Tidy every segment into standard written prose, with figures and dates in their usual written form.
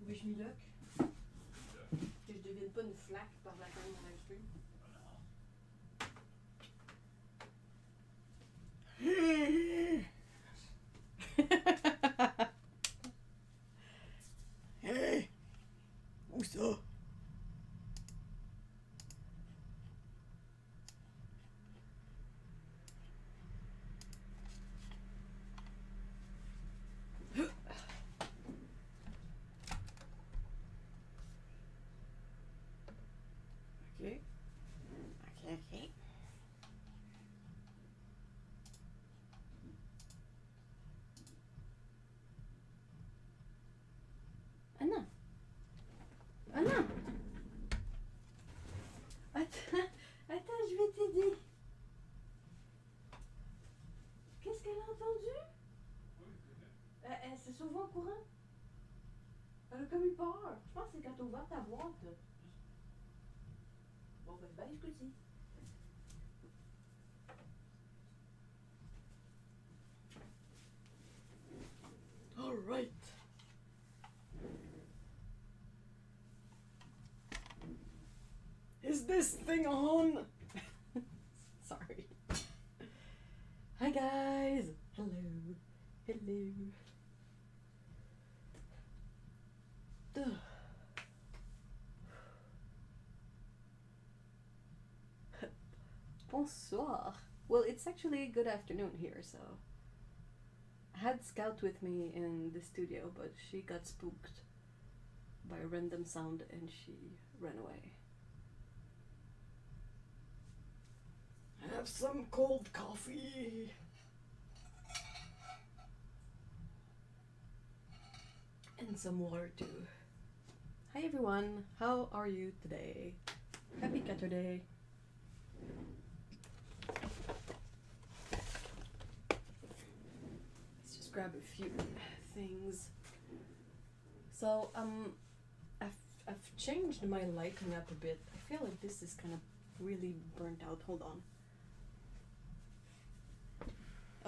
Wish me luck. Que je devienne pas une flaque par la fin de mon livestream. Hey! Où ça? Ok. Ok. Ah non! Ah non! Attends, attends, je vais t'aider. Qu'est-ce qu'elle a entendu? Elle s'est sauvée en courant. Elle a comme eu peur. Je pense que c'est quand t'as ouvert ta boîte. Bon, ben, ben, écoute-y. All right. Is this thing on? Sorry. Hi guys. Hello. Hello. Ugh. Bonsoir. Well, it's actually good afternoon here, so I had Scout with me in the studio, but she got spooked by a random sound and she ran away. Have some cold coffee. And some water too. Hi everyone, how are you today? Happy Caturday. Let's just grab a few things. So I've changed my lighting up a bit. I feel like this is kind of really burnt out. Hold on.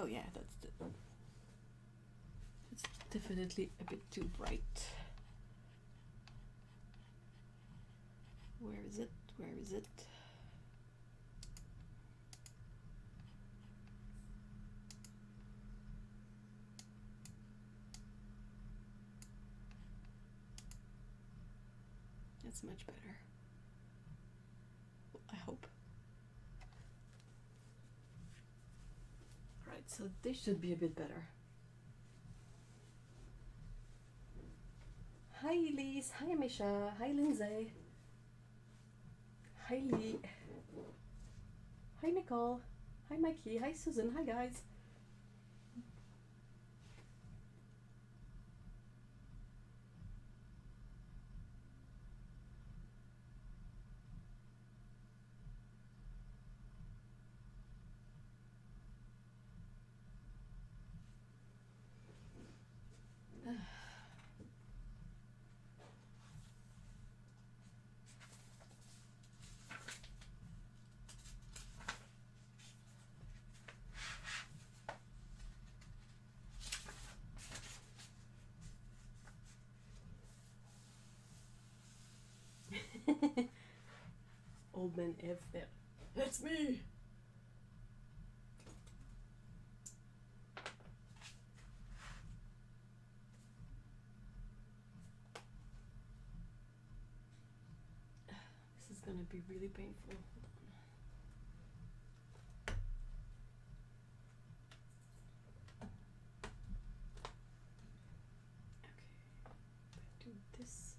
Oh yeah, it's definitely a bit too bright. Where is it? Where is it? That's much better. I hope. Alright, so this should be a bit better. Hi Elise, hi Misha, hi Lindsay, hi Lee, hi Nicole, hi Mikey, hi Susan, hi guys. Old man F there. It's me. This is gonna be really painful. Hold on. Okay, if I do this,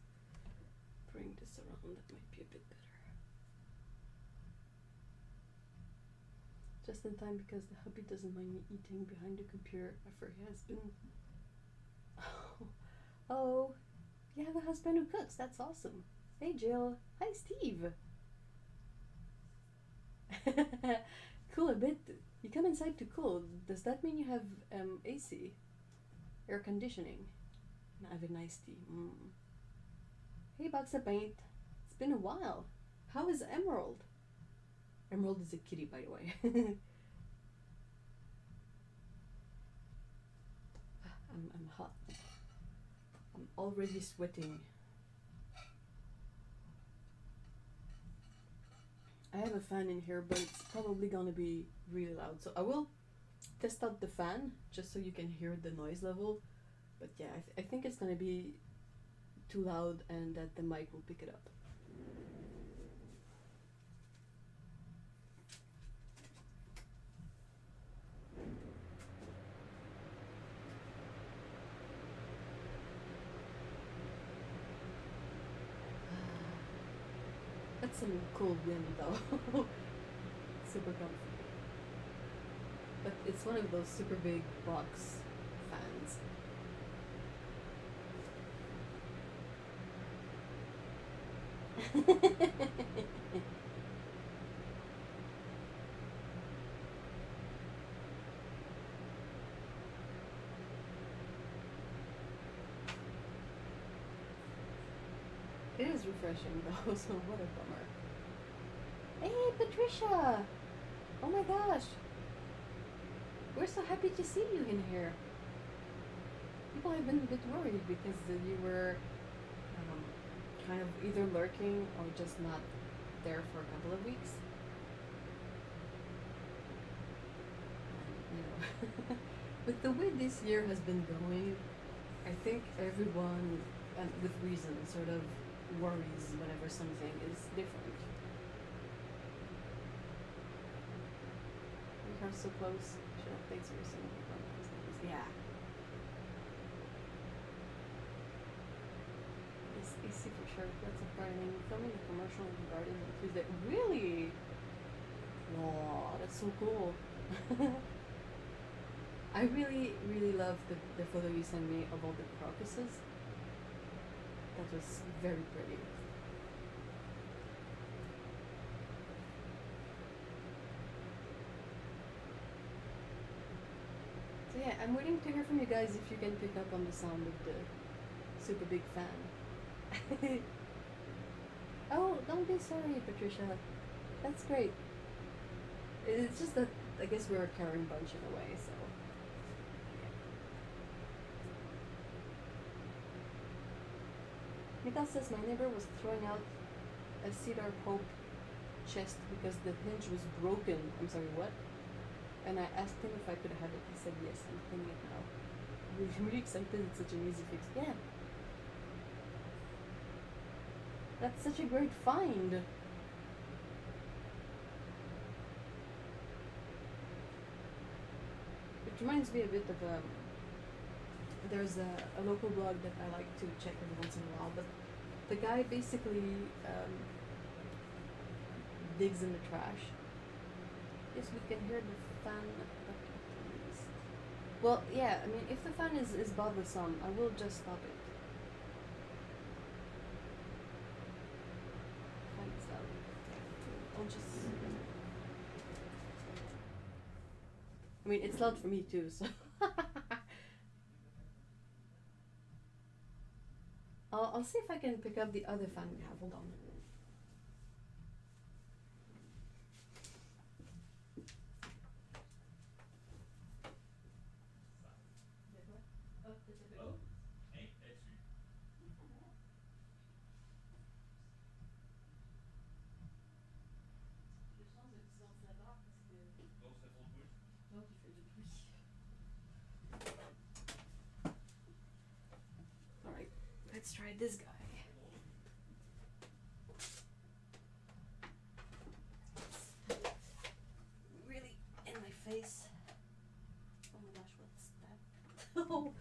bring this around, that might be a bit better. Just in time because the hubby doesn't mind me eating behind the computer after he has been. Oh, you have a husband who cooks, that's awesome. Hey Jill, hi Steve. Cool a bit. You come inside to cool. Does that mean you have AC? Air conditioning? And I have a nice tea. Hey Box of Paint. It's been a while. How is Emerald? Emerald is a kitty, by the way. I'm hot. I'm already sweating. I have a fan in here, but it's probably gonna be really loud. So I will test out the fan just so you can hear the noise level. But yeah, I think it's gonna be too loud and that the mic will pick it up. That's some cool wind though. Super comfy. But it's one of those super big box fans. It is refreshing though, so what a bummer. Hey Patricia! Oh my gosh! We're so happy to see you in here. People have been a bit worried because you were kind of either lurking or just not there for a couple of weeks. And, you know, with the way this year has been going, I think everyone, and with reason, sort of worries whenever something is different. We are so close. Should update your things. Yeah. It's easy for sure. That's a gardening. Filming a commercial in the garden on Tuesday. Really? Wow, that's so cool. I really, really love the photo you sent me of all the crocuses. That was very pretty. So yeah, I'm waiting to hear from you guys if you can pick up on the sound of the super big fan. Oh, don't be sorry, Patricia. That's great. It's just that I guess we're a caring bunch in a way, so. Mikael says my neighbor was throwing out a cedar hope chest because the hinge was broken. I'm sorry, what? And I asked him if I could have it. He said yes, I'm cleaning it now. I'm really excited, it's such an easy fix. Yeah. That's such a great find. It reminds me a bit of there's a local blog that I like to check every once in a while, but the guy basically digs in the trash. Yes, we can hear the fan, but please. Well, yeah, I mean, if the fan is bothersome, I will just stop it. Fan's loud. I'll just... I mean, it's loud for me too, so... I'll see if I can pick up the other fan we have. Hold on. Alright, let's try this guy. Really in my face. Oh my gosh, what's that? Oh.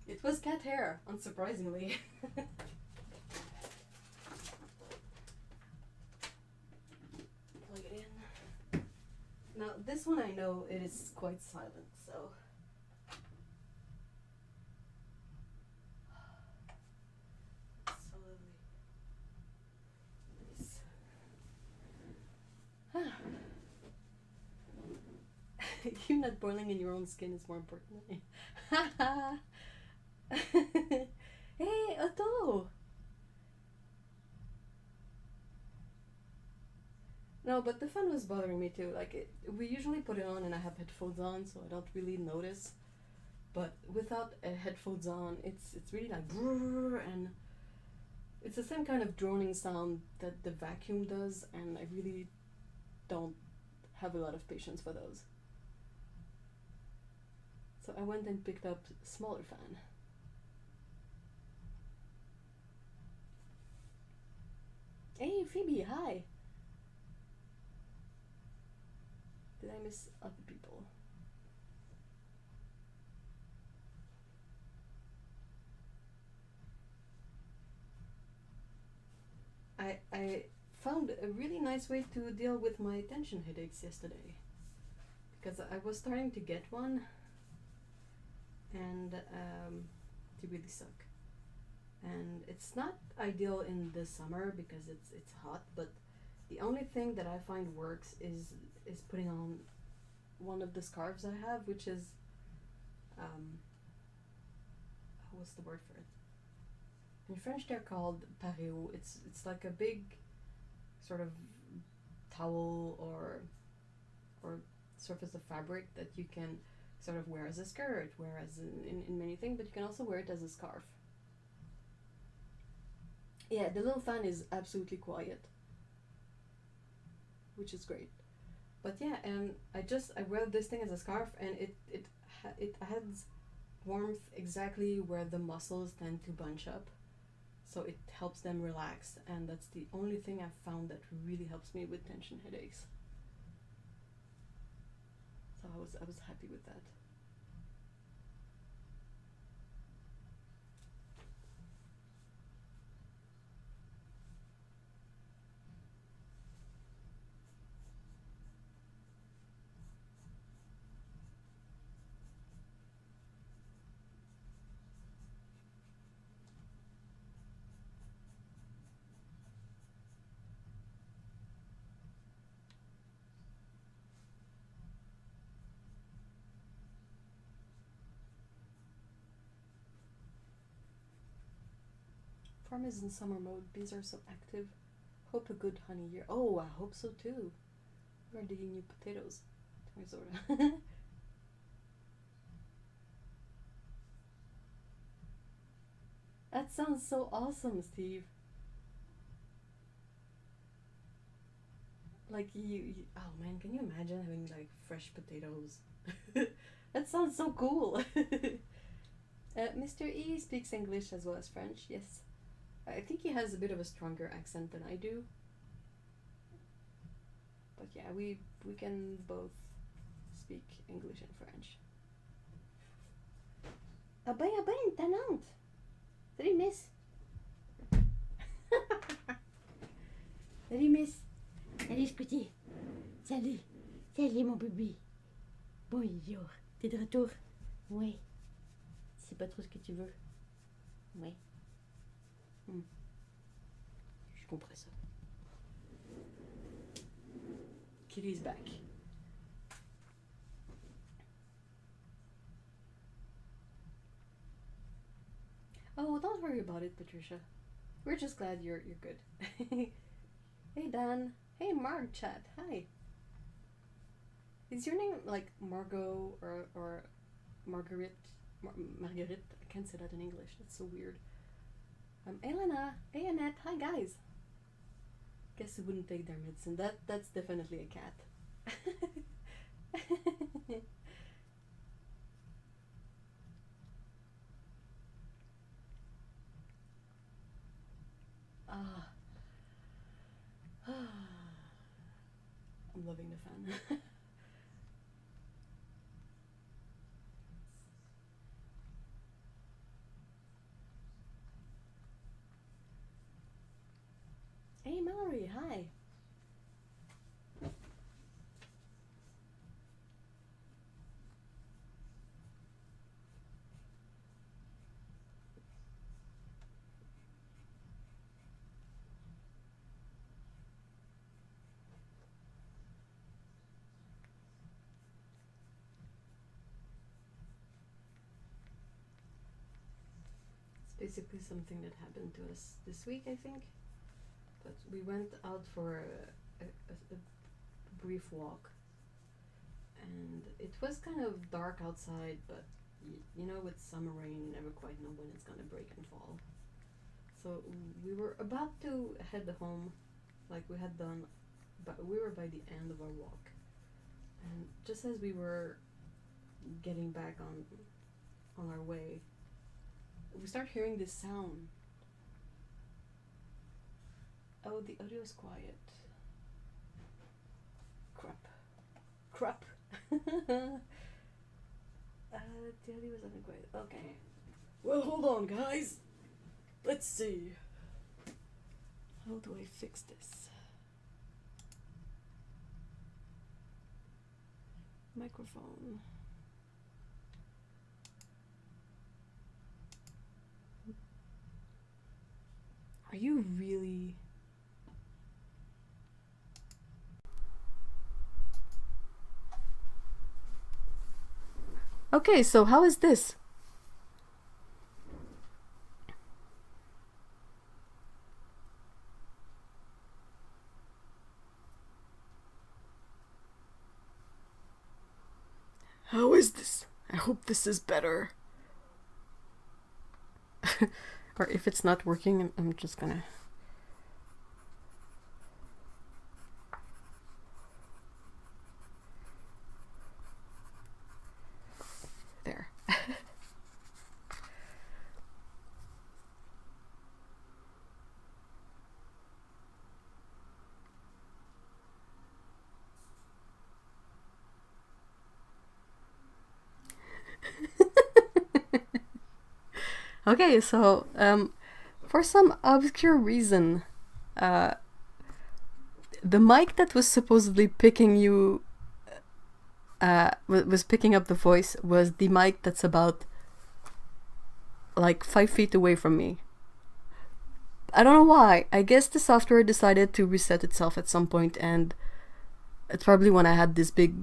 It was cat hair, unsurprisingly. Plug it in. Now, this one I know it is quite silent, so. So lovely. Nice. You not boiling in your own skin is more important than me. Hey, Otto! No, but the fan was bothering me too. Like, we usually put it on and I have headphones on, so I don't really notice. but without headphones on, it's really like brrr, and it's the same kind of droning sound that the vacuum does, and I really don't have a lot of patience for those. So I went and picked up a smaller fan. Hey Phoebe, hi! Did I miss other people? I found a really nice way to deal with my tension headaches yesterday. Because I was starting to get one, and they really suck. And it's not ideal in the summer because it's hot, but the only thing that I find works is putting on one of the scarves I have, which is what's the word for it? In French they're called pareo. It's like a big sort of towel or surface of fabric that you can sort of wear as a skirt, wear as in many things, but you can also wear it as a scarf. Yeah, the little fan is absolutely quiet, which is great. But yeah, and I wear this thing as a scarf, and it adds warmth exactly where the muscles tend to bunch up, so it helps them relax, and that's the only thing I've found that really helps me with tension headaches. So I was happy with that. Farm is in summer mode. Bees are so active. Hope a good honey year. Oh, I hope so too. We're digging new potatoes. That sounds so awesome, Steve. Like oh man, can you imagine having like fresh potatoes? That sounds so cool. Mr. E speaks English as well as French. Yes, I think he has a bit of a stronger accent than I do. But yeah, we can both speak English and French. Ah ben, tannante. Salut, miss. Salut, miss. Salut, Scotty. Salut. Salut, mon bébé. Bonjour. T'es de retour? Oui. C'est pas trop ce que tu veux? Oui. Je comprends ça. Kitty's back. Oh, don't worry about it, Patricia. We're just glad you're good. Hey, Dan. Hey, Marg chat. Hi. Is your name like Margot or Marguerite? Marguerite? I can't say that in English. That's so weird. Elena. Hey, Annette. Hi, guys. Guess who wouldn't take their medicine? That's definitely a cat. I'm loving the fan. Hey, Mallory. Hi. Basically something that happened to us this week, I think. But we went out for a brief walk, and it was kind of dark outside, but you know, with summer rain, you never quite know when it's gonna break and fall. So we were about to head home, like we had done, but we were by the end of our walk, and just as we were getting back on our way, we start hearing this sound. Oh, the audio is quiet. Crap. The audio wasn't quiet. Okay. Well, hold on, guys. Let's see. How do I fix this? Microphone. Are you really... Okay, so how is this? How is this? I hope this is better. Or if it's not working, I'm just gonna... There. Okay, so for some obscure reason, the mic that was supposedly picking you was picking up the voice was the mic that's about like 5 feet away from me. I don't know why. I guess the software decided to reset itself at some point, and it's probably when I had this big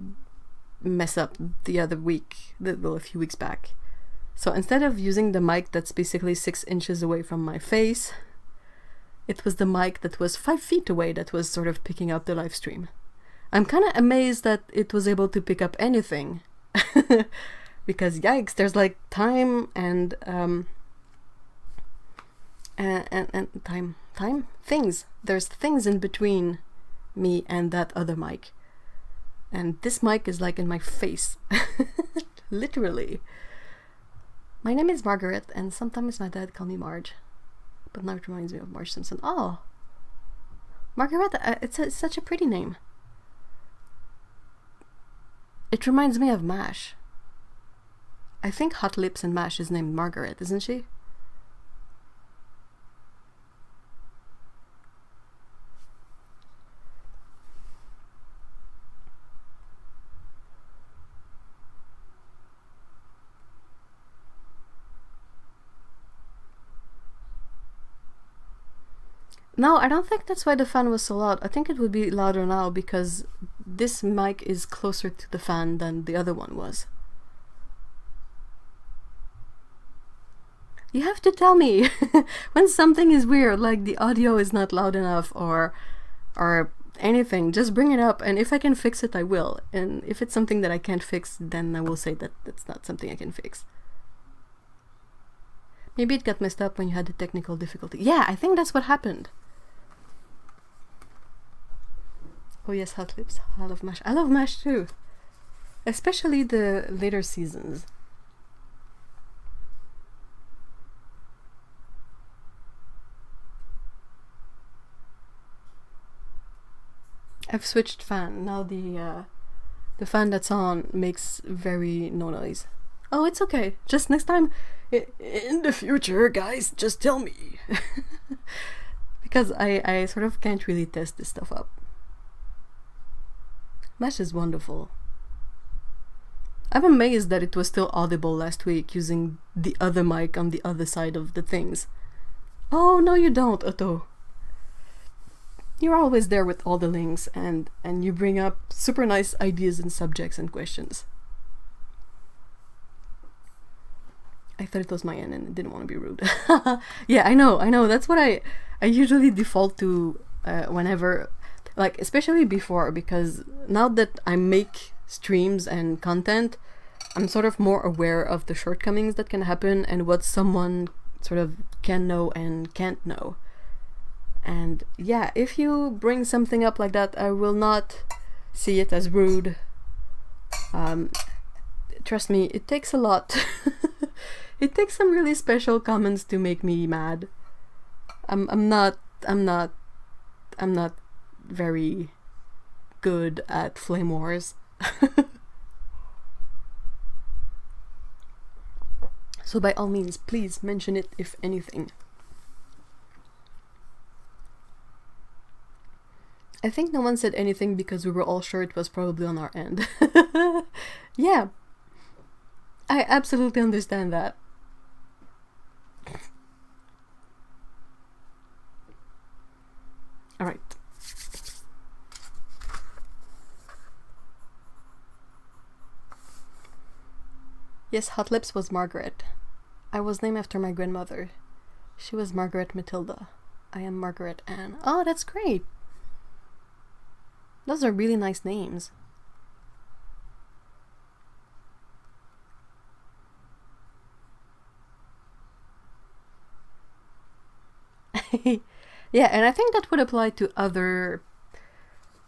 mess up the other week, a few weeks back. So instead of using the mic that's basically 6 inches away from my face, it was the mic that was 5 feet away that was sort of picking up the live stream. I'm kind of amazed that it was able to pick up anything. Because yikes, there's like time and things. There's things in between me and that other mic. And this mic is like in my face. Literally. My name is Margaret, and sometimes my dad called me Marge. But now it reminds me of Marge Simpson. Oh! Margaret, it's such a pretty name. It reminds me of MASH. I think Hot Lips and MASH is named Margaret, isn't she? No, I don't think that's why the fan was so loud. I think it would be louder now because this mic is closer to the fan than the other one was. You have to tell me when something is weird, like the audio is not loud enough or anything. Just bring it up, and if I can fix it, I will. And if it's something that I can't fix, then I will say that it's not something I can fix. Maybe it got messed up when you had the technical difficulty. Yeah, I think that's what happened. Oh yes, Hot Lips. I love MASH. I love MASH too. Especially the later seasons. I've switched fan. Now the fan that's on makes very no noise. Oh, it's okay. Just next time, In the future, guys, just tell me. because I sort of can't really test this stuff up. MASH is wonderful. I'm amazed that it was still audible last week using the other mic on the other side of the things. Oh, no you don't, Otto. You're always there with all the links and you bring up super nice ideas and subjects and questions. I thought it was my end and I didn't want to be rude. Yeah, I know. That's what I usually default to whenever, like, especially before, because now that I make streams and content, I'm sort of more aware of the shortcomings that can happen and what someone sort of can know and can't know. And yeah, if you bring something up like that, I will not see it as rude. Trust me, it takes a lot. It takes some really special comments to make me mad. I'm not very good at flame wars. So by all means, please mention it if anything. I think no one said anything because we were all sure it was probably on our end. Yeah, I absolutely understand that. Alright. Yes, Hot Lips was Margaret. I was named after my grandmother. She was Margaret Matilda. I am Margaret Anne. Oh, that's great. Those are really nice names. Yeah, and I think that would apply to other,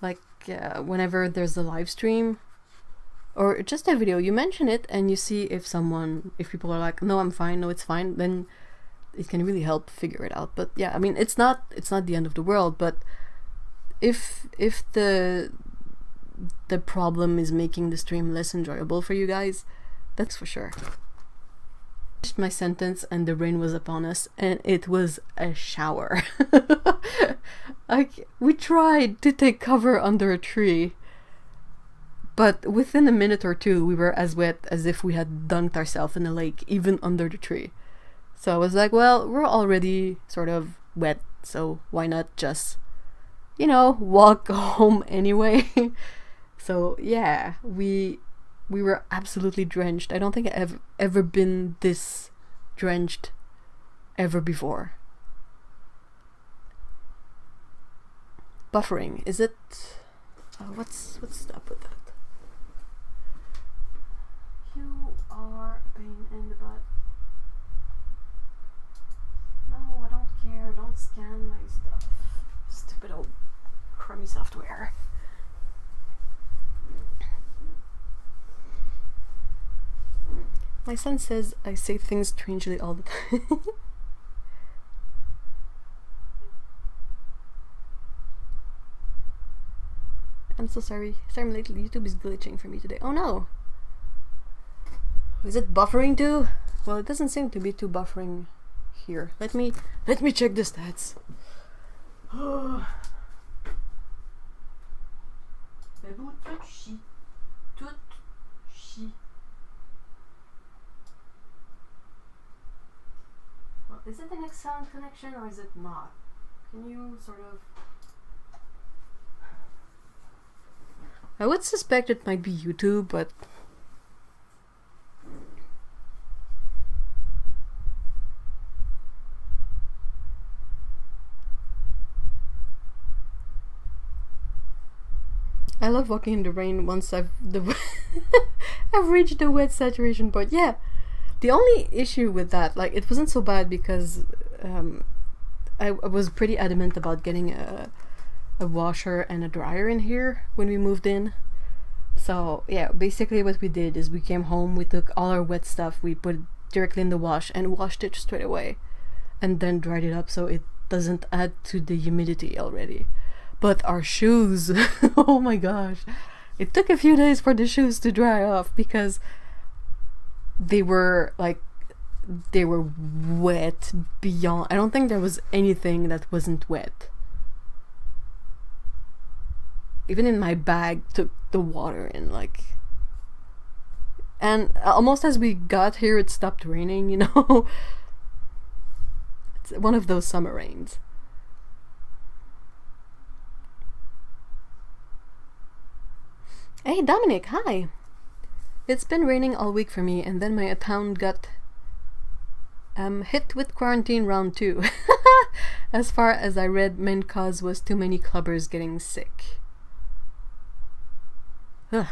like, whenever there's a live stream or just a video, you mention it and you see if people are like, no, I'm fine, no, it's fine, then it can really help figure it out. But yeah, I mean, it's not the end of the world, but if the problem is making the stream less enjoyable for you guys, that's for sure. I finished my sentence and the rain was upon us and it was a shower. Like, we tried to take cover under a tree, but within a minute or two we were as wet as if we had dunked ourselves in a lake, even under the tree. So I was like, well, we're already sort of wet, so why not just, walk home anyway. So yeah, we were absolutely drenched. I don't think I've ever been this drenched ever before. Buffering, is it? What's up with that? You are a pain in the butt. No, I don't care. Don't scan my stuff. Stupid old crummy software. My son says I say things strangely all the time. I'm so sorry. Sorry, lately YouTube is glitching for me today. Oh no! Is it buffering too? Well, it doesn't seem to be too buffering here. Let me check the stats. Well, is it an excellent connection or is it not? Can you sort of... I would suspect it might be YouTube, but... I love walking in the rain once I've reached the wet saturation point. Yeah, the only issue with that, like, it wasn't so bad because I was pretty adamant about getting a washer and a dryer in here when we moved in. So yeah, basically what we did is we came home, we took all our wet stuff, we put it directly in the wash and washed it straight away, and then dried it up so it doesn't add to the humidity already. But our shoes, oh my gosh, it took a few days for the shoes to dry off because they were wet beyond. I don't think there was anything that wasn't wet. Even in my bag took the water in, like, and almost as we got here it stopped raining, It's one of those summer rains. Hey Dominic, hi! It's been raining all week for me, and then my town got hit with quarantine round 2. As far as I read, main cause was too many clubbers getting sick. Ugh.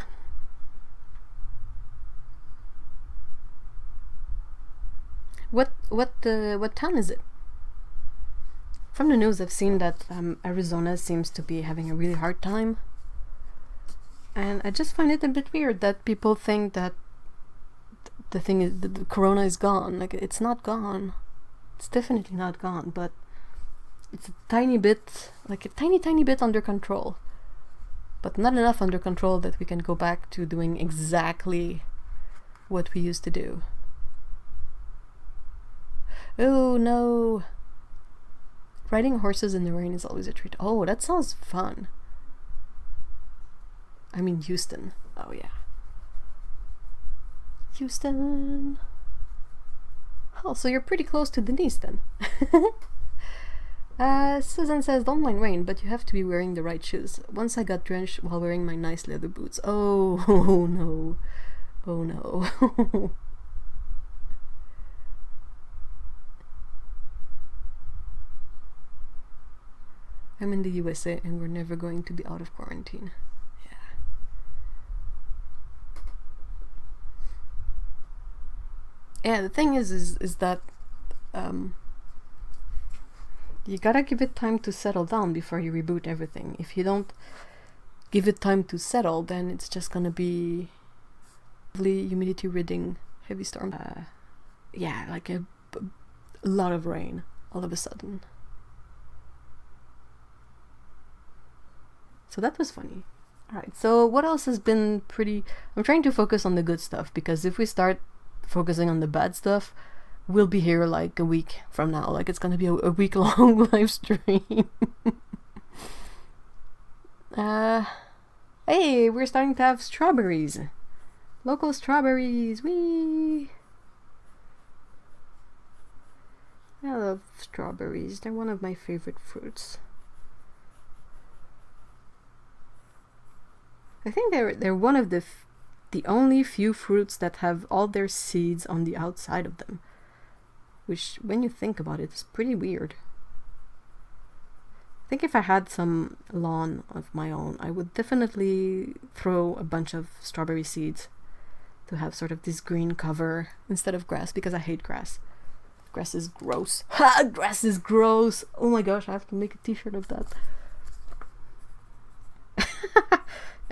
What town is it? From the news, I've seen that Arizona seems to be having a really hard time, and I just find it a bit weird that people think that the thing is the corona is gone. Like, it's not gone. It's definitely not gone, but it's a tiny bit, like a tiny bit under control, but not enough under control that we can go back to doing exactly what we used to do. Oh no! Riding horses in the rain is always a treat. Oh, that sounds fun. I mean Houston. Oh yeah. Houston. Oh, so you're pretty close to Denise then. Susan says, don't mind rain, but you have to be wearing the right shoes. Once I got drenched while wearing my nice leather boots. Oh, oh no. Oh no. I'm in the USA and we're never going to be out of quarantine. Yeah, the thing is that you gotta give it time to settle down before you reboot everything. If you don't give it time to settle, then it's just gonna be humidity ridding heavy storm. Yeah, like a lot of rain all of a sudden. So that was funny. Alright, so what else has been pretty... I'm trying to focus on the good stuff, because if we start focusing on the bad stuff, we'll be here like a week from now. Like, it's gonna be a week-long live stream. Hey, we're starting to have strawberries. Local strawberries, whee! I love strawberries. They're one of my favorite fruits. I think they're one of the only few fruits that have all their seeds on the outside of them. Which, when you think about it, is pretty weird. I think if I had some lawn of my own, I would definitely throw a bunch of strawberry seeds to have sort of this green cover instead of grass, because I hate grass. Grass is gross. Ha! Grass is gross! Oh my gosh, I have to make a t-shirt of that.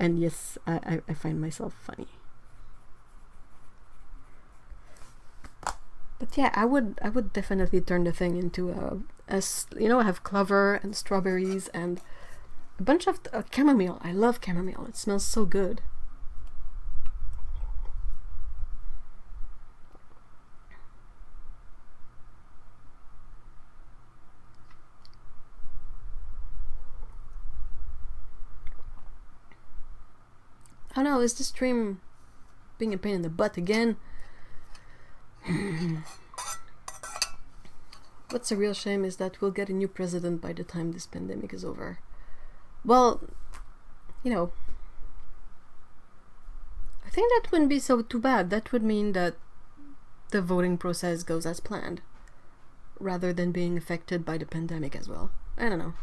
And yes, I find myself funny. But yeah, I would definitely turn the thing into a you know, I have clover and strawberries and a bunch of chamomile. I love chamomile. It smells so good. Oh no, is this stream being a pain in the butt again? What's a real shame is that we'll get a new president by the time this pandemic is over. Well, you know, I think that wouldn't be so too bad. That would mean that the voting process goes as planned, rather than being affected by the pandemic as well. I don't know.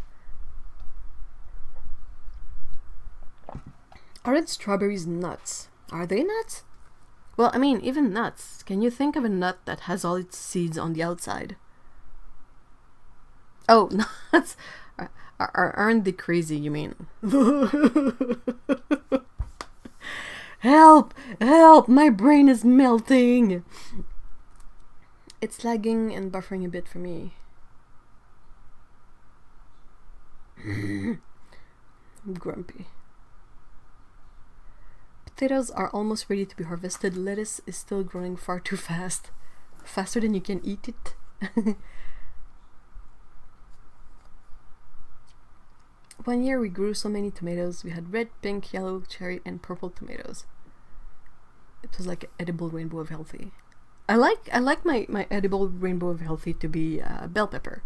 Aren't strawberries nuts? Are they nuts? Well, I mean, even nuts. Can you think of a nut that has all its seeds on the outside? Oh, nuts! Aren't they crazy, you mean? Help! Help! My brain is melting! It's lagging and buffering a bit for me. I'm grumpy. Potatoes are almost ready to be harvested. Lettuce is still growing far too fast. Faster than you can eat it. One year we grew so many tomatoes. We had red, pink, yellow, cherry, and purple tomatoes. It was like an edible rainbow of healthy. I like my edible rainbow of healthy to be bell pepper.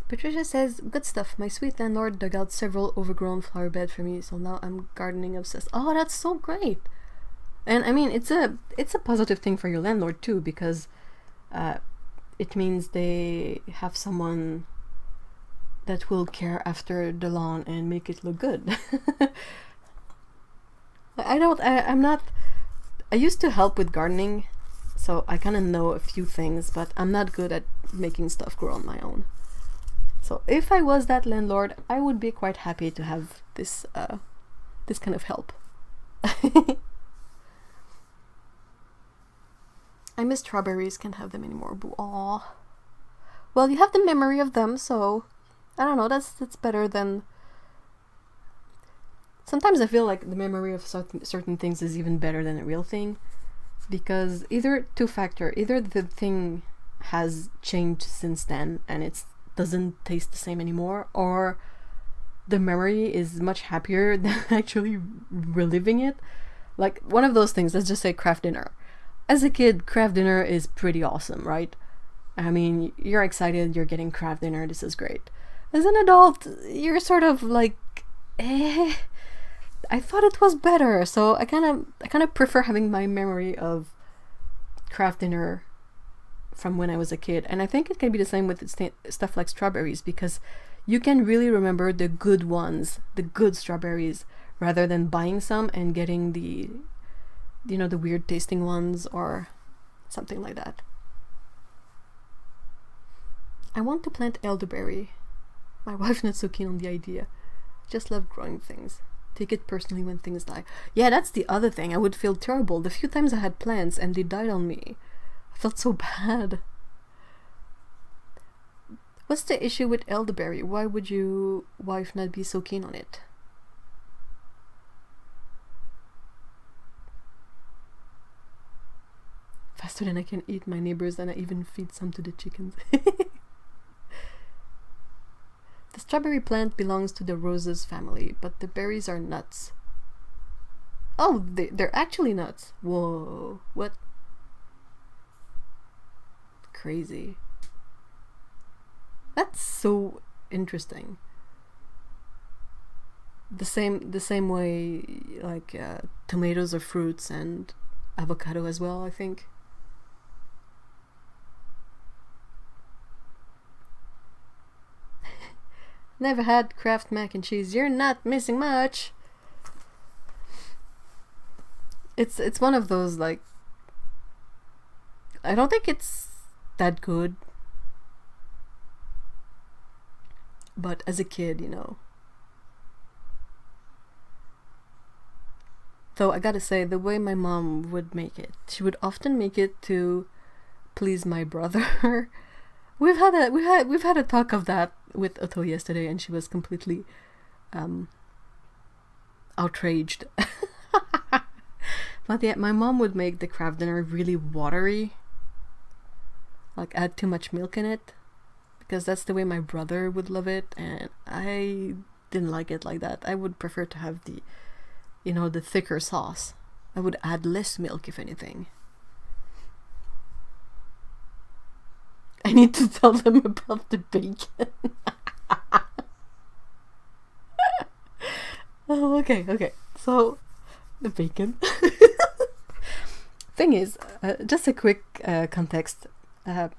Patricia says, good stuff. My sweet landlord dug out several overgrown flower beds for me, so now I'm gardening obsessed. Oh, that's so great. And I mean, it's a positive thing for your landlord too, because it means they have someone that will care after the lawn and make it look good. I'm not. I used to help with gardening, so I kind of know a few things, but I'm not good at making stuff grow on my own. So if I was that landlord, I would be quite happy to have this kind of help. I miss strawberries, can't have them anymore. Aw. Well, you have the memory of them, so I don't know, that's better than... Sometimes I feel like the memory of certain things is even better than a real thing, because either the thing has changed since then and it doesn't taste the same anymore, or the memory is much happier than actually reliving it. Like one of those things, let's just say craft dinner. As a kid, craft dinner is pretty awesome, right? I mean, you're excited, you're getting craft dinner, this is great. As an adult, you're sort of like, I thought it was better, so I kind of prefer having my memory of craft dinner from when I was a kid. And I think it can be the same with stuff like strawberries, because you can really remember the good ones, the good strawberries, rather than buying some and getting the weird tasting ones or something like that. I want to plant elderberry. My wife's not so keen on the idea. Just love growing things. Take it personally when things die. Yeah, that's the other thing. I would feel terrible. The few times I had plants and they died on me, I felt so bad. What's the issue with elderberry? Why would your wife not be so keen on it? Faster than I can eat my neighbors, and I even feed some to the chickens. The strawberry plant belongs to the roses family, but the berries are nuts. Oh, they're actually nuts. Whoa, what? Crazy. That's so interesting. The same way like tomatoes are fruits and avocado as well, I think. Never had Kraft mac and cheese. You're not missing much. It's one of those, like, I don't think it's that good, but as a kid, though I gotta say, the way my mom would make it, she would often make it to please my brother. We've had a talk of that with Otto yesterday, and she was completely outraged. But yeah, my mom would make the Kraft dinner really watery, like add too much milk in it, because that's the way my brother would love it, and I didn't like it like that. I would prefer to have the thicker sauce. I would add less milk, if anything. I need to tell them about the bacon. Oh, okay. So, the bacon. Thing is, just a quick context. I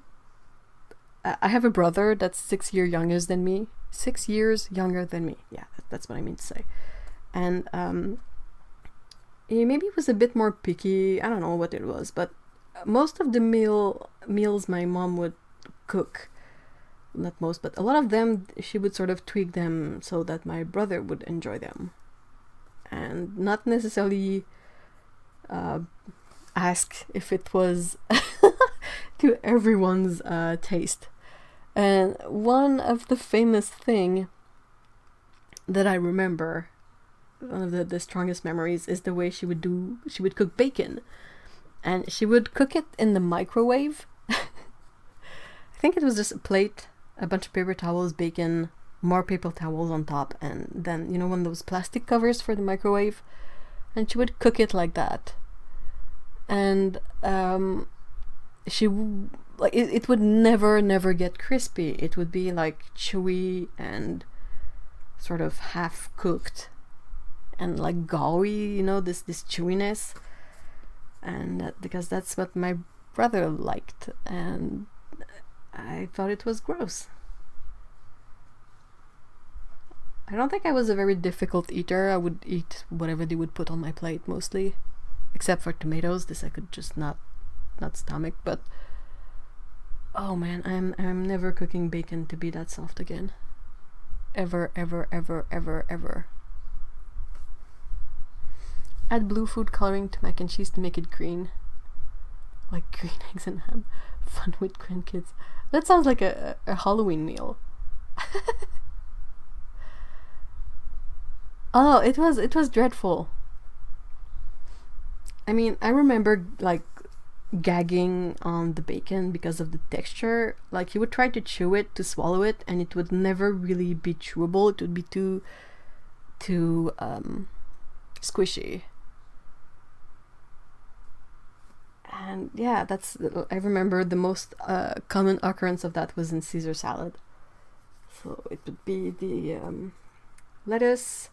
have a brother that's 6 years younger than me. 6 years younger than me. Yeah, that's what I mean to say. And he maybe was a bit more picky. I don't know what it was, but most of the meals my mom would cook, not most, but a lot of them, she would sort of tweak them so that my brother would enjoy them, and not necessarily ask if it was to everyone's taste. And one of the famous thing that I remember, one of the strongest memories, is the way she would cook bacon, and she would cook it in the microwave. I think it was just a plate, a bunch of paper towels, bacon, more paper towels on top, and then one of those plastic covers for the microwave, and she would cook it like that. And it would never get crispy. It would be like chewy and sort of half cooked and like gawy, this chewiness, and because that's what my brother liked, and I thought it was gross. I don't think I was a very difficult eater. I would eat whatever they would put on my plate mostly, except for tomatoes. This I could just not stomach. But oh man, I'm never cooking bacon to be that soft again. Ever, ever, ever, ever, ever. Add blue food coloring to mac and cheese to make it green. Like green eggs and ham. Fun with grandkids. That sounds like a Halloween meal. Oh, it was dreadful. I mean, I remember like gagging on the bacon because of the texture. Like you would try to chew it, to swallow it, and it would never really be chewable. It would be too squishy. And yeah, I remember the most common occurrence of that was in Caesar salad. So it would be the lettuce,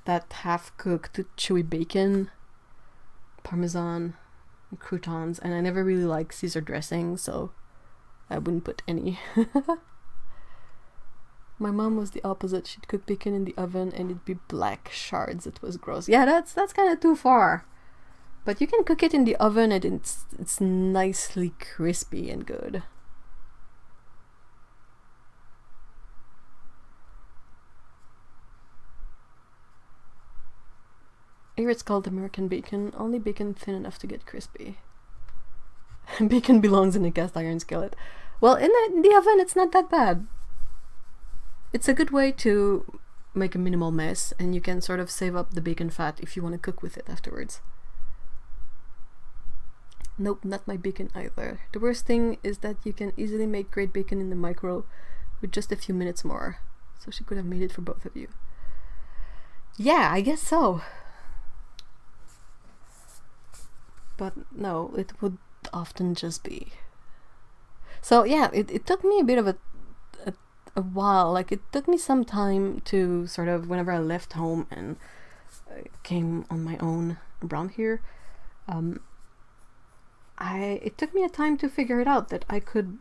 that half-cooked chewy bacon, parmesan, and croutons, and I never really liked Caesar dressing, so I wouldn't put any. My mom was the opposite. She'd cook bacon in the oven and it'd be black shards. It was gross. Yeah, that's kind of too far. But you can cook it in the oven and it's nicely crispy and good. Here it's called American bacon, only bacon thin enough to get crispy. Bacon belongs in a cast iron skillet. Well, in the oven it's not that bad. It's a good way to make a minimal mess, and you can sort of save up the bacon fat if you want to cook with it afterwards. Nope, not my bacon either. The worst thing is that you can easily make great bacon in the micro with just a few minutes more. So she could have made it for both of you. Yeah, I guess so. But no, it would often just be. So yeah, it took me a bit of a while. Like it took me some time to sort of, whenever I left home and came on my own around here, it took me a time to figure it out that I could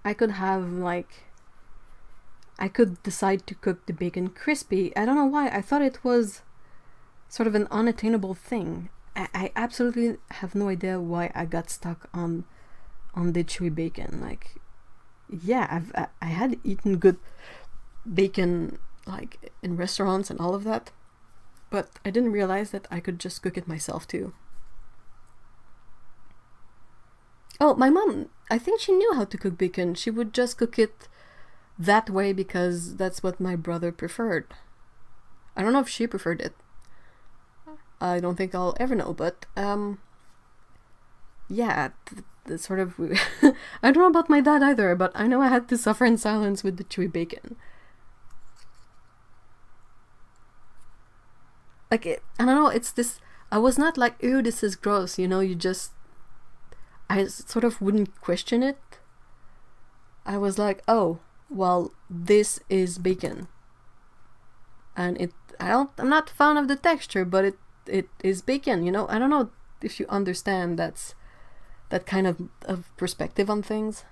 have like, I could decide to cook the bacon crispy. I don't know why. I thought it was sort of an unattainable thing. I absolutely have no idea why I got stuck on the chewy bacon. Like, yeah, I had eaten good bacon like in restaurants and all of that, but I didn't realize that I could just cook it myself too. Oh, my mom, I think she knew how to cook bacon. She would just cook it that way because that's what my brother preferred. I don't know if she preferred it. I don't think I'll ever know, but yeah, the sort of I don't know about my dad either, but I know I had to suffer in silence with the chewy bacon. Like I don't know, it's this. I was not like, ew, this is gross, you know. I sort of wouldn't question it. I was like, oh, well, this is bacon, and I'm not a fan of the texture, but it is bacon, you know. I don't know if you understand that kind of perspective on things.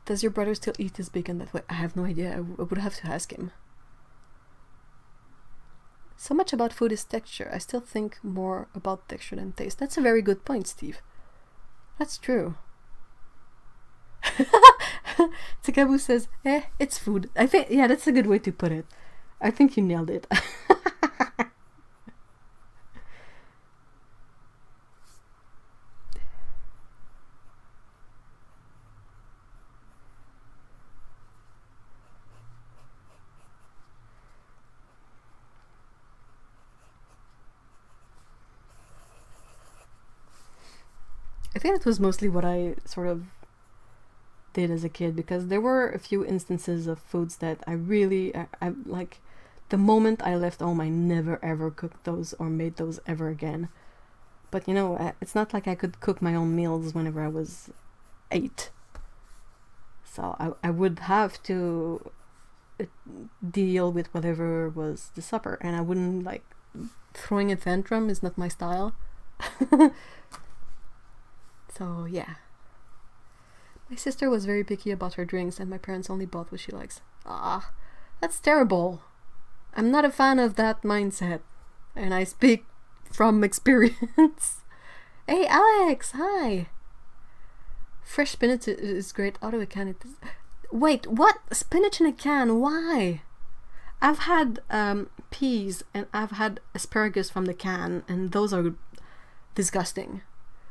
Does your brother still eat his bacon that way? I have no idea. I would have to ask him. So much about food is texture. I still think more about texture than taste. That's a very good point, Steve. That's true. Takabu says, it's food. I think, yeah, that's a good way to put it. I think you nailed it. I think it was mostly what I sort of did as a kid, because there were a few instances of foods that I really, I like, the moment I left home, I never ever cooked those or made those ever again. But you know, it's not like I could cook my own meals whenever I was 8. So I would have to deal with whatever was the supper, and I wouldn't, like, throwing a tantrum is not my style. So yeah. My sister was very picky about her drinks, and my parents only bought what she likes. Ah, that's terrible. I'm not a fan of that mindset, and I speak from experience. Hey, Alex, hi. Fresh spinach is great out of a can. Wait, what? Spinach in a can? Why? I've had peas and I've had asparagus from the can, and those are disgusting.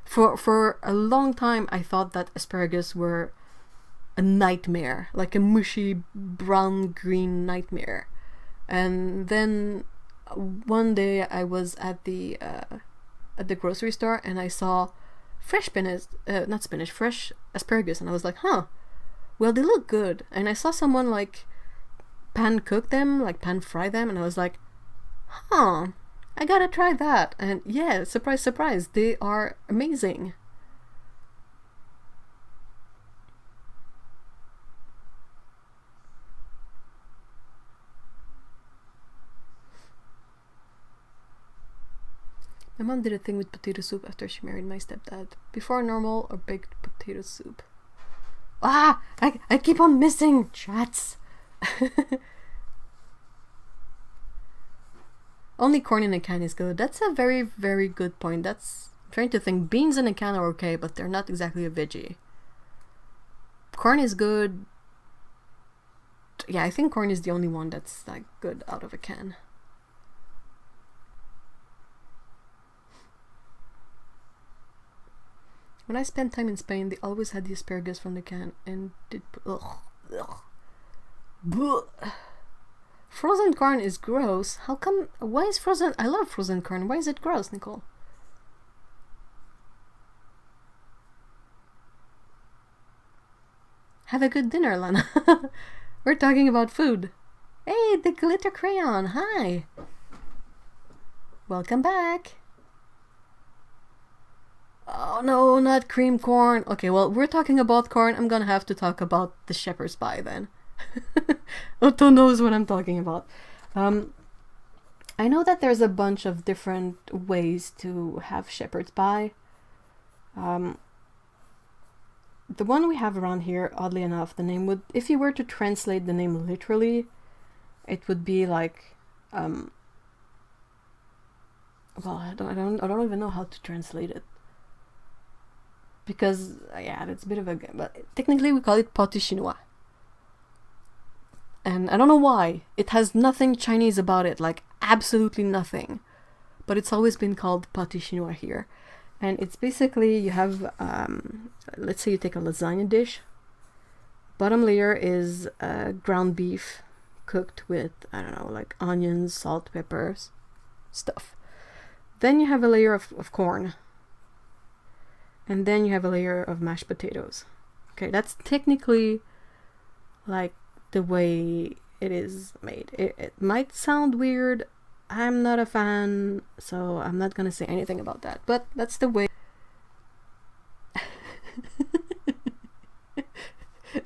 For a long time, I thought that asparagus were a nightmare, like a mushy brown-green nightmare. And then one day I was at the grocery store and I saw fresh fresh asparagus, and I was like, huh, well, they look good. And I saw someone like pan cook them, like pan fry them, and I was like, huh, I gotta try that. And yeah, surprise, surprise, they are amazing. My mom did a thing with potato soup after she married my stepdad. Before, normal or baked potato soup. Ah! I keep on missing chats. Only corn in a can is good. That's a very, very good point. I'm trying to think. Beans in a can are okay, but they're not exactly a veggie. Corn is good. Yeah, I think corn is the only one that's like good out of a can. When I spent time in Spain, they always had the asparagus from the can and did. Frozen corn is gross. How come? Why is frozen? I love frozen corn. Why is it gross, Nicole? Have a good dinner, Lana. We're talking about food. Hey, the glitter crayon. Hi. Welcome back. Oh no, not cream corn. Okay, well, we're talking about corn. I'm gonna have to talk about the shepherd's pie then. Otto knows what I'm talking about. I know that there's a bunch of different ways to have shepherd's pie. The one we have around here, oddly enough, the name would, if you were to translate the name literally, it would be like, well, I don't even know how to translate it. Because, yeah, it's a bit of a... But technically we call it pâté chinois. And I don't know why. It has nothing Chinese about it. Like, absolutely nothing. But it's always been called pâté chinois here. And it's basically, you have... let's say you take a lasagna dish. Bottom layer is ground beef cooked with, I don't know, like onions, salt, peppers, stuff. Then you have a layer of corn. And then you have a layer of mashed potatoes. Okay, that's technically like the way it is made. It might sound weird. I'm not a fan, so I'm not gonna say anything about that. But that's the way.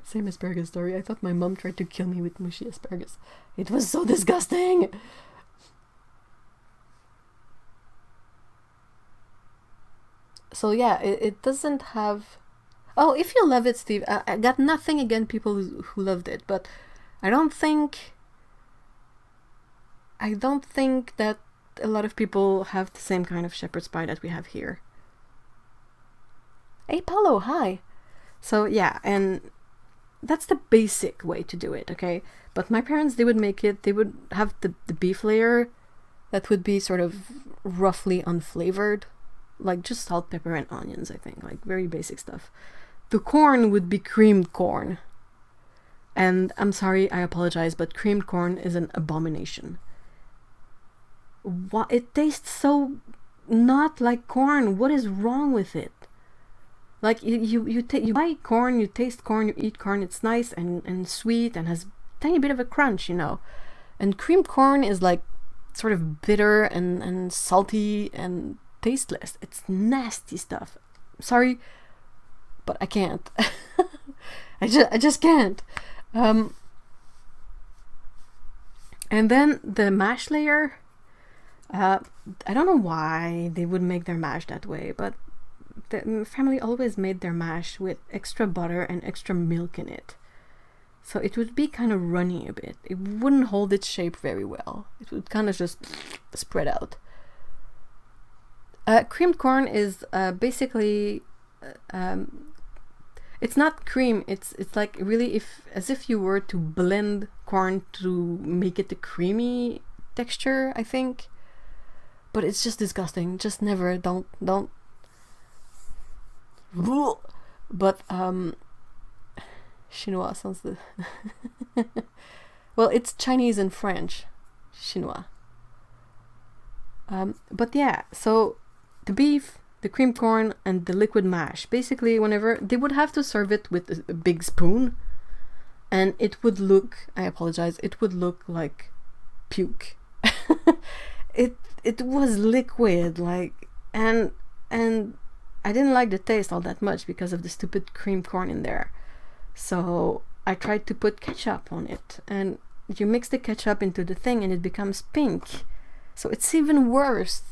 Same asparagus story. I thought my mom tried to kill me with mushy asparagus. It was so disgusting. So yeah, it doesn't have... Oh, if you love it, Steve, I got nothing against people who loved it, but I don't think that a lot of people have the same kind of shepherd's pie that we have here. Hey, Paulo, hi. So yeah, and that's the basic way to do it, okay? But my parents, they would make it, they would have the beef layer that would be sort of roughly unflavored. Like just salt, pepper, and onions, I think. Like very basic stuff. The corn would be creamed corn. And I'm sorry, I apologize, but creamed corn is an abomination. What? It tastes so not like corn. What is wrong with it? Like you buy corn, you taste corn, you eat corn. It's nice and sweet and has a tiny bit of a crunch, you know. And creamed corn is like sort of bitter and salty and tasteless. It's nasty stuff. Sorry, but I can't. I just can't. And then the mash layer. I don't know why they would make their mash that way, but the family always made their mash with extra butter and extra milk in it. So it would be kind of runny a bit. It wouldn't hold its shape very well. It would kind of just spread out. Creamed corn is basically... it's not cream. It's like really as if you were to blend corn to make it a creamy texture, I think. But it's just disgusting. Just never. Don't. But Chinois sounds the... Well, it's Chinese and French. Chinois. But yeah, so the beef, the cream corn, and the liquid mash. Basically, whenever they would have to serve it with a big spoon, and it would look... I apologize. It would look like puke. It was liquid, like, and I didn't like the taste all that much because of the stupid cream corn in there. So I tried to put ketchup on it, and you mix the ketchup into the thing and it becomes pink. So it's even worse.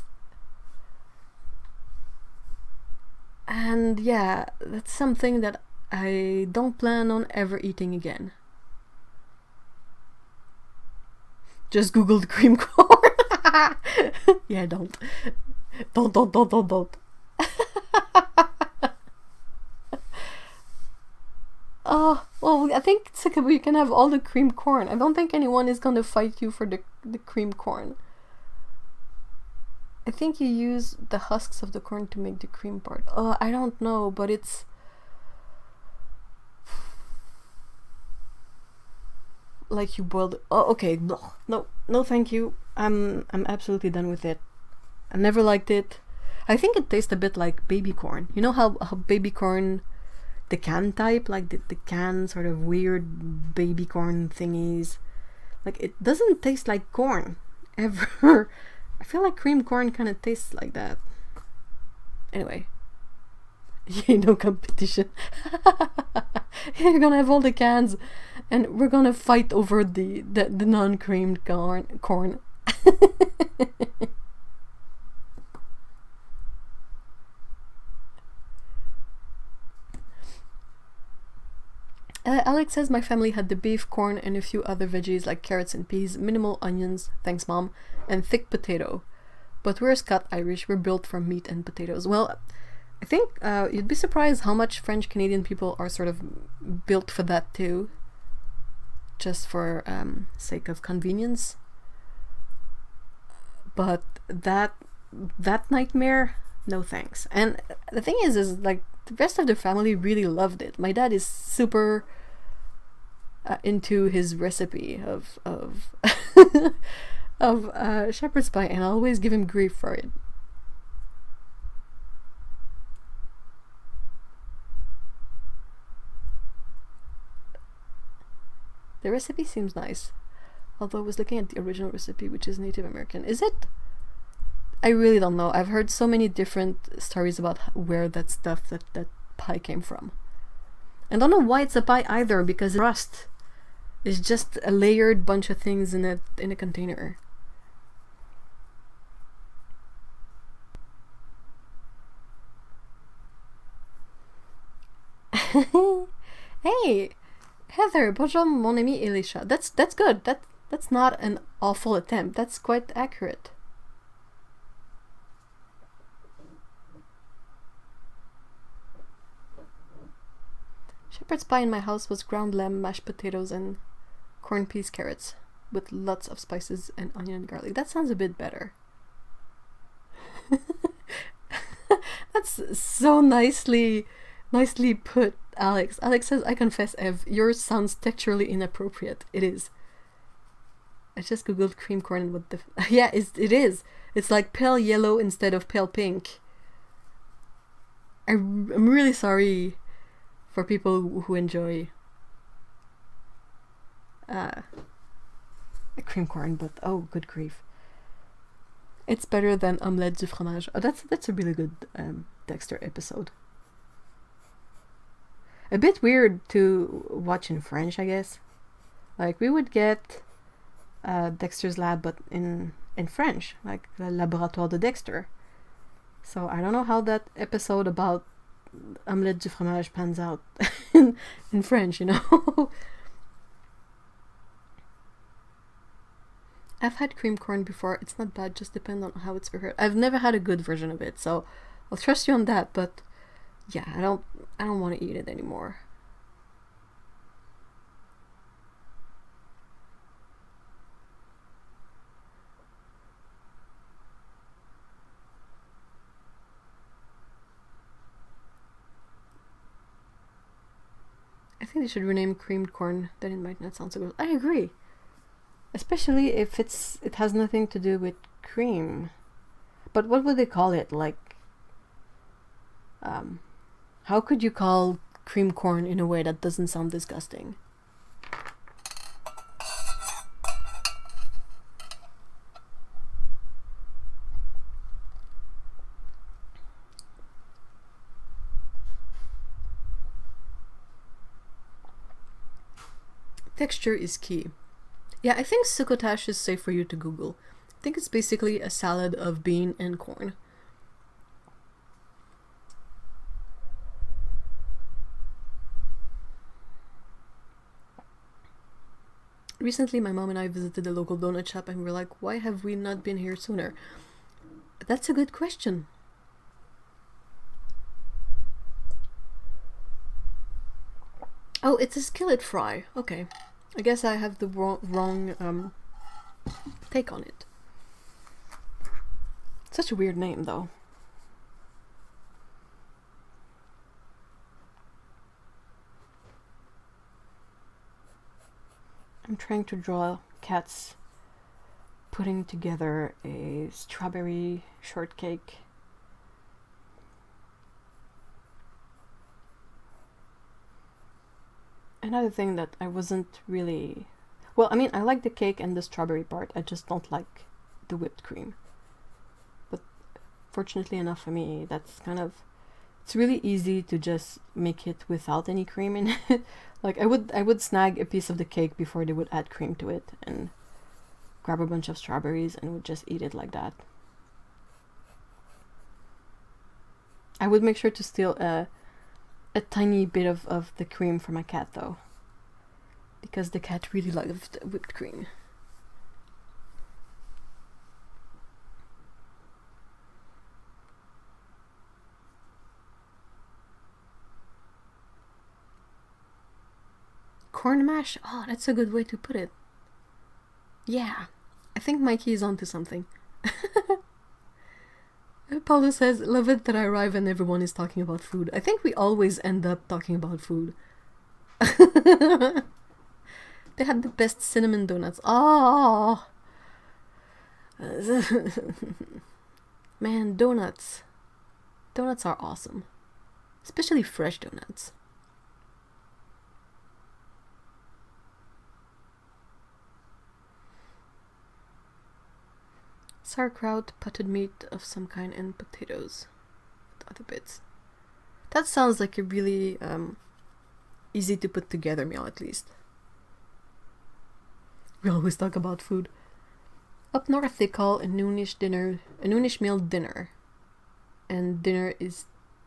And yeah, that's something that I don't plan on ever eating again. Just Googled cream corn. Yeah, don't. Oh, well, I think it's okay, you can have all the cream corn. I don't think anyone is gonna fight you for the cream corn. I think you use the husks of the corn to make the cream part. Oh, I don't know, but it's... like you boiled... Oh, okay, no, thank you. I'm absolutely done with it. I never liked it. I think it tastes a bit like baby corn. You know how baby corn, the can type, like the can sort of weird baby corn thingies, like it doesn't taste like corn ever. I feel like cream corn kind of tastes like that. Anyway, no competition. You're gonna have all the cans, and we're gonna fight over the non-creamed corn. Alex says my family had the beef, corn, and a few other veggies like carrots and peas, minimal onions, thanks mom, and thick potato. But we're Scot Irish, we're built from meat and potatoes. Well, I think you'd be surprised how much French Canadian people are sort of built for that too. Just for sake of convenience. But that nightmare, no thanks. And the thing is like the rest of the family really loved it. My dad is super into his recipe of of shepherd's pie, and I always give him grief for it. The recipe seems nice, although I was looking at the original recipe, which is Native American. Is it? I really don't know. I've heard so many different stories about where that stuff, that pie came from. I don't know why it's a pie either, because crust is just a layered bunch of things in a container. Hey, Heather, bonjour mon ami Elisha. That's good. That's not an awful attempt. That's quite accurate. Shepherd's pie in my house was ground lamb, mashed potatoes, and corn, peas, carrots, with lots of spices and onion and garlic. That sounds a bit better. That's so nicely put, Alex. Alex says, I confess, Ev, yours sounds texturally inappropriate. It is. I just googled cream corn and what the... yeah, it is. It's like pale yellow instead of pale pink. I'm really sorry for people who enjoy cream corn, but oh, good grief. It's better than omelette du fromage. Oh, that's a really good Dexter episode. A bit weird to watch in French, I guess. Like, we would get Dexter's Lab, but in French, like Le Laboratoire de Dexter. So I don't know how that episode about omelette du fromage pans out in French, you know. I've had cream corn before. It's not bad, just depends on how it's prepared. I've never had a good version of it, so I'll trust you on that, but yeah, I don't want to eat it anymore. I think they should rename creamed corn, then it might not sound so good. I agree. Especially if it has nothing to do with cream. But what would they call it? Like, how could you call cream corn in a way that doesn't sound disgusting? Texture is key. Yeah, I think succotash is safe for you to Google. I think it's basically a salad of bean and corn. Recently, my mom and I visited a local donut shop and we were like, why have we not been here sooner? That's a good question. Oh, it's a skillet fry. Okay. I guess I have the wrong take on it. Such a weird name, though. I'm trying to draw cats putting together a strawberry shortcake. Another thing that I wasn't really... Well, I mean, I like the cake and the strawberry part. I just don't like the whipped cream. But fortunately enough for me, that's kind of... It's really easy to just make it without any cream in it. Like, I would snag a piece of the cake before they would add cream to it and grab a bunch of strawberries and would just eat it like that. I would make sure to steal a tiny bit of the cream for my cat, though, because the cat really loved whipped cream. Corn mash? Oh, that's a good way to put it. Yeah, I think Mikey is onto something. Paulo says, love it that I arrive and everyone is talking about food. I think we always end up talking about food. They had the best cinnamon donuts. Oh! Man, donuts. Donuts are awesome. Especially fresh donuts. Sauerkraut, potted meat of some kind, and potatoes with other bits. That sounds like a really easy to put together meal, at least. We always talk about food. Up north they call a noonish meal dinner. And dinner is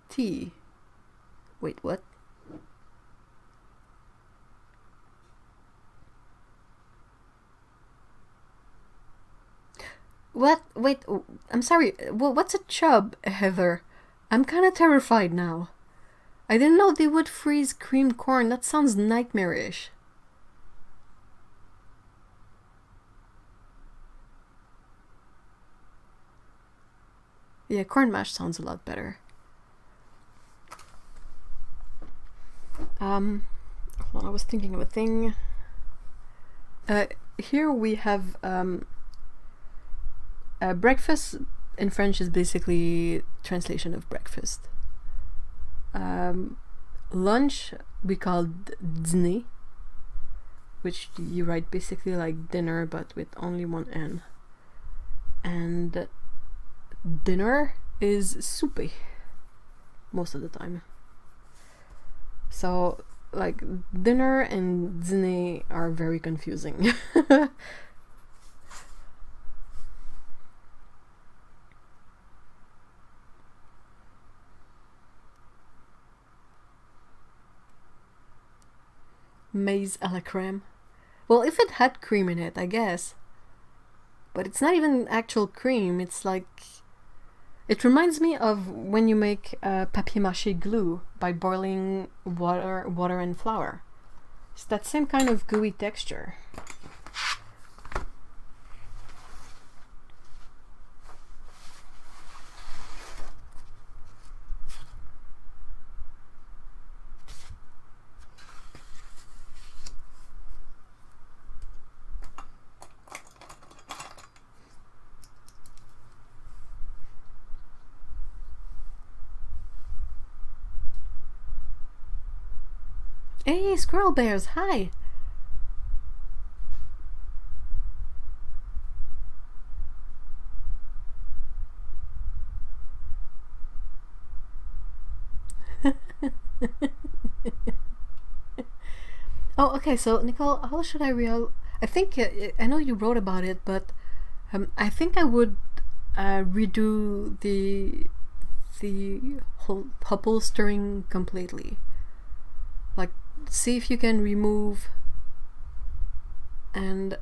tea. Wait, what? What? Wait, I'm sorry. Well, what's a chub, Heather? I'm kind of terrified now. I didn't know they would freeze creamed corn. That sounds nightmarish. Yeah, corn mash sounds a lot better. Hold on, I was thinking of a thing. Here we have breakfast in French is basically translation of breakfast. Lunch we call dîner, which you write basically like dinner but with only one N. And dinner is souper most of the time. So like dinner and dîner are very confusing. Maize à la crème. Well, if it had cream in it, I guess. But it's not even actual cream. It's like... It reminds me of when you make papier-mâché glue by boiling water and flour. It's that same kind of gooey texture. Hey, squirrel bears, hi! Oh, okay, so Nicole, how should I I think, I know you wrote about it, but I think I would redo the whole upholstering completely. Like, see if you can remove and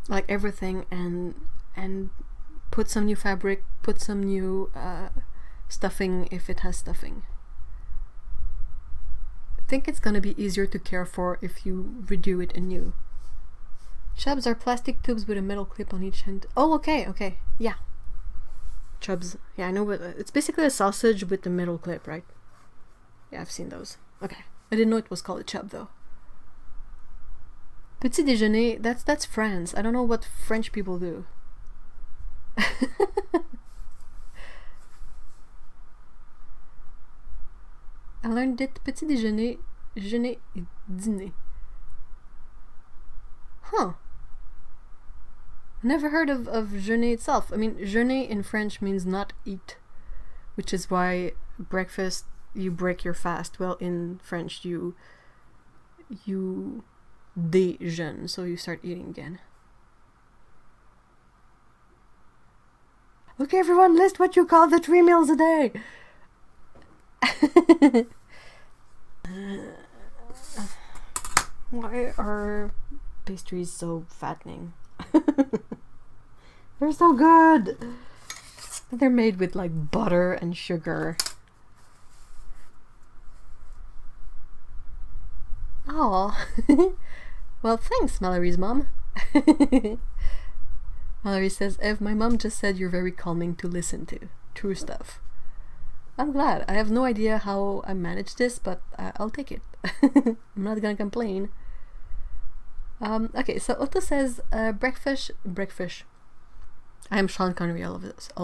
like everything and put some new fabric, put some new stuffing if it has stuffing. I think it's gonna be easier to care for if you redo it anew. Chubs are plastic tubes with a metal clip on each end. Oh, okay, yeah. Chubs, yeah, I know, but it's basically a sausage with a metal clip, right? Yeah, I've seen those. Okay, I didn't know it was called a chub though. Petit déjeuner, that's France. I don't know what French people do. I learned it petit déjeuner, jeûner et dîner. Huh. Never heard of jeûner itself. I mean, jeûner in French means not eat, which is why breakfast, you break your fast. Well, in French, you déjeune, so you start eating again. Okay, everyone, list what you call the 3 meals a day. Why are pastries so fattening? They're so good. They're made with like butter and sugar. Oh. Well, thanks, Mallory's mom. Mallory says, Ev, my mom just said you're very calming to listen to. True stuff. I'm glad. I have no idea how I managed this, but I'll take it. I'm not gonna complain. Okay, so Otto says, breakfast. I am Sean Connery all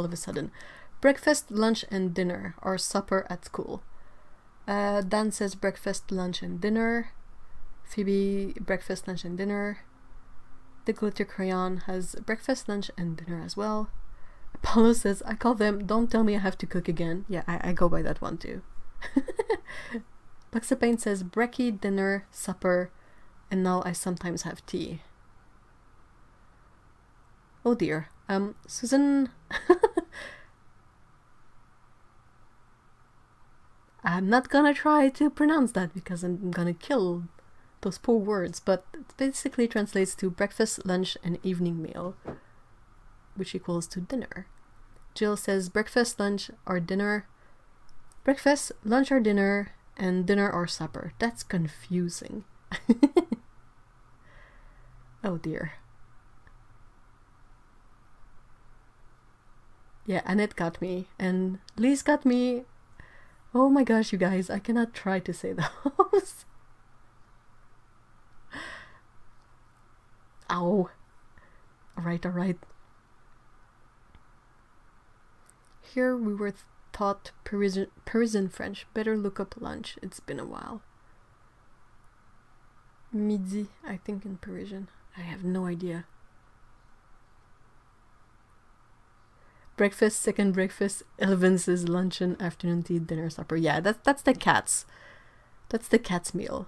of a sudden. Breakfast, lunch, and dinner, or supper at school. Dan says breakfast, lunch, and dinner. Phoebe, breakfast, lunch, and dinner. The Glitter Crayon has breakfast, lunch, and dinner as well. Apollo says, I call them, don't tell me I have to cook again. Yeah, I go by that one too. Luxapane says, brekkie, dinner, supper, and now I sometimes have tea. Oh dear. Susan... I'm not gonna try to pronounce that because I'm gonna kill those poor words, but it basically translates to breakfast, lunch, and evening meal, which equals to dinner. Jill says breakfast, lunch, or dinner. Breakfast, lunch, or dinner, and dinner or supper. That's confusing. Oh dear. Yeah, Annette got me, and Lise got me. Oh my gosh, you guys, I cannot try to say those. Ow. Alright. Here we were taught Parisian French. Better look up lunch. It's been a while. Midi, I think, in Parisian. I have no idea. Breakfast, second breakfast, elevenses, luncheon, afternoon tea, dinner, supper. Yeah, that's the cat's. That's the cat's meal.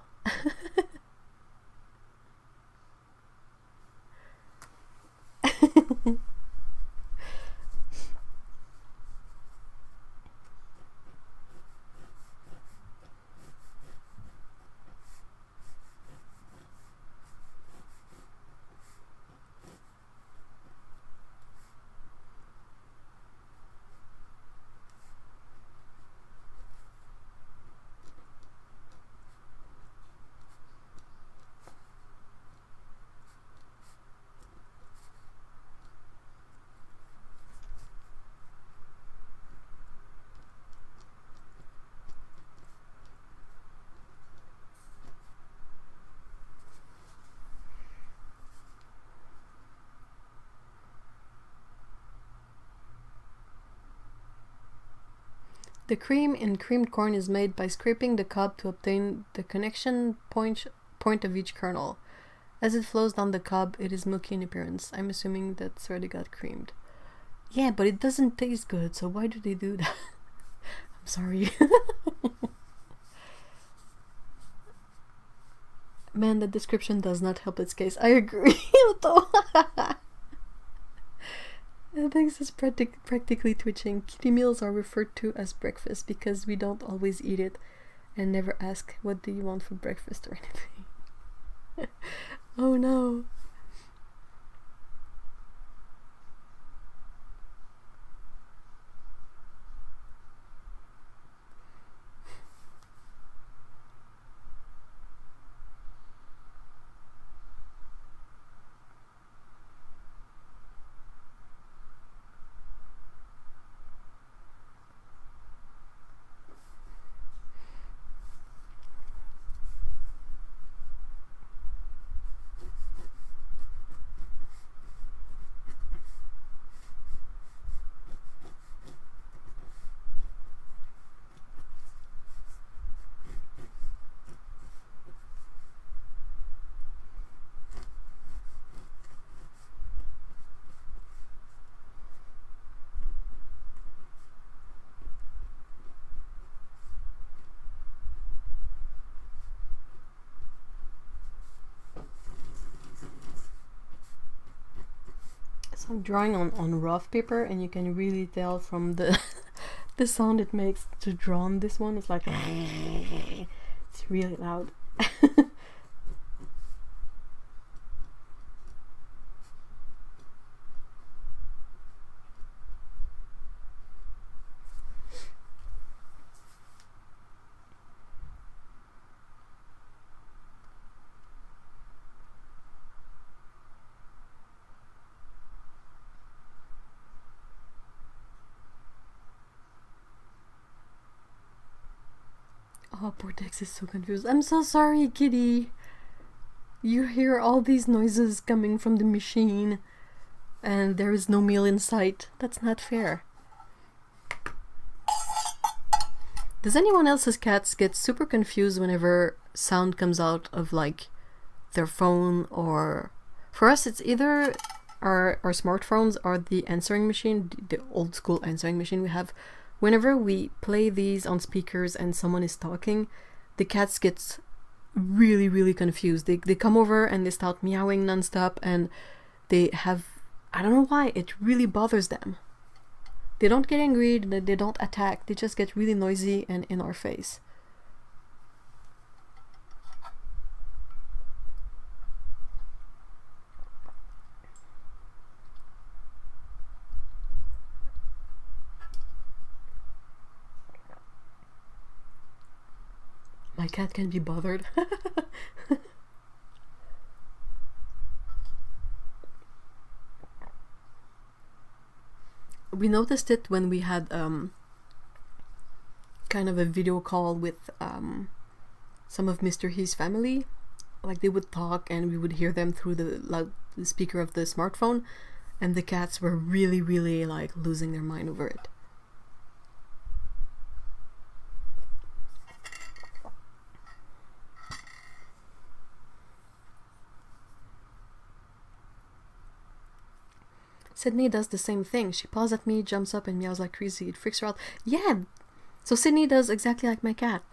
The cream in creamed corn is made by scraping the cob to obtain the connection point of each kernel. As it flows down the cob, it is milky in appearance. I'm assuming that's already got creamed. Yeah, but it doesn't taste good, so why do they do that? I'm sorry. Man, the description does not help its case. I agree, though. Thanks is practically twitching. Kitty meals are referred to as breakfast because we don't always eat it and never ask what do you want for breakfast or anything. Oh no. So I'm drawing on rough paper, and you can really tell from the the sound it makes to draw on this one. It's like it's really loud. Oh, poor Dex is so confused. I'm so sorry, kitty. You hear all these noises coming from the machine, and there is no meal in sight. That's not fair. Does anyone else's cats get super confused whenever sound comes out of, like, their phone? Or for us, it's either our smartphones or the answering machine, the old school answering machine we have. Whenever we play these on speakers and someone is talking, the cats get really, really confused. They come over and they start meowing nonstop, and they have, I don't know why, it really bothers them. They don't get angry, they don't attack, they just get really noisy and in our face. My cat can be bothered. We noticed it when we had kind of a video call with some of Mr. He's family. Like, they would talk and we would hear them through the speaker of the smartphone, and the cats were really, really like losing their mind over it. Sydney does the same thing. She paws at me, jumps up, and meows like crazy. It freaks her out. Yeah, so Sydney does exactly like my cat.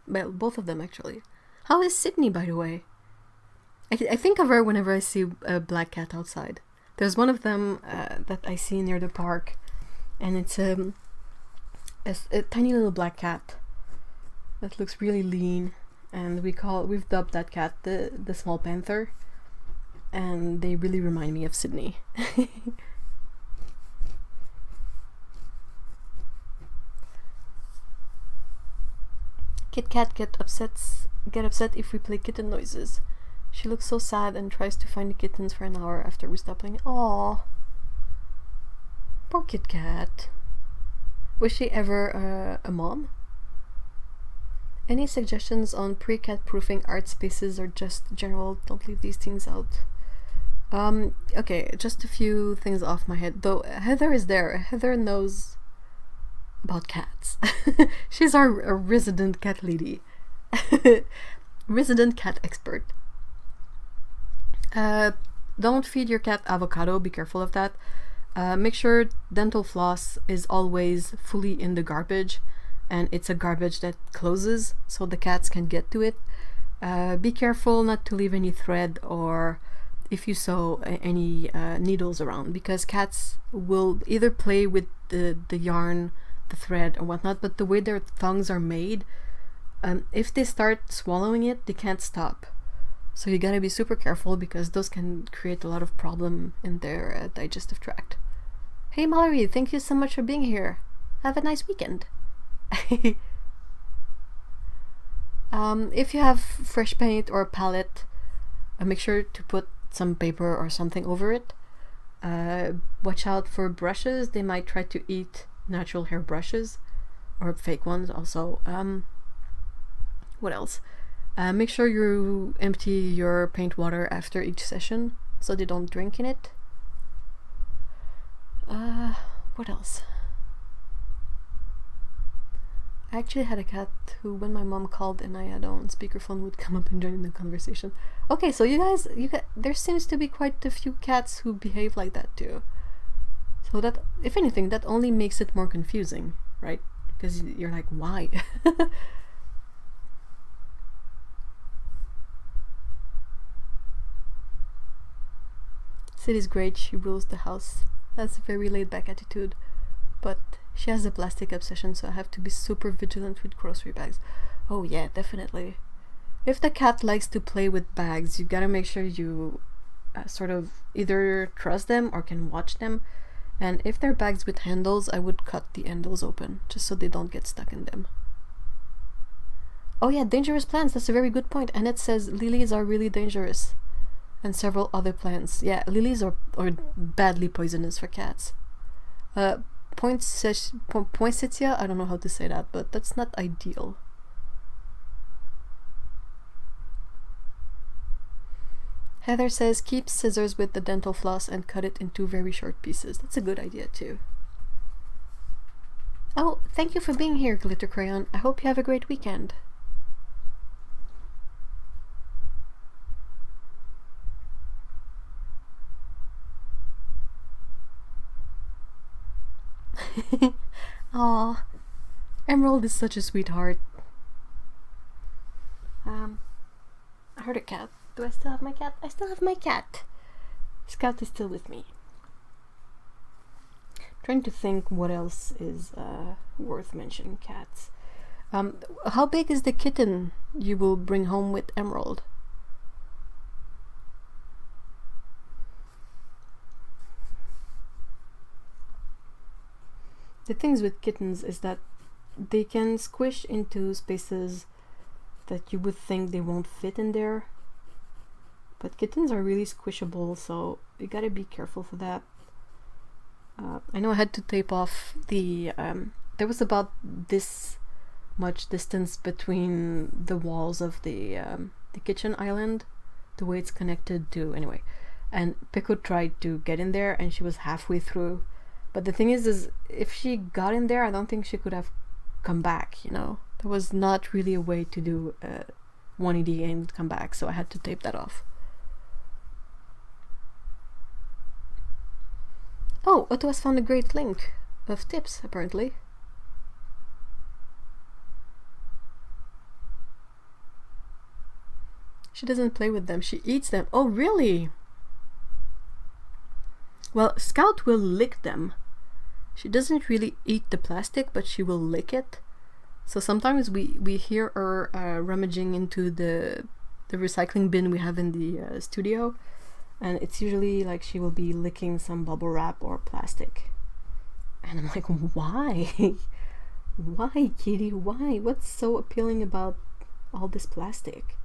Well, both of them, actually. How is Sydney, by the way? I think of her whenever I see a black cat outside. There's one of them that I see near the park, and it's a tiny little black cat that looks really lean, and we've dubbed that cat the small panther. And they really remind me of Sydney. Kit Kat get upset if we play kitten noises. She looks so sad and tries to find the kittens for an hour after we stop playing. Aww. Poor Kit Kat. Was she ever a mom? Any suggestions on pre-cat proofing art spaces, or just general don't leave these things out? Okay, just a few things off my head. Though Heather is there. Heather knows about cats. She's our resident cat lady. Resident cat expert. Don't feed your cat avocado, be careful of that. Make sure dental floss is always fully in the garbage, and it's a garbage that closes so the cats can get to it. Be careful not to leave any thread or, if you sew, any needles around, because cats will either play with the yarn, the thread or whatnot, but the way their tongues are made, if they start swallowing it, they can't stop. So you gotta be super careful, because those can create a lot of problem in their digestive tract. Hey Mallory, thank you so much for being here. Have a nice weekend. If you have fresh paint or a palette, make sure to put some paper or something over it. Watch out for brushes. They might try to eat natural hair brushes, or fake ones also. What else? Make sure you empty your paint water after each session so they don't drink in it. What else? I actually had a cat who, when my mom called and I had on speakerphone, would come up and join in the conversation. Okay, so you guys, there seems to be quite a few cats who behave like that too. So that, if anything, that only makes it more confusing, right? Because you're like, why? Sid is great. She rules the house. That's a very laid-back attitude, but she has a plastic obsession, so I have to be super vigilant with grocery bags. Oh yeah, definitely. If the cat likes to play with bags, you gotta make sure you sort of either trust them or can watch them. And if they're bags with handles, I would cut the handles open, just so they don't get stuck in them. Oh yeah, dangerous plants, that's a very good point. And it says lilies are really dangerous. And several other plants. Yeah, lilies are badly poisonous for cats. Poinsettia, I don't know how to say that, but that's not ideal. Heather says, keep scissors with the dental floss and cut it into very short pieces. That's a good idea too. Oh, thank you for being here, Glitter Crayon. I hope you have a great weekend. Aw, Emerald is such a sweetheart. I heard a cat. Do I still have my cat? I still have my cat. Scout is still with me. Trying to think what else is worth mentioning. Cats. How big is the kitten you will bring home with Emerald? The things with kittens is that they can squish into spaces that you would think they won't fit in there. But kittens are really squishable, so you gotta be careful for that. I know I had to tape off the... there was about this much distance between the walls of the kitchen island, the way it's connected to... Anyway, and Pico tried to get in there and she was halfway through. But the thing is if she got in there, I don't think she could have come back, you know? There was not really a way to do 180 and come back, so I had to tape that off. Oh, Otto has found a great link of tips, apparently. She doesn't play with them, she eats them. Oh, really? Well, Scout will lick them. She doesn't really eat the plastic, but she will lick it. So sometimes we hear her rummaging into the recycling bin we have in the studio, and it's usually like she will be licking some bubble wrap or plastic. And I'm like, why? Why, kitty? Why? What's so appealing about all this plastic?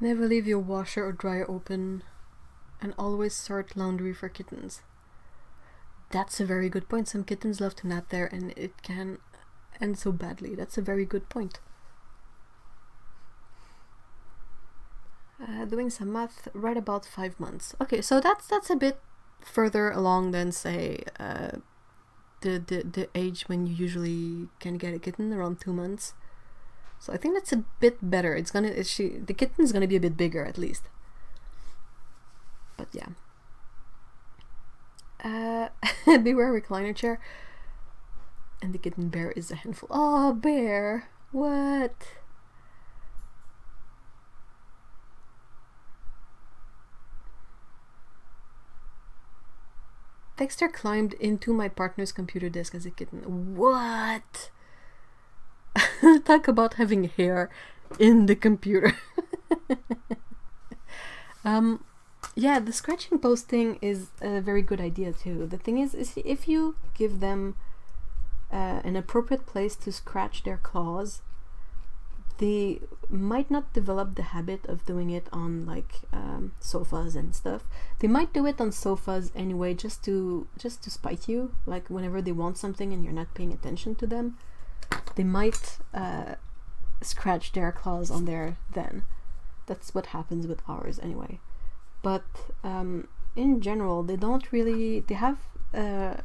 Never leave your washer or dryer open, and always sort laundry for kittens. That's a very good point. Some kittens love to nap there, and it can end so badly. That's a very good point. Doing some math, right about 5 months. Okay, so that's a bit further along than, say, the age when you usually can get a kitten, around 2 months. So I think that's a bit better. The kitten's gonna be a bit bigger at least. But yeah. Beware recliner chair. And the kitten bear is a handful. Oh, bear! What? Dexter climbed into my partner's computer desk as a kitten. What? Talk about having hair in the computer. Yeah, the scratching post thing is a very good idea too. The thing is if you give them an appropriate place to scratch their claws, they might not develop the habit of doing it on like sofas and stuff. They might do it on sofas anyway, just to spite you. Like whenever they want something and you're not paying attention to them, they might scratch their claws on there then. That's what happens with ours anyway. But in general, they don't really, they have an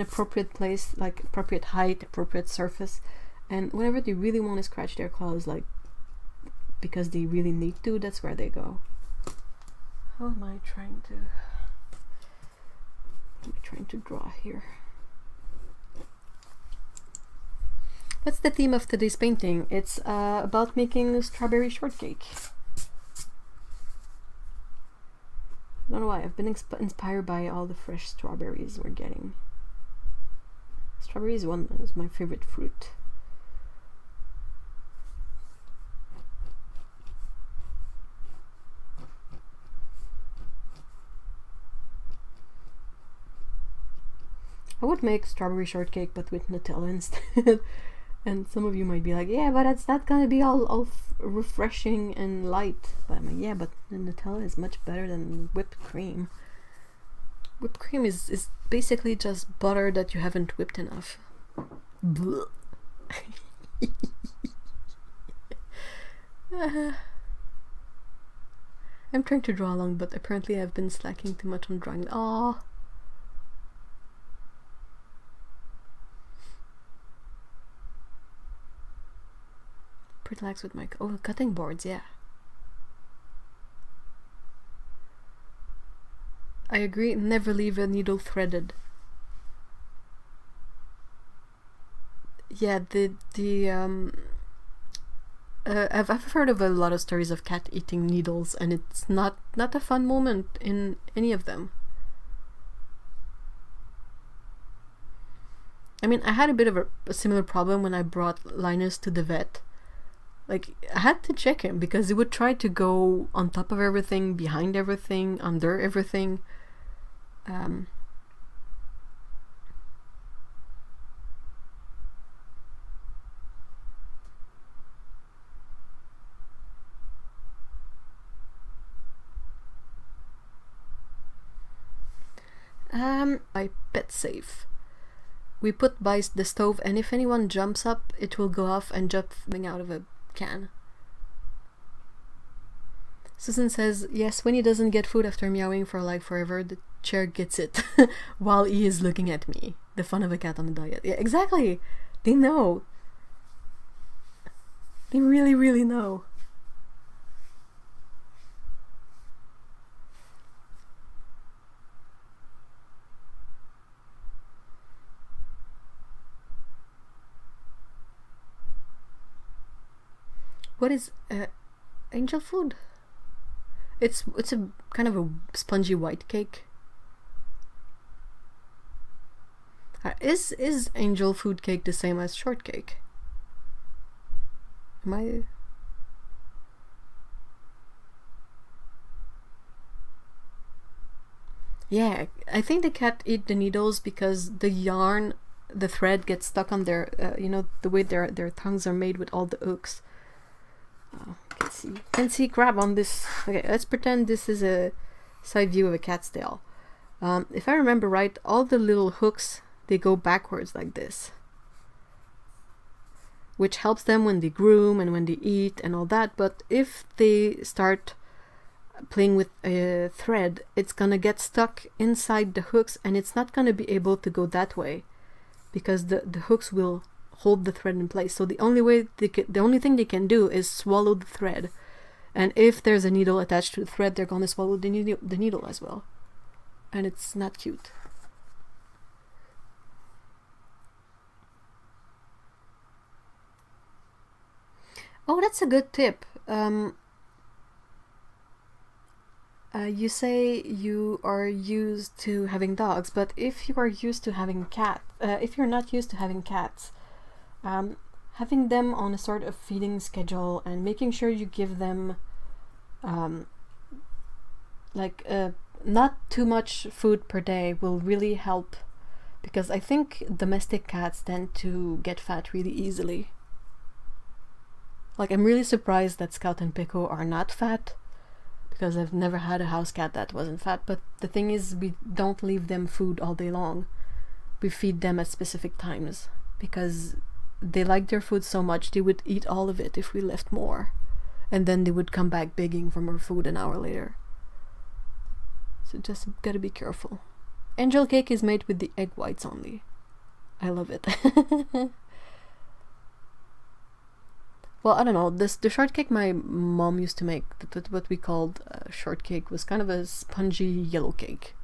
appropriate place, like appropriate height, appropriate surface, and whenever they really want to scratch their claws, like because they really need to, that's where they go. How am I trying to draw here? What's the theme of today's painting? It's about making strawberry shortcake. I don't know why, I've been inspired by all the fresh strawberries we're getting. Strawberries is my favorite fruit. I would make strawberry shortcake but with Nutella instead. And some of you might be like, yeah, but it's not gonna be all refreshing and light. But I'm like, yeah, but the Nutella is much better than whipped cream. Whipped cream is basically just butter that you haven't whipped enough. I'm trying to draw along, but apparently I've been slacking too much on drawing. Aww. Relax with my cutting boards, yeah. I agree, never leave a needle threaded. Yeah, I've heard of a lot of stories of cat eating needles, and it's not a fun moment in any of them. I mean, I had a bit of a similar problem when I brought Linus to the vet. Like, I had to check him because he would try to go on top of everything, behind everything, under everything. I pet safe. We put by the stove, and if anyone jumps up, it will go off and jump out of a can. Susan says, yes, when he doesn't get food after meowing for like forever, the chair gets it while he is looking at me. The fun of a cat on a diet. Yeah, exactly. They know. They really, really know. What is angel food? It's a kind of a spongy white cake. Is angel food cake the same as shortcake? Am I? Yeah, I think the cat eat the needles because the yarn, the thread gets stuck on their, you know, the way their tongues are made with all the hooks. Oh, gets see. Can see grab on this. Okay, let's pretend this is a side view of a cat's tail. If I remember right, all the little hooks, they go backwards like this, which helps them when they groom and when they eat and all that. But if they start playing with a thread, it's gonna get stuck inside the hooks and it's not gonna be able to go that way because the hooks will hold the thread in place. So the only thing they can do is swallow the thread. And if there's a needle attached to the thread, they're gonna swallow the needle as well. And it's not cute. Oh, that's a good tip. You say you are used to having dogs, but if you are used to having if you're not used to having cats, having them on a sort of feeding schedule and making sure you give them not too much food per day will really help, because I think domestic cats tend to get fat really easily. Like, I'm really surprised that Scout and Pico are not fat, because I've never had a house cat that wasn't fat. But the thing is, we don't leave them food all day long. We feed them at specific times, because they like their food so much they would eat all of it if we left more, and then they would come back begging for more food an hour later. So just gotta be careful. Angel cake is made with the egg whites only. I love it. Well, I don't know. The shortcake my mom used to make, what we called shortcake, was kind of a spongy yellow cake.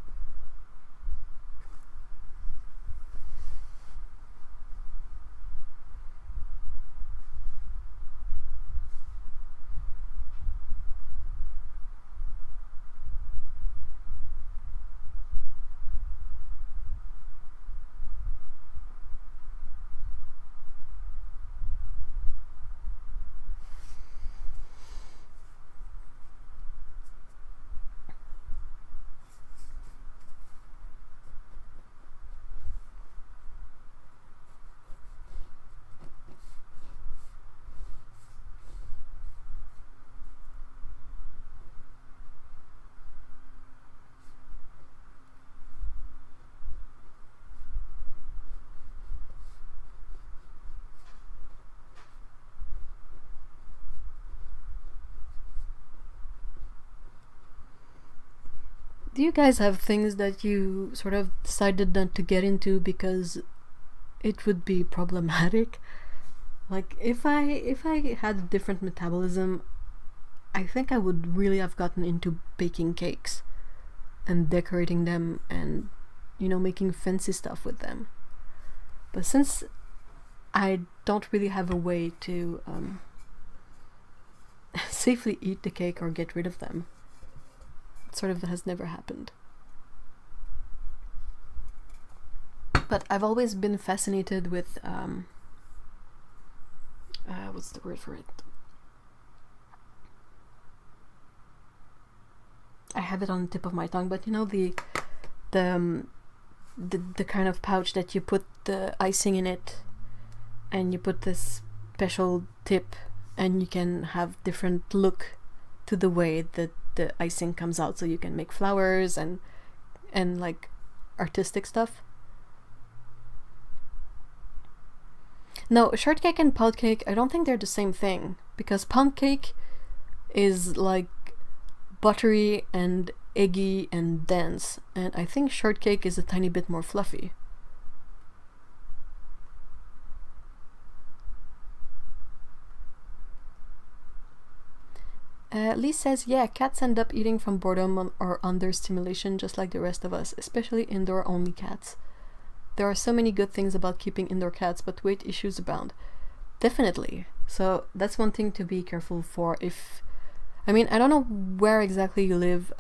Do you guys have things that you sort of decided not to get into because it would be problematic? Like, if I had a different metabolism, I think I would really have gotten into baking cakes and decorating them and, making fancy stuff with them. But since I don't really have a way to safely eat the cake or get rid of them, sort of has never happened. But I've always been fascinated with what's the word for it? I have it on the tip of my tongue, but the kind of pouch that you put the icing in it, and you put this special tip, and you can have different look to the way that the icing comes out, so you can make flowers and like artistic stuff. No, shortcake and pound cake, I don't think they're the same thing, because pound cake is like buttery and eggy and dense, and I think shortcake is a tiny bit more fluffy. Lee says, yeah, cats end up eating from boredom or under stimulation just like the rest of us, especially indoor-only cats. There are so many good things about keeping indoor cats, but weight issues abound. Definitely. So that's one thing to be careful for. I don't know where exactly you live,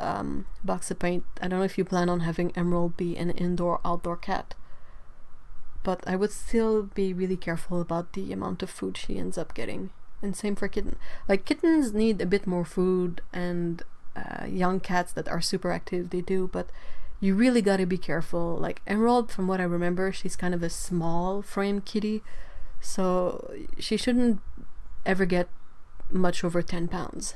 Box of Paint. I don't know if you plan on having Emerald be an indoor-outdoor cat. But I would still be really careful about the amount of food she ends up getting. And same for kitten. Like, kittens need a bit more food, and young cats that are super active, they do, but you really gotta be careful. Like, Emerald, from what I remember, she's kind of a small frame kitty, so she shouldn't ever get much over 10 pounds.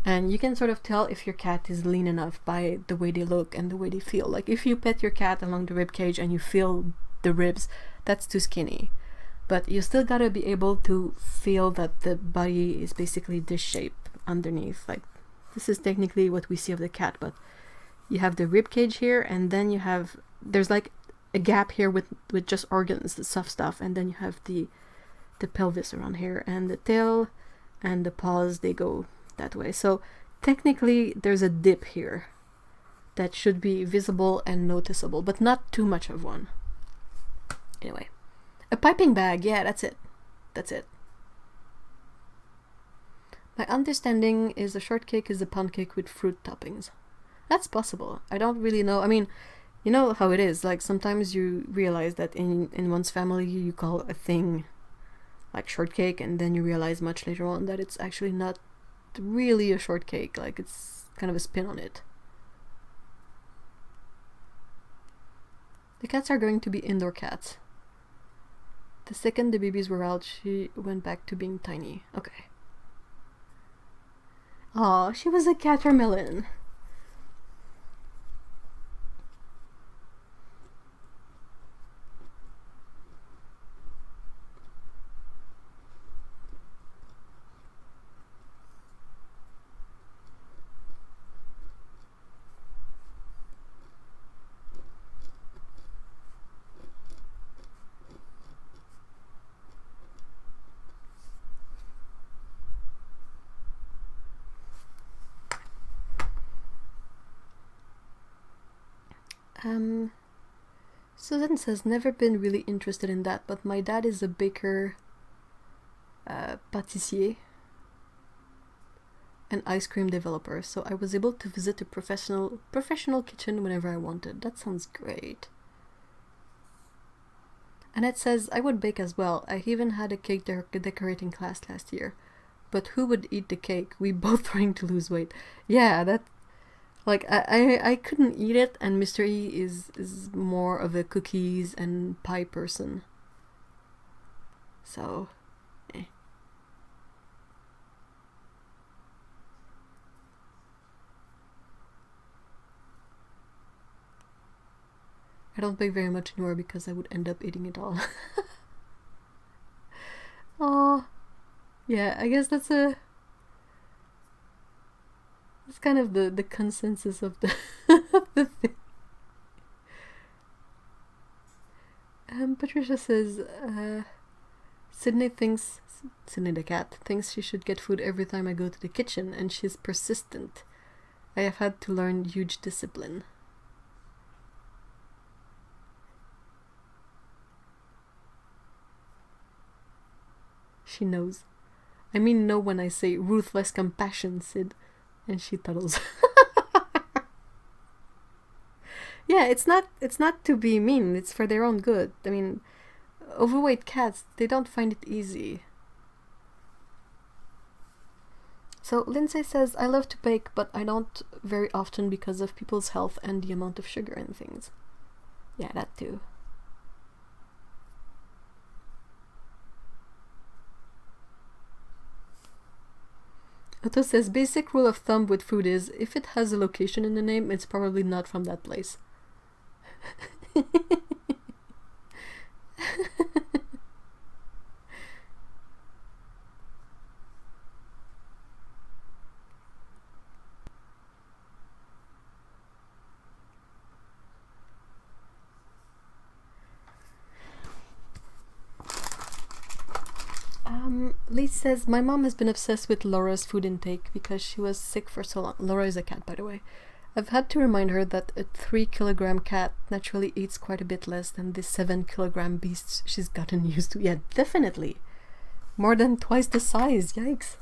And you can sort of tell if your cat is lean enough by the way they look and the way they feel. Like if you pet your cat along the rib cage and you feel the ribs, that's too skinny. But you still gotta be able to feel that the body is basically this shape underneath. Like this is technically what we see of the cat, but you have the rib cage here, and then you have, there's like a gap here with just organs, the soft stuff, and then you have the pelvis around here, and the tail and the paws, they go that way. So technically there's a dip here that should be visible and noticeable, but not too much of one. Anyway, a piping bag, yeah, that's it. My understanding is a shortcake is a pound cake with fruit toppings. That's possible. I don't really know. I mean, you know how it is. Like sometimes you realize that in one's family you call a thing like shortcake, and then you realize much later on that it's actually not really a shortcake. Like it's kind of a spin on it. The cats are going to be indoor cats. The second the babies were out, she went back to being tiny. Okay. Aw, she was a catermelon. Susan says, never been really interested in that, but my dad is a baker, pâtissier, and ice cream developer, so I was able to visit a professional kitchen whenever I wanted. That sounds great. Annette says, I would bake as well. I even had a cake decorating class last year. But who would eat the cake? We both trying to lose weight. Yeah, that... Like, I couldn't eat it, and Mr. E is more of a cookies and pie person. So, eh. I don't bake very much anymore because I would end up eating it all. Oh, yeah, I guess that's kind of the consensus of the the thing. Patricia says, Sydney the cat thinks she should get food every time I go to the kitchen, and she's persistent. I have had to learn huge discipline. She knows. I mean know when I say ruthless compassion, Sid. And she tuttles. Yeah, it's not to be mean, it's for their own good. I mean, overweight cats, they don't find it easy. So Lindsay says, I love to bake, but I don't very often because of people's health and the amount of sugar and things. Yeah, that too. Otto says, basic rule of thumb with food is, if it has a location in the name, it's probably not from that place. Lee says, my mom has been obsessed with Laura's food intake because she was sick for so long. Laura is a cat, by the way. I've had to remind her that a 3-kilogram cat naturally eats quite a bit less than the 7-kilogram beast she's gotten used to. Yeah, definitely. More than twice the size. Yikes.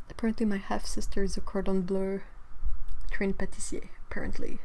Apparently my half-sister is a cordon bleu trained pâtissier, apparently.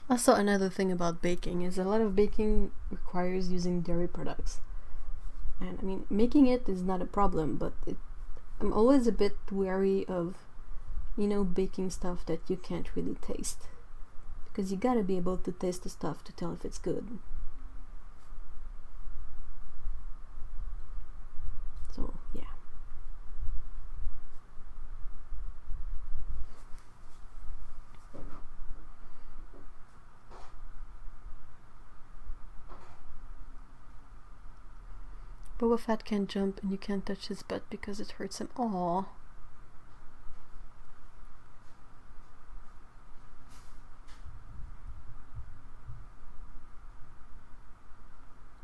Also, another thing about baking is a lot of baking requires using dairy products. And I mean, making it is not a problem, but I'm always a bit wary of, baking stuff that you can't really taste. Because you gotta be able to taste the stuff to tell if it's good. So, yeah. Boba Fett can't jump and you can't touch his butt because it hurts him. Aww.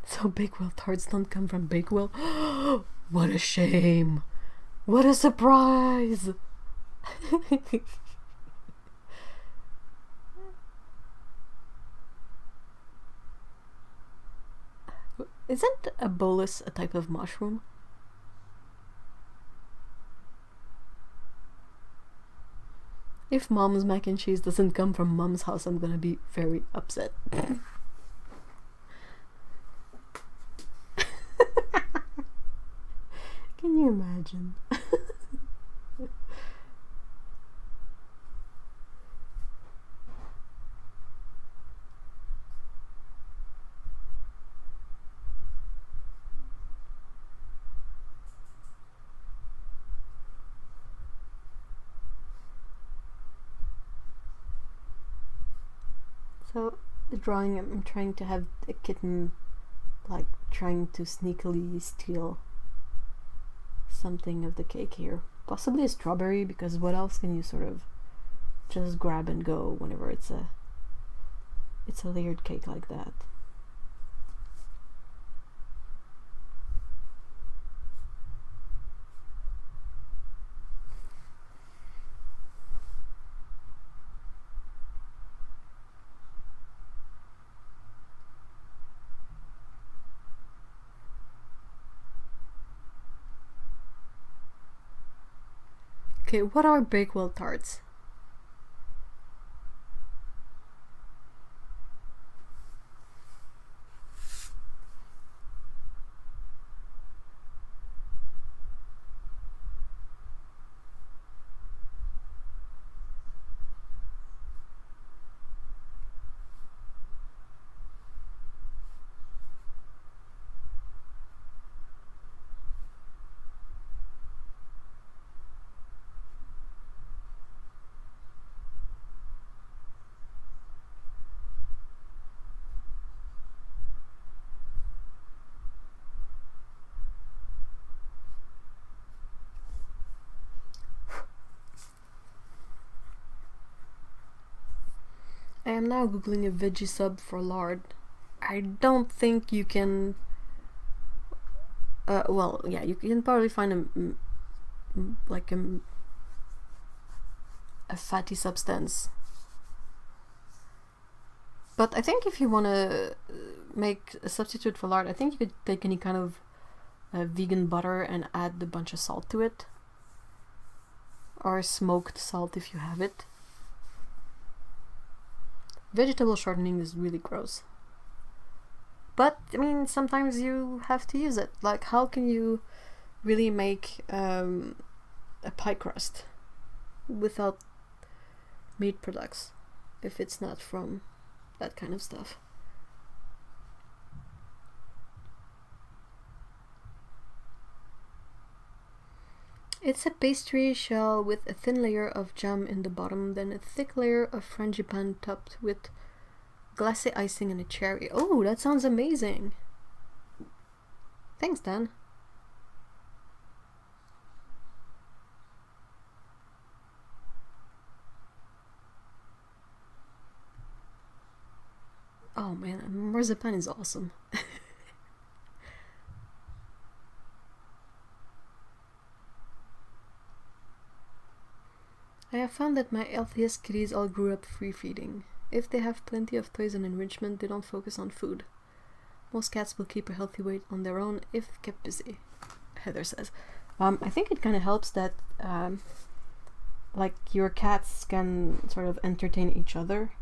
So Bakewell tarts don't come from Bakewell? What a shame! What a surprise! Isn't a bolus a type of mushroom? If Mom's mac and cheese doesn't come from Mom's house, I'm gonna be very upset. Can you imagine? So, the drawing, I'm trying to have a kitten, like, trying to sneakily steal something of the cake here. Possibly a strawberry, because what else can you sort of just grab and go whenever it's a layered cake like that? Okay, what are Bakewell tarts? I am now googling a veggie sub for lard. I don't think you can. Well, yeah, you can probably find a fatty substance. But I think if you want to make a substitute for lard, I think you could take any kind of vegan butter and add a bunch of salt to it. Or smoked salt if you have it. Vegetable shortening is really gross. But, I mean, sometimes you have to use it. Like, how can you really make a pie crust without meat products if it's not from that kind of stuff? It's a pastry shell with a thin layer of jam in the bottom, then a thick layer of frangipane topped with glace icing and a cherry. Oh, that sounds amazing. Thanks, Dan. Oh man, marzipan is awesome. I have found that my healthiest kitties all grew up free feeding. If they have plenty of toys and enrichment, they don't focus on food. Most cats will keep a healthy weight on their own if kept busy, Heather says. I think it kind of helps that like your cats can sort of entertain each other,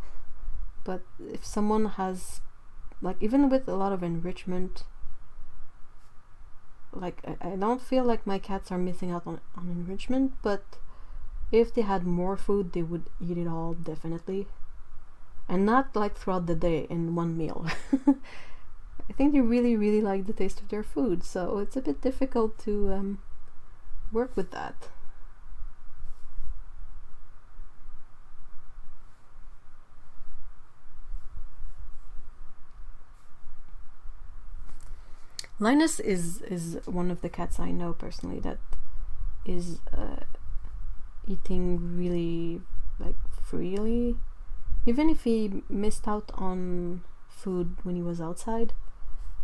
but if someone has, like, even with a lot of enrichment, like, I don't feel like my cats are missing out on enrichment, but if they had more food, they would eat it all, definitely. And not like throughout the day in one meal. I think they really, really like the taste of their food, so it's a bit difficult to work with that. Linus is one of the cats I know personally that is eating really, like, freely. Even if he missed out on food when he was outside,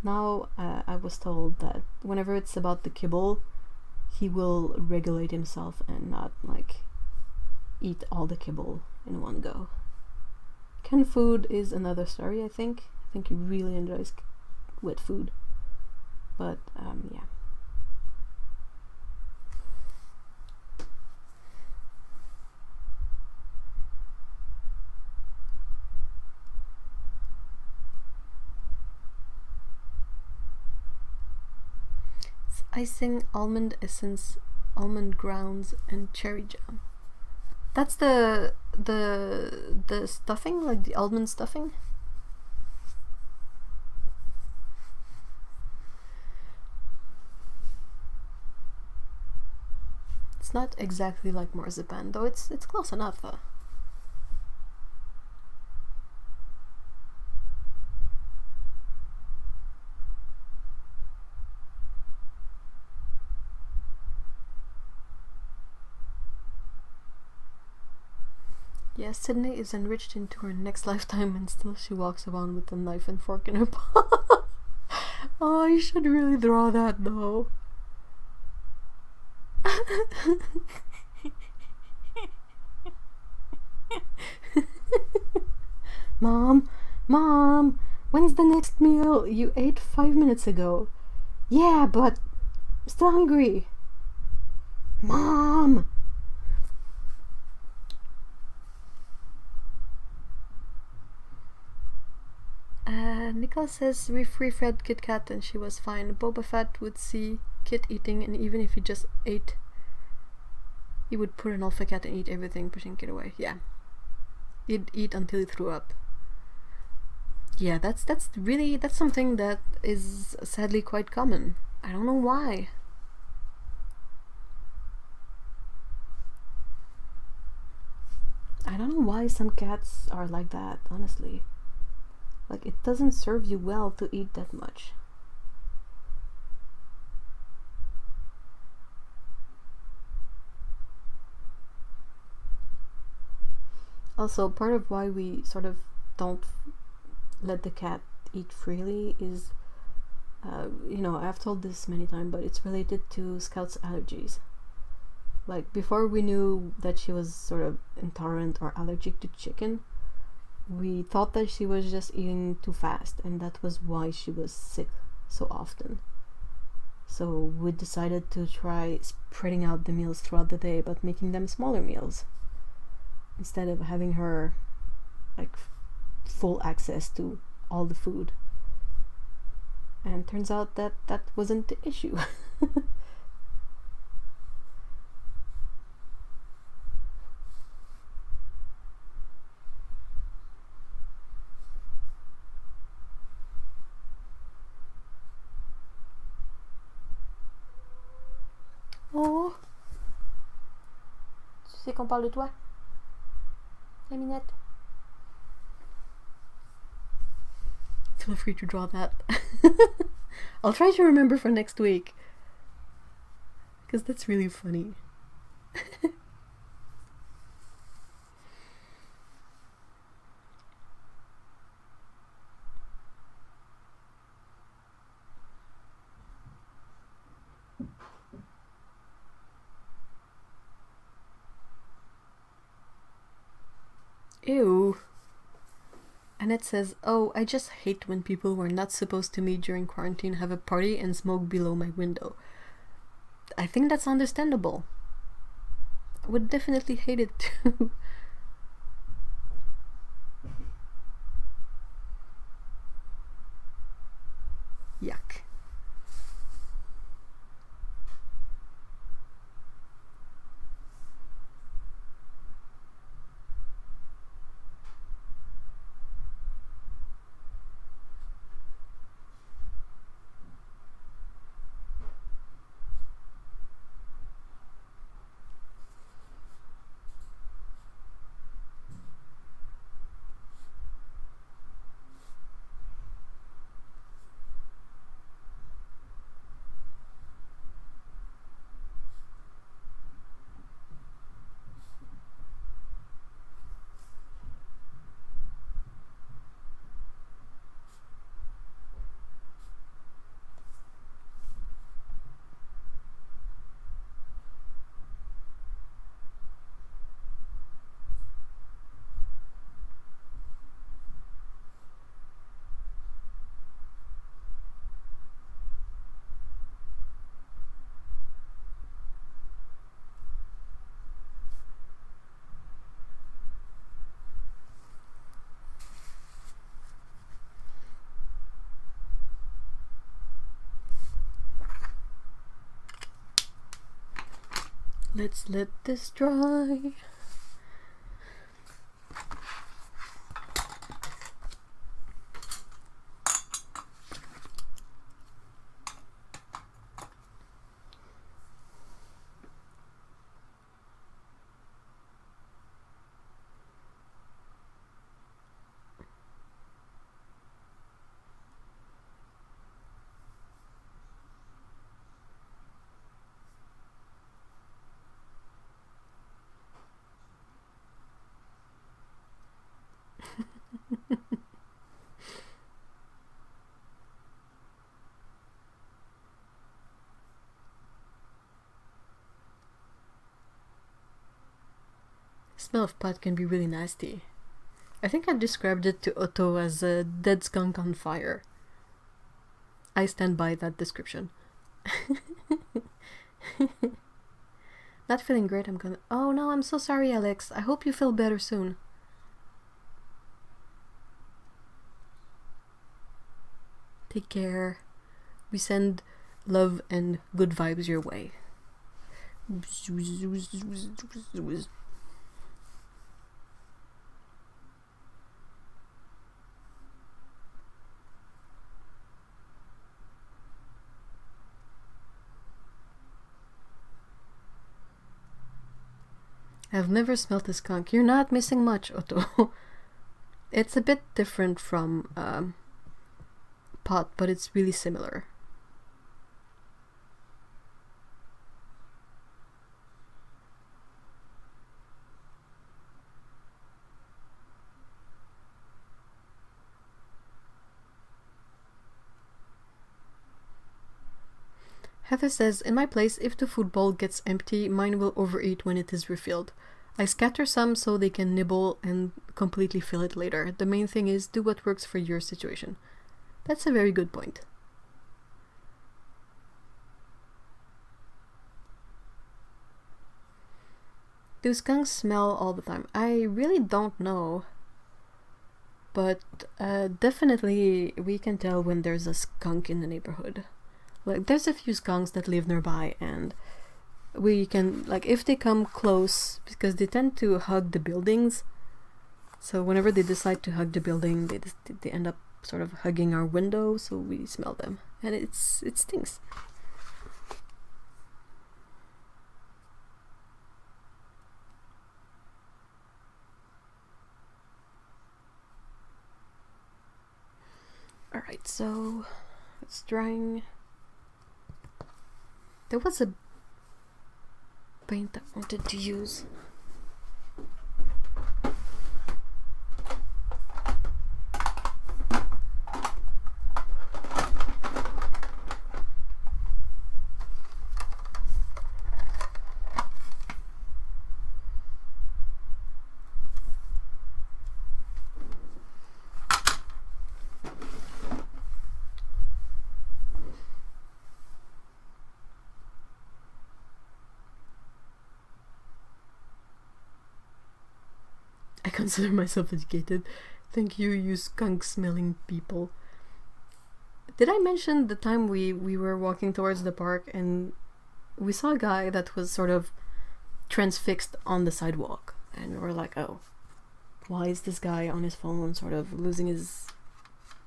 now I was told that whenever it's about the kibble, he will regulate himself and not, like, eat all the kibble in one go. Canned food is another story, I think. I think he really enjoys wet food. But, yeah. It's icing, almond essence, almond grounds, and cherry jam. That's the stuffing, like the almond stuffing. It's not exactly like marzipan, though it's close enough though. Yeah, Sydney is enriched into her next lifetime and still she walks around with a knife and fork in her paw. Oh, I should really draw that though. Mom, when's the next meal? You ate 5 minutes ago. Yeah, but still hungry. Mom! Nicole says refreed Kit Kat and she was fine. Boba Fett would see Kit eating, and even if he just ate, he would put an alpha cat and eat everything, pushing Kit away. Yeah. He'd eat until he threw up. Yeah, that's something that is sadly quite common. I don't know why. I don't know why some cats are like that, honestly. Like, it doesn't serve you well to eat that much. Also, part of why we sort of don't let the cat eat freely is, you know, I've told this many times, but it's related to Scout's allergies. Like, before we knew that she was sort of intolerant or allergic to chicken, we thought that she was just eating too fast, and that was why she was sick so often. So we decided to try spreading out the meals throughout the day, but making them smaller meals, instead of having her, like, full access to all the food. And turns out that that wasn't the issue. Oh, tu sais qu'on parle de toi, la minette. Feel free to draw that. I'll try to remember for next week, because that's really funny. Ew. Annette says, oh, I just hate when people who are not supposed to meet during quarantine have a party and smoke below my window. I think that's understandable. I would definitely hate it too. Yuck. Let's let this dry. Smell of pot can be really nasty. I think I described it to Otto as a dead skunk on fire. I stand by that description. Not feeling great, I'm gonna... Oh no, I'm so sorry, Alex. I hope you feel better soon. Take care. We send love and good vibes your way. I've never smelt a skunk. You're not missing much, Otto. It's a bit different from pot, but it's really similar. Heather says, in my place, if the food bowl gets empty, mine will overeat when it is refilled. I scatter some so they can nibble and completely fill it later. The main thing is, do what works for your situation. That's a very good point. Do skunks smell all the time? I really don't know. But definitely we can tell when there's a skunk in the neighborhood. Like, there's a few skunks that live nearby, and we can, like, if they come close, because they tend to hug the buildings, so whenever they decide to hug the building, they end up sort of hugging our window, so we smell them, and it stinks. Alright, so it's drying. There was a paint I wanted to use. I consider myself educated. Thank you, you skunk-smelling people. Did I mention the time we were walking towards the park and we saw a guy that was sort of transfixed on the sidewalk, and we're like, oh, why is this guy on his phone sort of losing his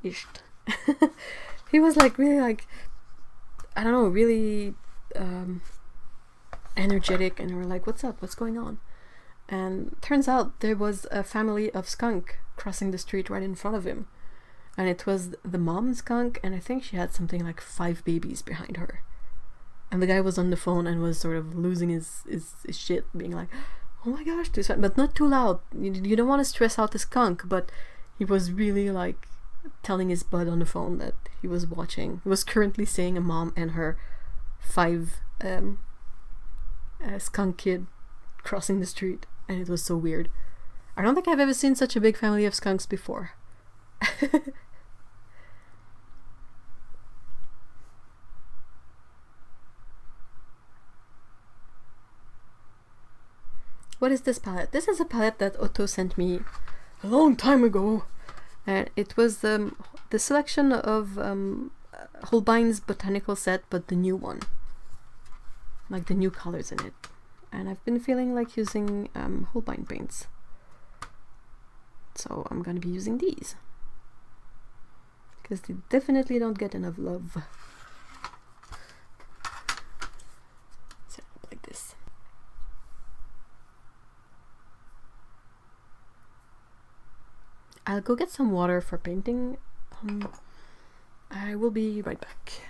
ish? He was like really like, I don't know, really energetic, and we're like, what's up, what's going on? And turns out there was a family of skunk crossing the street right in front of him, and it was the mom skunk, and I think she had something like 5 babies behind her, and the guy was on the phone and was sort of losing his shit, being like, oh my gosh, this one, but not too loud, you don't want to stress out the skunk, but he was really like telling his bud on the phone that he was currently seeing a mom and her 5 skunk kid crossing the street, and it was so weird. I don't think I've ever seen such a big family of skunks before. What is this palette? This is a palette that Otto sent me a long time ago, and it was the selection of Holbein's botanical set, but the new one, like the new colors in it. And I've been feeling like using Holbein paints, so I'm gonna be using these because they definitely don't get enough love. Set it up like this. I'll go get some water for painting. I will be right back.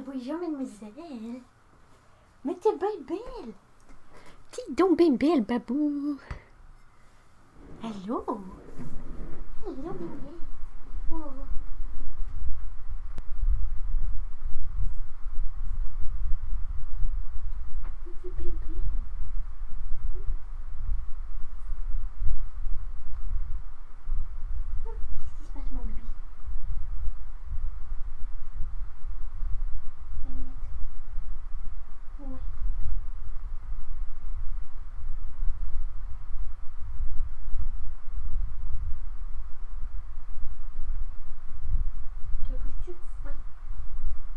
Bonjour, mademoiselle. Mais t'es bien belle. T'es donc bien belle, babou. Allô? Allô, bébé. Oh. T'es bien belle. Qu'est-ce qui se passe, mon bébé? Ouais. Tu veux que je tue? Oui.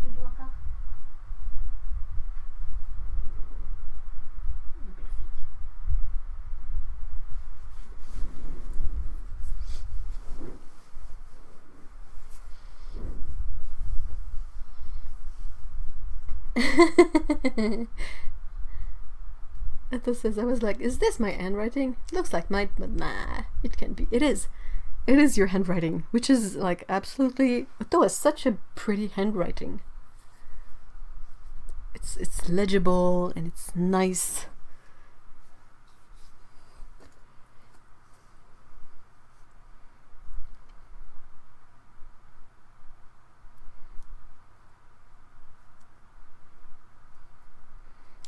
Je dois encore. Une belle fille. Otto says, I was like, is this my handwriting? It looks like mine, but nah, it can't be. It is. It is your handwriting, which is like absolutely... Otto has such a pretty handwriting. It's legible and it's nice.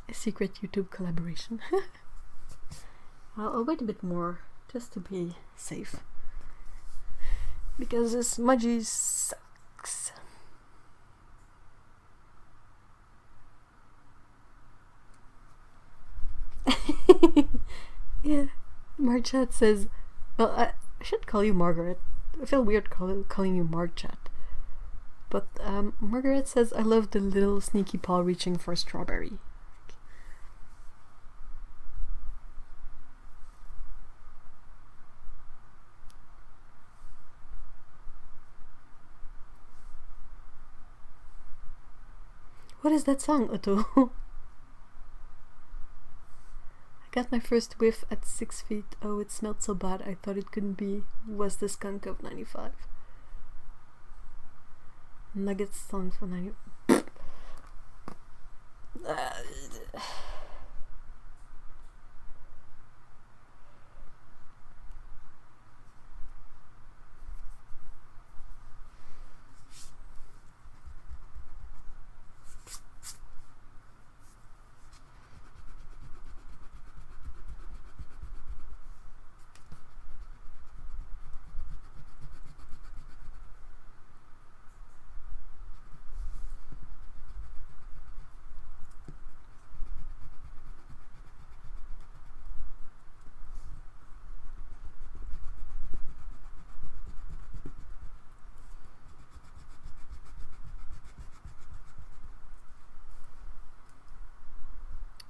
A secret YouTube collaboration. I'll wait a bit more just to be safe, because this smudgy sucks. Yeah, Marchat says, well, I should call you Margaret. I feel weird calling you Marchat. But Margaret says, I love the little sneaky paw reaching for a strawberry. What is that song, Otto? I got my first whiff at 6 feet. Oh, it smelled so bad I thought it couldn't be. Was the skunk of 95. Nuggets song for 90.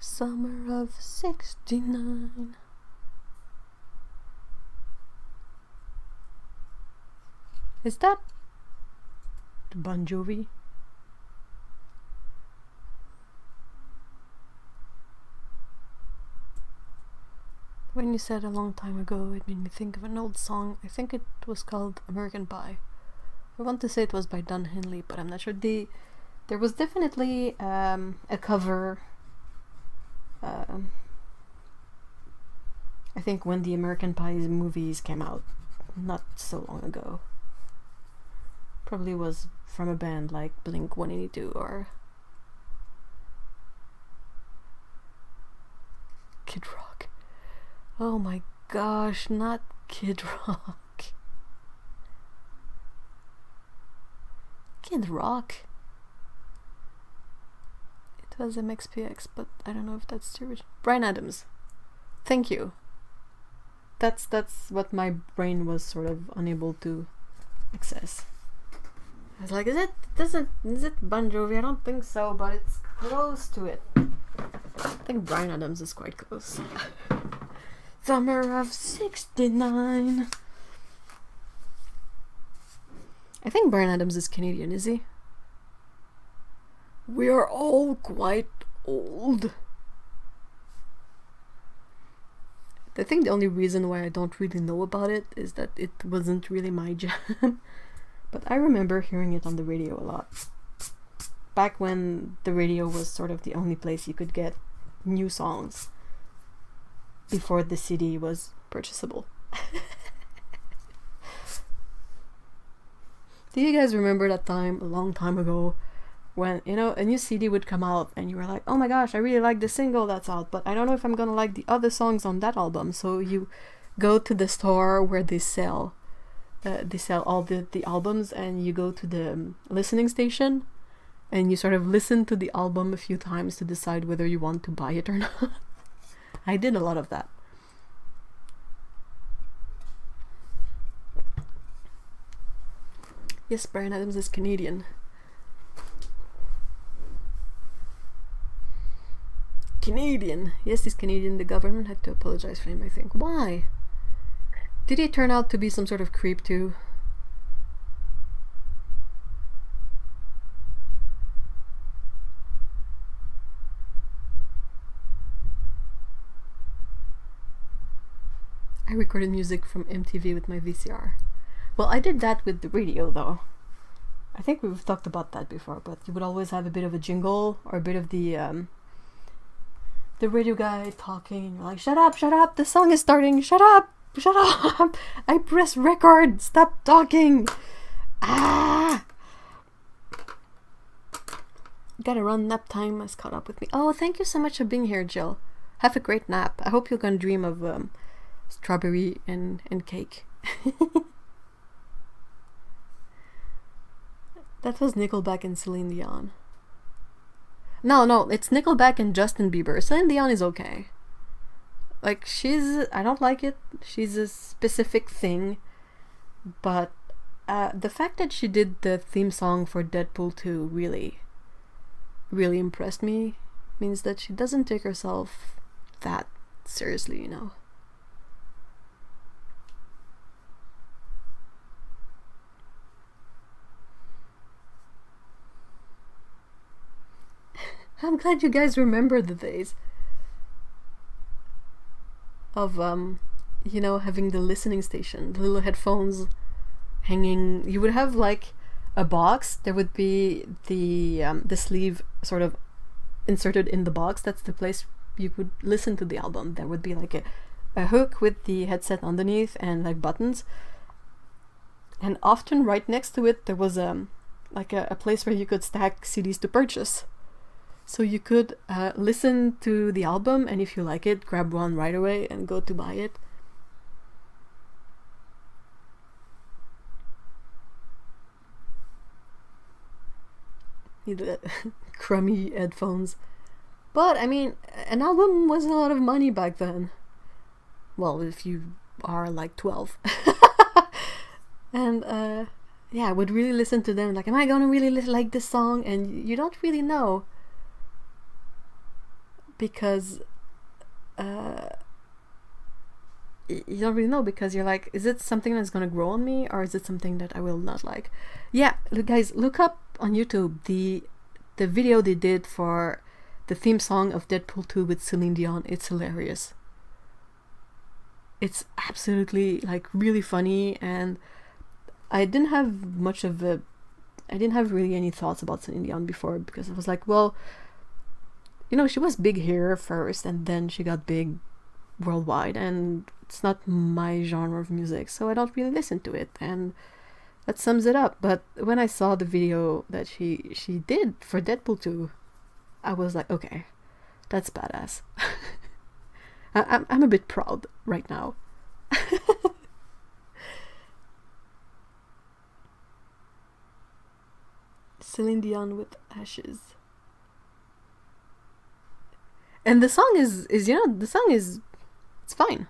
Summer of 69. Is that Bon Jovi? When you said a long time ago, it made me think of an old song. I think it was called American Pie. I want to say it was by Don Henley, but I'm not sure. There was definitely a cover. I think when the American Pie movies came out, not so long ago. Probably was from a band like Blink 182 or Kid Rock. Oh my gosh, not Kid Rock. Kid Rock. It was MXPX, but I don't know if that's the original. Bryan Adams. Thank you. That's what my brain was sort of unable to access. I was like, is it Bon Jovi? I don't think so, but it's close to it. I think Bryan Adams is quite close. Summer of 69. I think Bryan Adams is Canadian, is he? We are all quite old. I think the only reason why I don't really know about it is that it wasn't really my jam. But I remember hearing it on the radio a lot. Back when the radio was sort of the only place you could get new songs. Before the CD was purchasable. Do you guys remember that time, a long time ago, when, you know, a new CD would come out and you were like, oh my gosh, I really like the single that's out, but I don't know if I'm gonna like the other songs on that album. So you go to the store where they sell all the albums, and you go to the listening station and you sort of listen to the album a few times to decide whether you want to buy it or not. I did a lot of that. Yes, Bryan Adams is Canadian. Canadian. Yes, he's Canadian. The government had to apologize for him, I think. Why? Did he turn out to be some sort of creep too? I recorded music from MTV with my VCR. Well, I did that with the radio though. I think we've talked about that before, but you would always have a bit of a jingle or a bit of the radio guy talking, and you're like, shut up, the song is starting, shut up, I press record, stop talking. Gotta run, nap time has caught up with me. Oh, thank you so much for being here, Jill. Have a great nap. I hope you're gonna dream of strawberry and cake. That was Nickelback and Celine Dion. No, it's Nickelback and Justin Bieber. Celine Dion is okay. Like, I don't like it. She's a specific thing. But the fact that she did the theme song for Deadpool 2 really, really impressed me. Means that she doesn't take herself that seriously, you know. I'm glad you guys remember the days of, you know, having the listening station, the little headphones hanging. You would have like a box. There would be the sleeve sort of inserted in the box. That's the place you could listen to the album. There would be like a hook with the headset underneath and like buttons. And often right next to it there was like a place where you could stack CDs to purchase. So you could listen to the album, and if you like it, grab one right away and go to buy it. The crummy headphones. But, I mean, an album was a lot of money back then. Well, if you are like 12. And, yeah, I would really listen to them. Like, am I gonna really like this song? And you don't really know. because you don't really know, because you're like, is it something that's gonna grow on me, or is it something that I will not like? Yeah, guys, look up on YouTube the video they did for the theme song of Deadpool 2 with Celine Dion. It's hilarious. It's absolutely like really funny, and I didn't have really any thoughts about Celine Dion before, because I was like, well, you know, she was big here first, and then she got big worldwide, and it's not my genre of music, so I don't really listen to it, and that sums it up. But when I saw the video that she did for Deadpool 2, I was like, okay, that's badass. I'm a bit proud right now. Celine Dion with Ashes. And the song is it's fine.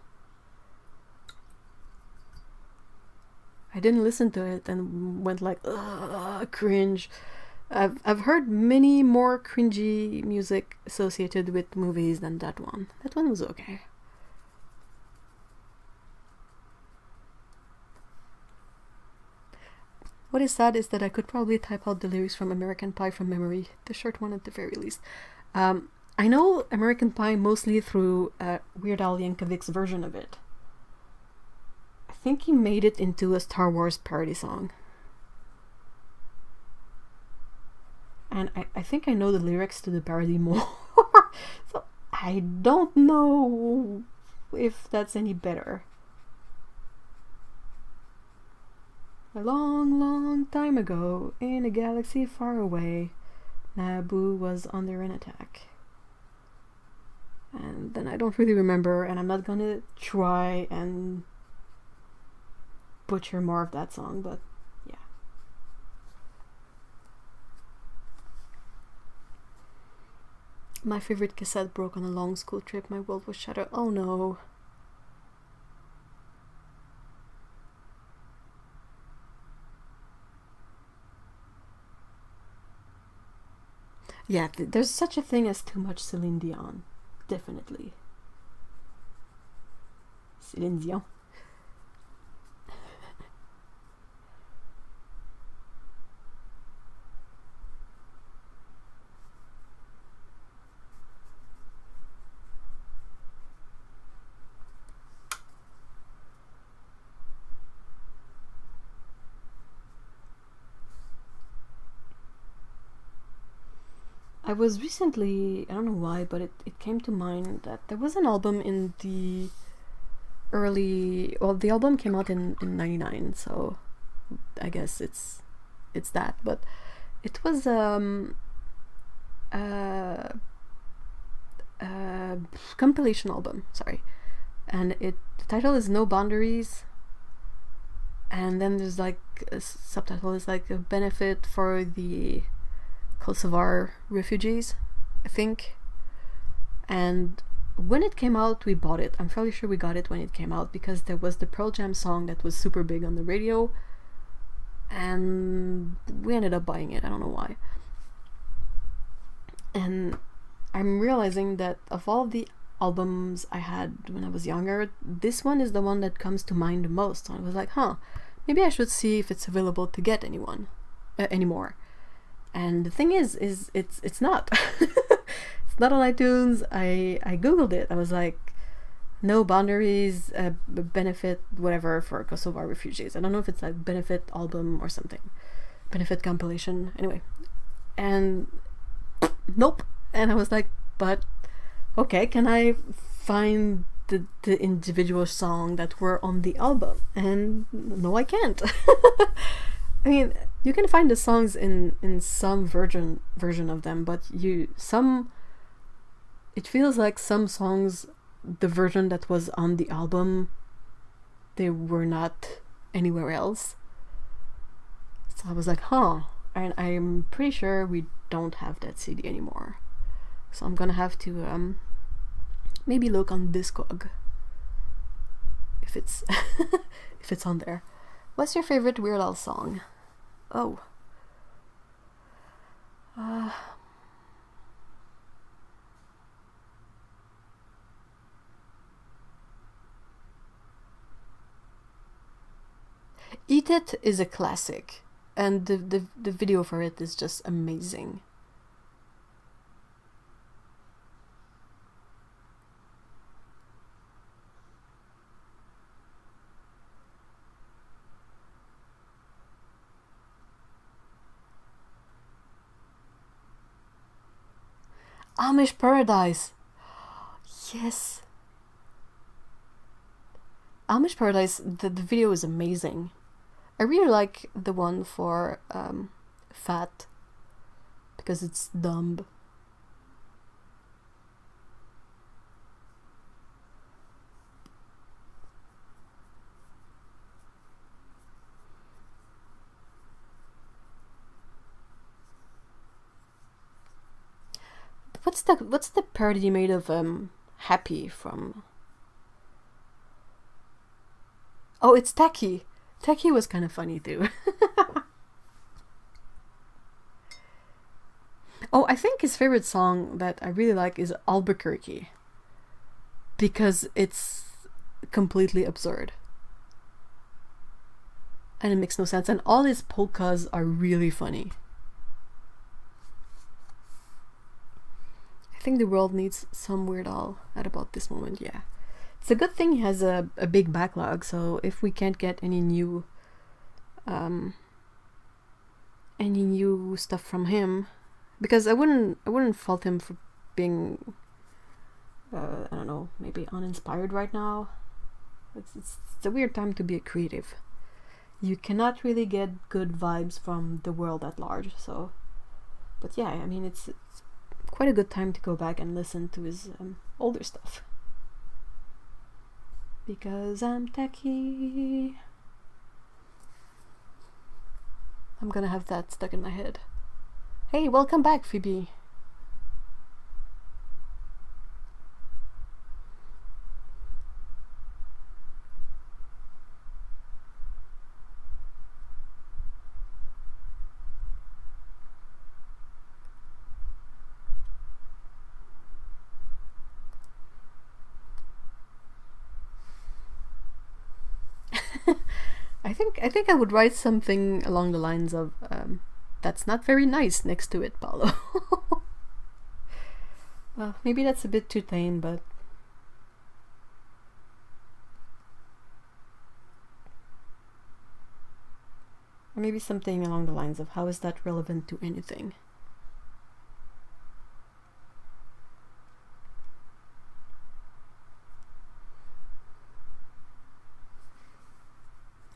I didn't listen to it and went like, ugh, cringe. I've heard many more cringy music associated with movies than that one. That one was okay. What is sad is that I could probably type out the lyrics from American Pie from memory, the short one at the very least. I know American Pie mostly through Weird Al Yankovic's version of it. I think he made it into a Star Wars parody song. And I think I know the lyrics to the parody more. So I don't know if that's any better. A long, long time ago, in a galaxy far away, Naboo was under an attack. And then I don't really remember, and I'm not gonna try and butcher more of that song, but yeah. My favorite cassette broke on a long school trip. My world was shattered. Oh no. Yeah, there's such a thing as too much Celine Dion. Definitely. Celine Dion. I was recently, I don't know why, but it came to mind that there was an album in the early, well, the album came out in 99, so I guess it's that, but it was compilation album, sorry, and the title is No Boundaries, and then there's like a subtitle is like a benefit for the Kosovar refugees, I think. And when it came out, we bought it. I'm fairly sure we got it when it came out, because there was the Pearl Jam song that was super big on the radio, and we ended up buying it. I don't know why. And I'm realizing that of all the albums I had when I was younger, this one is the one that comes to mind the most. So I was like, maybe I should see if it's available to get anymore. And the thing is it's not. It's not on iTunes. I googled it. I was like, No Boundaries, benefit whatever for Kosovar refugees. I don't know if it's like benefit album or something, benefit compilation. Anyway, and nope. And I was like, but okay, can I find the individual song that were on the album? And no, I can't. I mean, you can find the songs in some version of them, but it feels like some songs, the version that was on the album, they were not anywhere else. So I was like, and I'm pretty sure we don't have that CD anymore. So I'm gonna have to maybe look on Discog if it's if it's on there. What's your favorite Weird Al song? Oh. Eat It is a classic, and the video for it is just amazing. Amish Paradise. Yes. Amish Paradise, the video is amazing. I really like the one for Fat because it's dumb. What's the parody made of Happy from? Oh, it's Tacky. Tacky was kind of funny too. Oh, I think his favorite song that I really like is Albuquerque. Because it's completely absurd. And it makes no sense. And all his polkas are really funny. I think the world needs some Weird Al at about this moment, yeah. It's a good thing he has a big backlog, so if we can't get any new stuff from him, because I wouldn't fault him for being I don't know, maybe uninspired right now. It's a weird time to be a creative. You cannot really get good vibes from the world at large, so but yeah, I mean it's quite a good time to go back and listen to his older stuff. Because I'm tacky. I'm gonna have that stuck in my head. Hey, welcome back, Phoebe. I think I would write something along the lines of that's not very nice next to it, Paolo. Well, maybe that's a bit too tame, but or maybe something along the lines of how is that relevant to anything?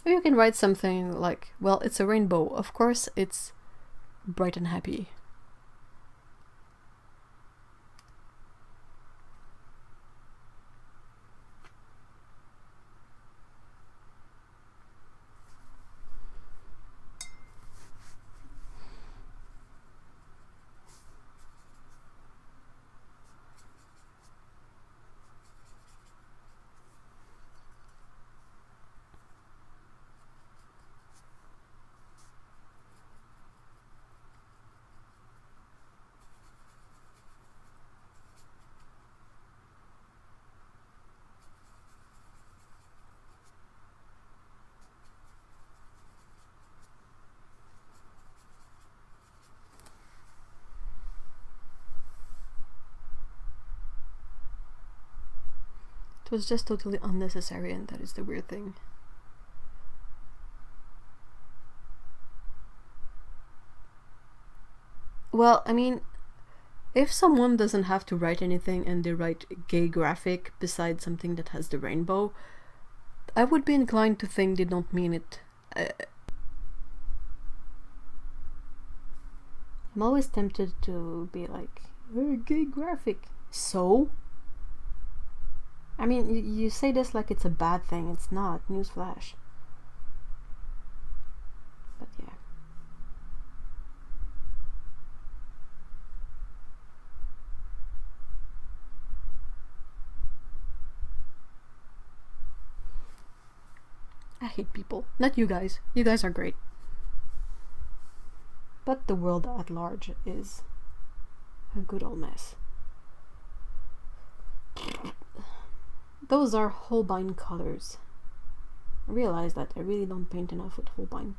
Or you can write something like, well, it's a rainbow. Of course, it's bright and happy. It was just totally unnecessary, and that is the weird thing. Well, I mean, if someone doesn't have to write anything and they write gay graphic beside something that has the rainbow, I would be inclined to think they don't mean it. I'm always tempted to be like, gay graphic. So? I mean, you say this like it's a bad thing. It's not. Newsflash. But yeah. I hate people. Not you guys. You guys are great. But the world at large is a good old mess. Those are Holbein colors. realized that I really don't paint enough with Holbein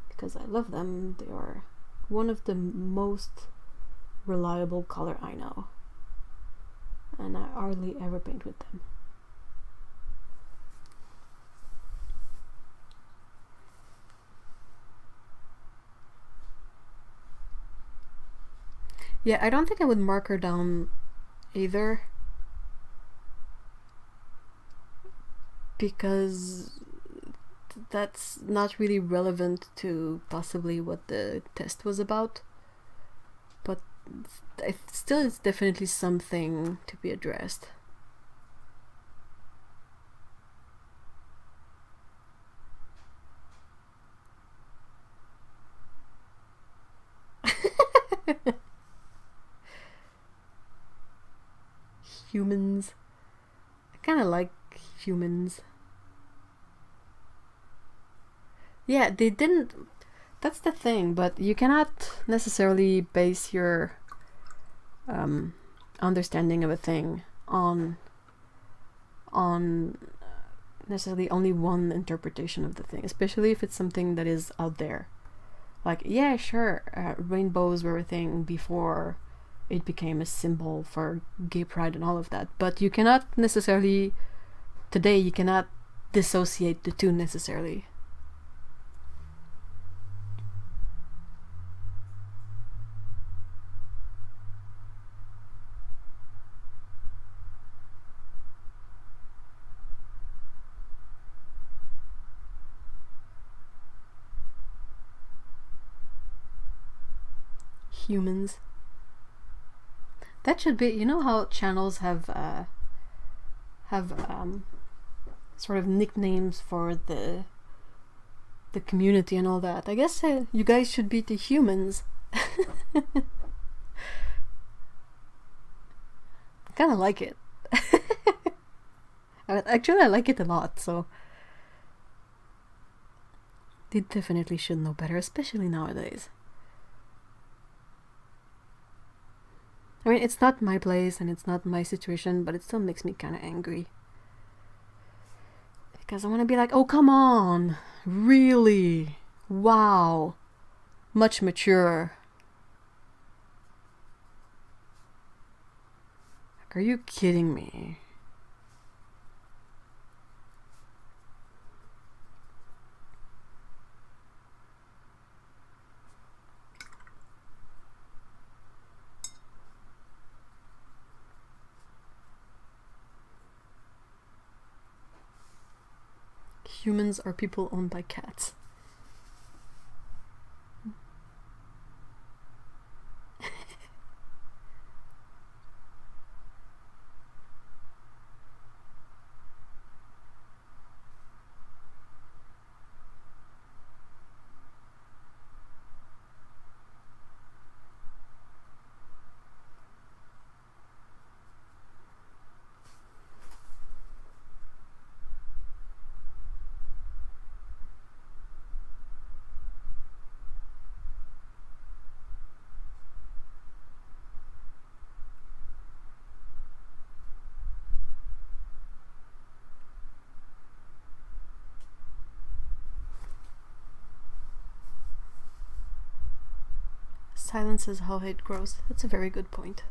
because I love them. They are one of the most reliable color I know, and I hardly ever paint with them. Yeah, I don't think I would mark her down either, because that's not really relevant to possibly what the test was about, but still it's definitely something to be addressed. Humans. I kind of like humans. Yeah, they didn't. That's the thing, but you cannot necessarily base your understanding of a thing on necessarily only one interpretation of the thing, especially if it's something that is out there. Like, yeah, sure, rainbows were a thing before it became a symbol for gay pride and all of that, but you cannot necessarily, today, you cannot dissociate the two necessarily. Humans. That should be, you know how channels have sort of nicknames for the community and all that. I guess you guys should be the humans. Kind of like it. Actually, I like it a lot, so they definitely should know better, especially nowadays. I mean, it's not my place and it's not my situation, but it still makes me kind of angry. Because I want to be like, oh, come on. Really? Wow. Much mature. Like, are you kidding me? Humans are people owned by cats. Silence is how hate grows. That's a very good point.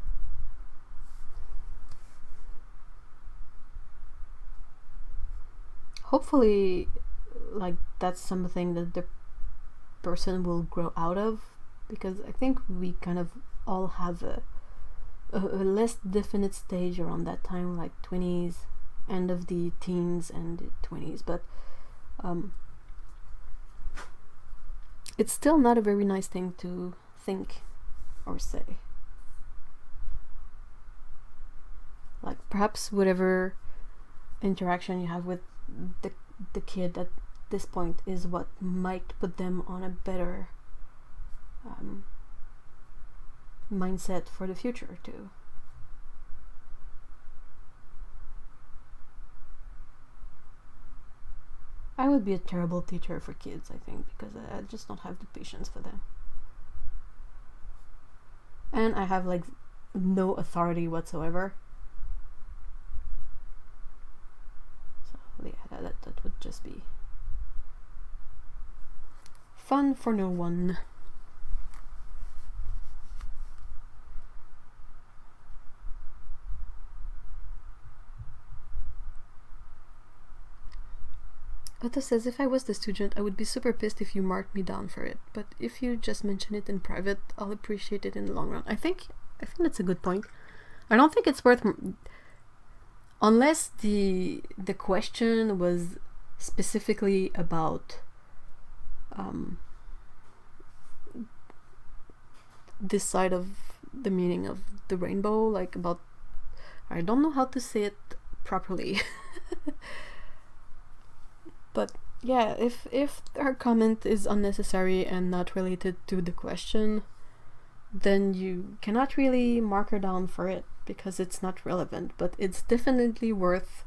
Hopefully, like, that's something that the person will grow out of, because I think we kind of all have a less definite stage around that time, like 20s, end of the teens and the 20s, but it's still not a very nice thing to think or say. Like, perhaps whatever interaction you have with the kid at this point is what might put them on a better mindset for the future too. I would be a terrible teacher for kids, I think, because I just don't have the patience for them. And I have, like, no authority whatsoever. So, yeah, that would just be fun for no one. Otto says, if I was the student, I would be super pissed if you marked me down for it. But if you just mention it in private, I'll appreciate it in the long run. I think that's a good point. I don't think it's worth... Unless the question was specifically about this side of the meaning of the rainbow, like about... I don't know how to say it properly. But yeah, if her comment is unnecessary and not related to the question, then you cannot really mark her down for it because it's not relevant. But it's definitely worth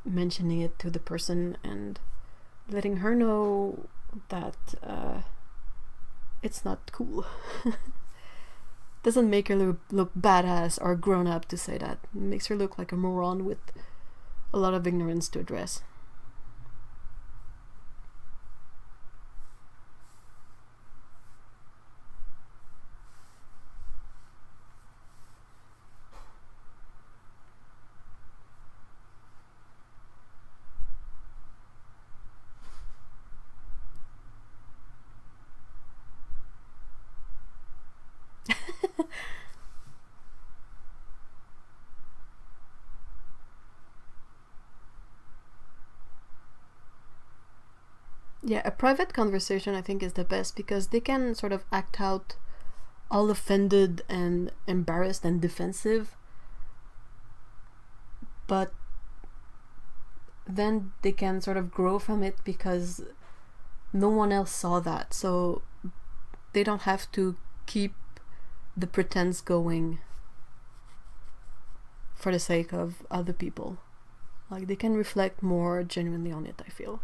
mentioning it to the person and letting her know that it's not cool. Doesn't make her look badass or grown up to say that. It makes her look like a moron with a lot of ignorance to address. Yeah, a private conversation I think is the best because they can sort of act out all offended and embarrassed and defensive, but then they can sort of grow from it because no one else saw that, so they don't have to keep the pretense going for the sake of other people. Like, they can reflect more genuinely on it, I feel.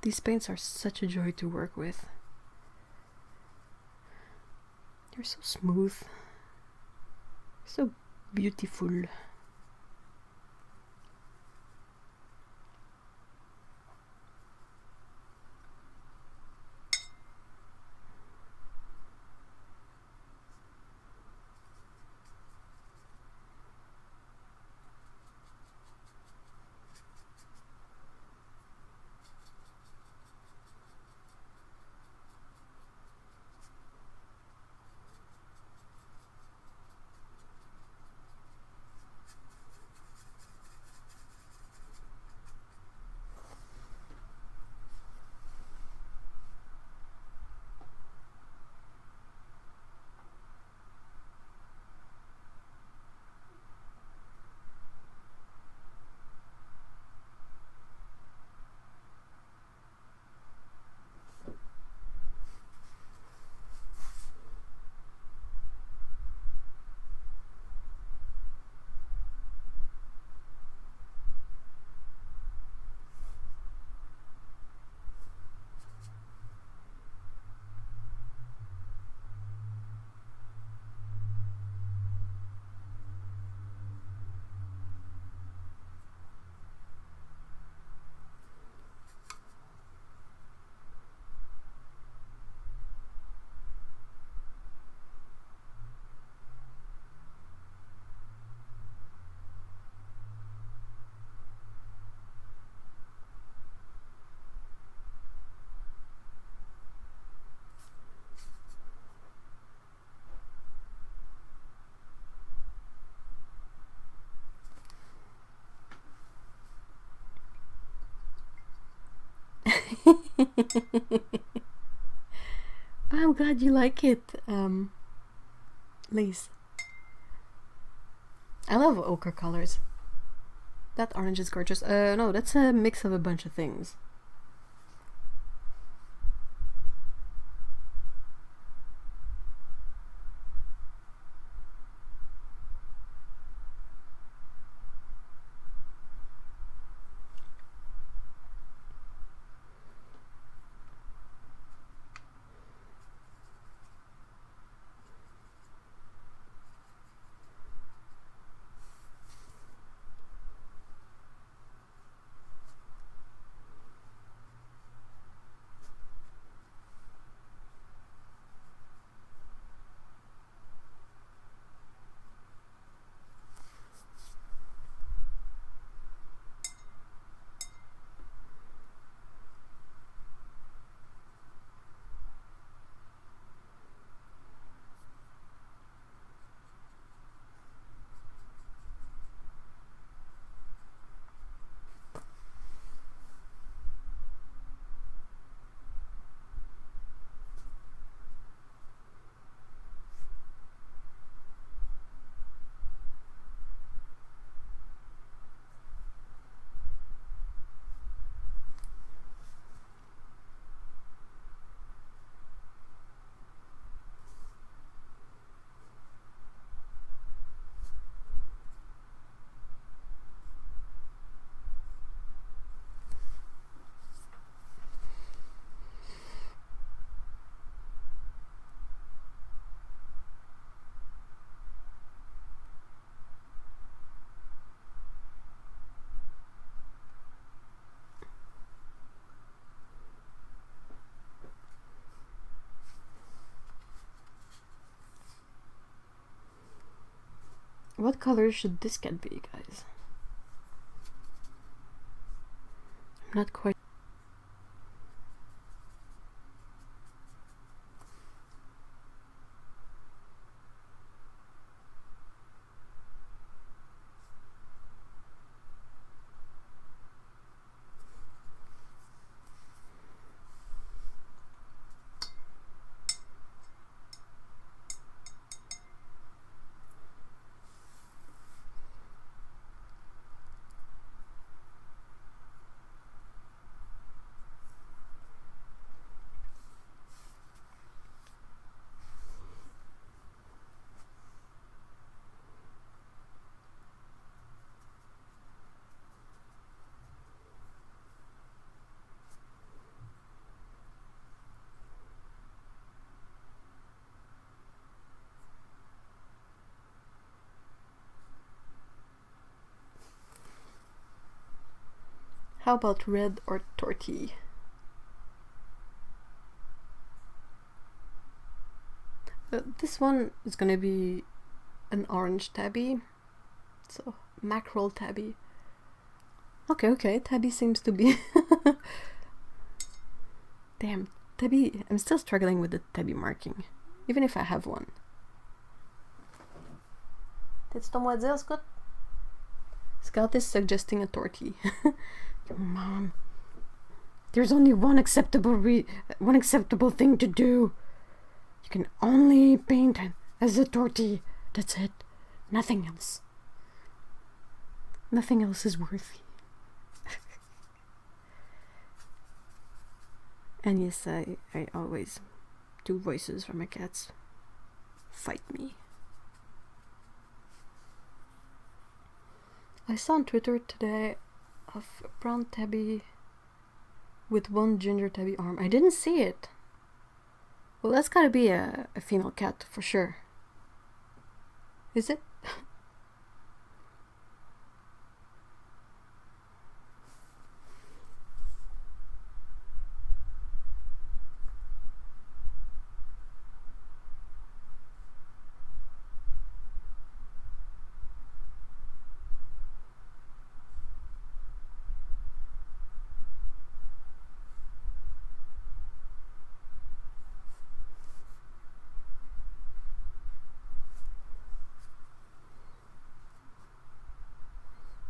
These paints are such a joy to work with. They're so smooth, so beautiful. I'm glad you like it, Lise. I love ochre colors. That orange is gorgeous. No, that's a mix of a bunch of things. What color should this cat be, guys? I'm not quite. How about red or torty? This one is gonna be an orange tabby. So, mackerel tabby. Okay, tabby seems to be... Damn, tabby, I'm still struggling with the tabby marking. Even if I have one. T'as-tu ton mot à dire, Scott? Scott is suggesting a torty. Mom, there's only one acceptable thing to do. You can only paint as a torty. That's it. Nothing else. Nothing else is worthy. And yes, I always do voices for my cats. Fight me. I saw on Twitter today of a brown tabby with one ginger tabby arm. I didn't see it. Well, that's gotta be a female cat for sure. Is it?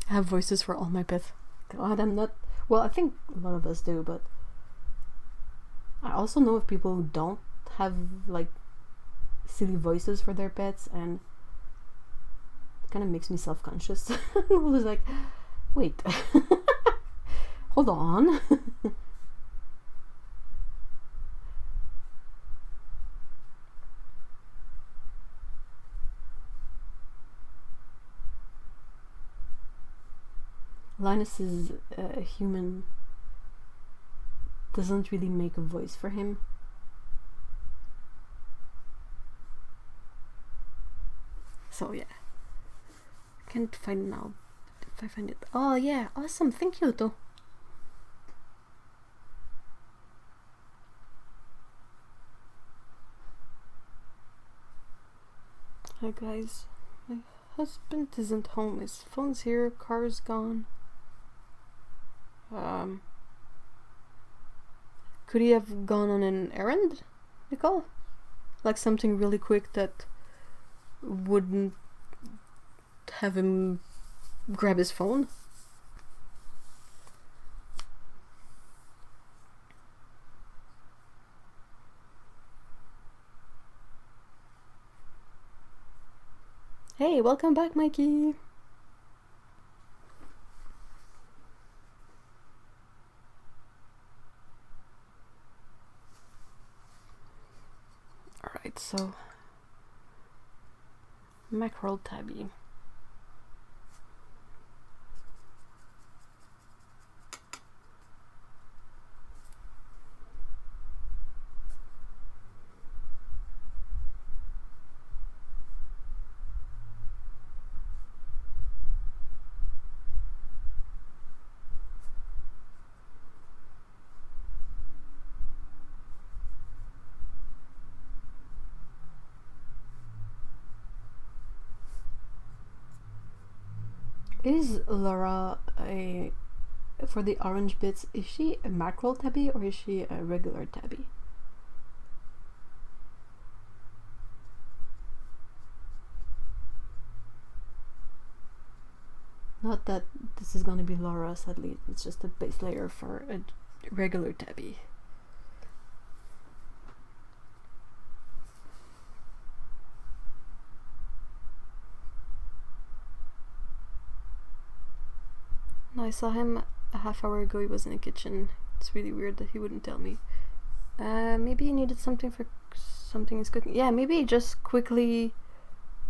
I have voices for all my pets. God, I'm not... Well, I think a lot of us do, but... I also know of people who don't have, like, silly voices for their pets, and... it kind of makes me self-conscious. I was like, wait. Hold on. Linus is a human, doesn't really make a voice for him. So yeah, can't find now. If I find it, oh yeah, awesome! Thank you, though. Hi guys, my husband isn't home. His phone's here, car's gone. Could he have gone on an errand, Nicole? Like something really quick that wouldn't have him grab his phone? Hey, welcome back, Mikey! Alright, so... mackerel tabby. Is Laura a, for the orange bits, is she a mackerel tabby or is she a regular tabby? Not that this is gonna be Laura, sadly, it's just a base layer for a regular tabby. No, I saw him a half hour ago, he was in the kitchen. It's really weird that he wouldn't tell me. Maybe he needed something for something he's cooking. Yeah, maybe he just quickly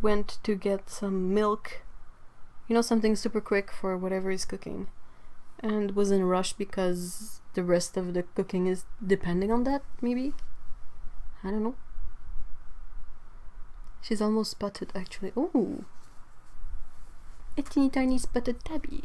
went to get some milk. You know, something super quick for whatever he's cooking. And was in a rush because the rest of the cooking is depending on that, maybe? I don't know. She's almost spotted, actually. Oh! A teeny tiny spotted tabby.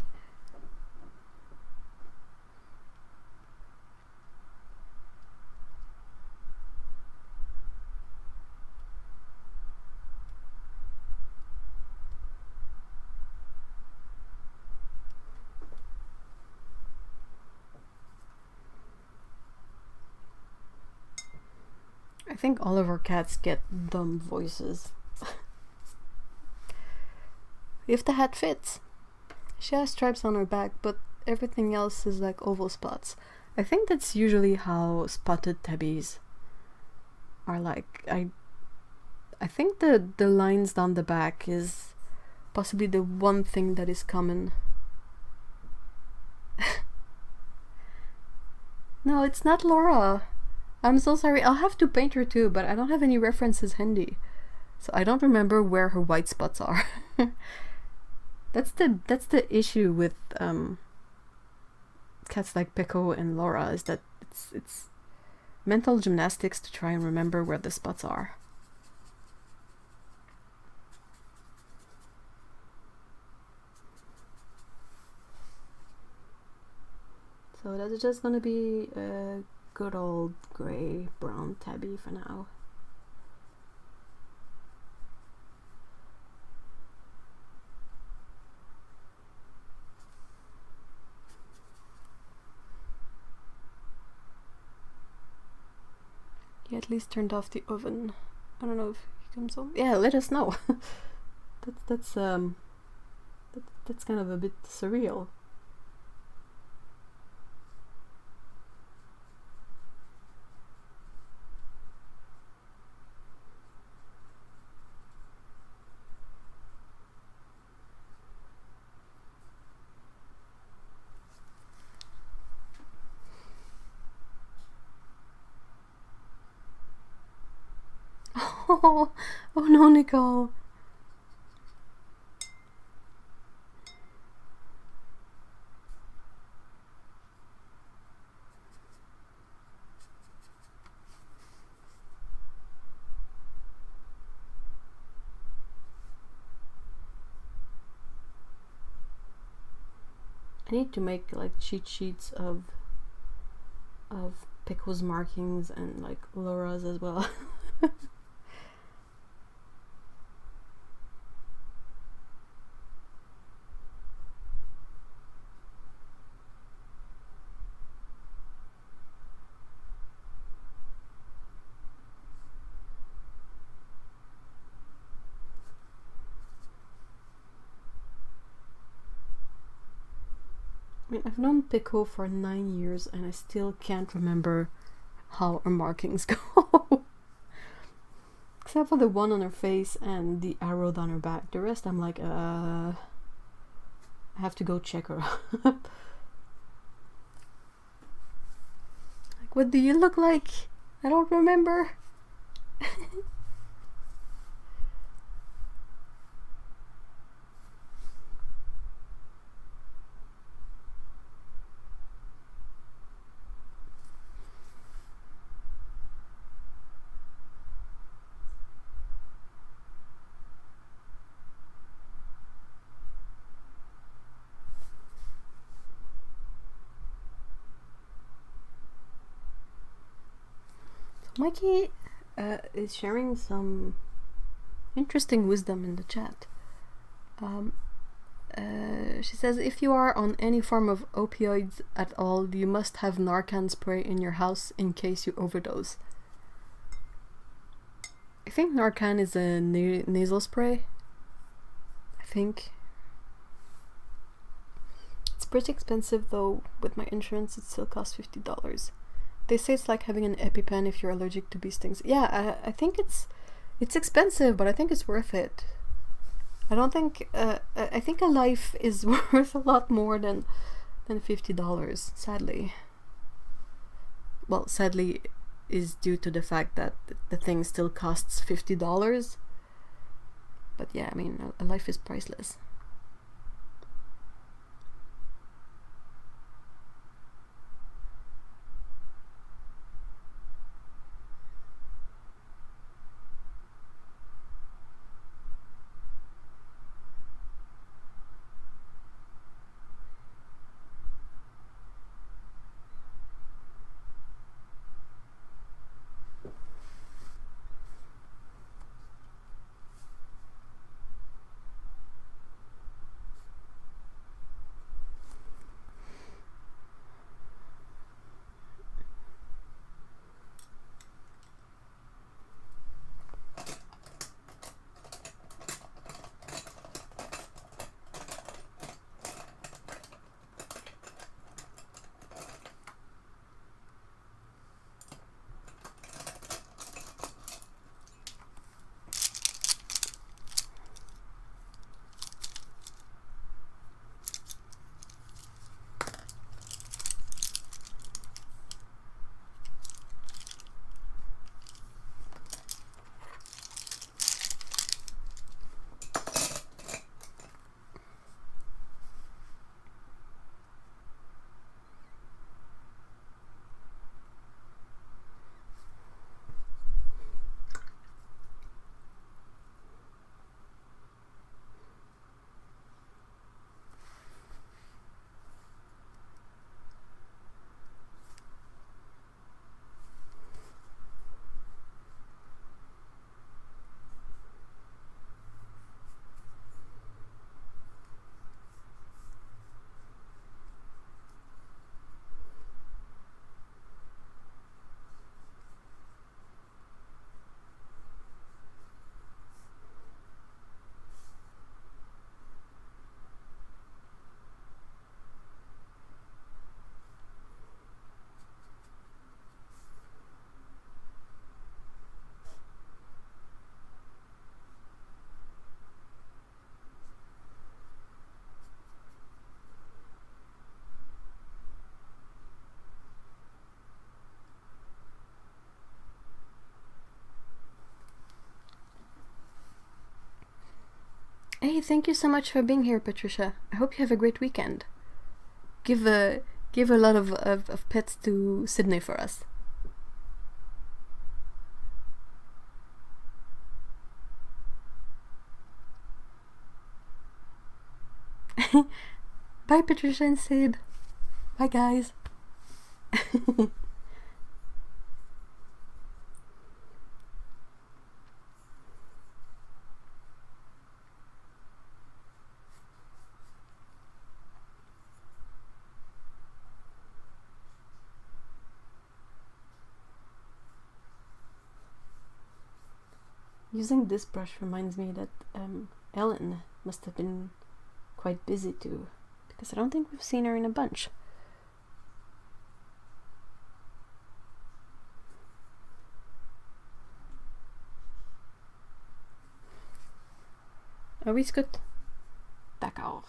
I think all of our cats get dumb voices. If the hat fits. She has stripes on her back, but everything else is like oval spots. I think that's usually how spotted tabbies are like. I think the lines down the back is possibly the one thing that is common. No, it's not Laura. I'm so sorry. I'll have to paint her too, but I don't have any references handy. So I don't remember where her white spots are. That's the issue with cats like Pico and Laura, is that it's mental gymnastics to try and remember where the spots are. So that's just gonna be a good old grey brown tabby for now. He at least turned off the oven. I don't know if he comes home. Yeah, let us know. that's kind of a bit surreal. Oh no, Nicole. I need to make like cheat sheets of Pickle's markings and like Laura's as well. I mean, I've known Pico for 9 years and I still can't remember how her markings go. Except for the one on her face and the arrow down her back. The rest I'm like, I have to go check her up. Like, what do you look like? I don't remember. Mikey is sharing some interesting wisdom in the chat. She says, if you are on any form of opioids at all, you must have Narcan spray in your house in case you overdose. I think Narcan is a nasal spray. I think. It's pretty expensive though. With my insurance, it still costs $50. They say it's like having an EpiPen if you're allergic to bee stings. Yeah, I think it's expensive, but I think it's worth it. I don't think I think a life is worth a lot more than $50, sadly. Well, sadly is due to the fact that the thing still costs $50. But yeah, I mean, a life is priceless. Hey, thank you so much for being here, Patricia. I hope you have a great weekend. Give a lot of pets to Sydney for us. Bye, Patricia and Sid. Bye, guys. Using this brush reminds me that Ellen must have been quite busy too, because I don't think we've seen her in a bunch. Ah oui, Scott. D'accord.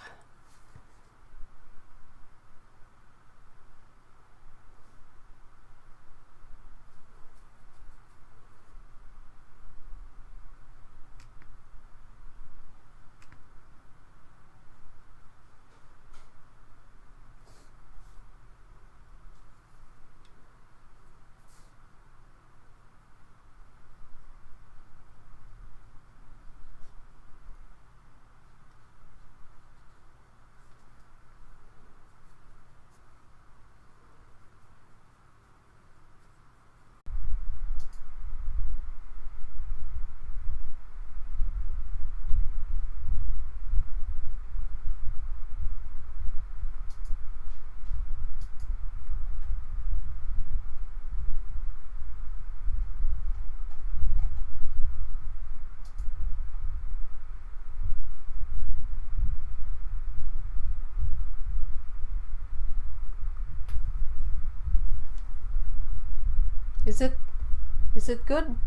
Is it good?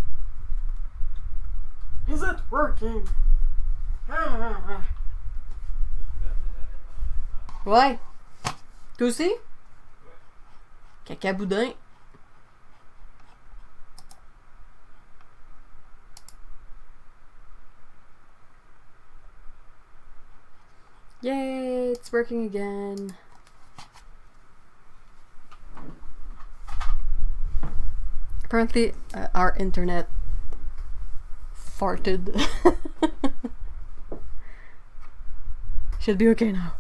Is it working? Ouais. Toi aussi? Cacaboudin. Yay, it's working again. Apparently, our internet farted. Should be okay now.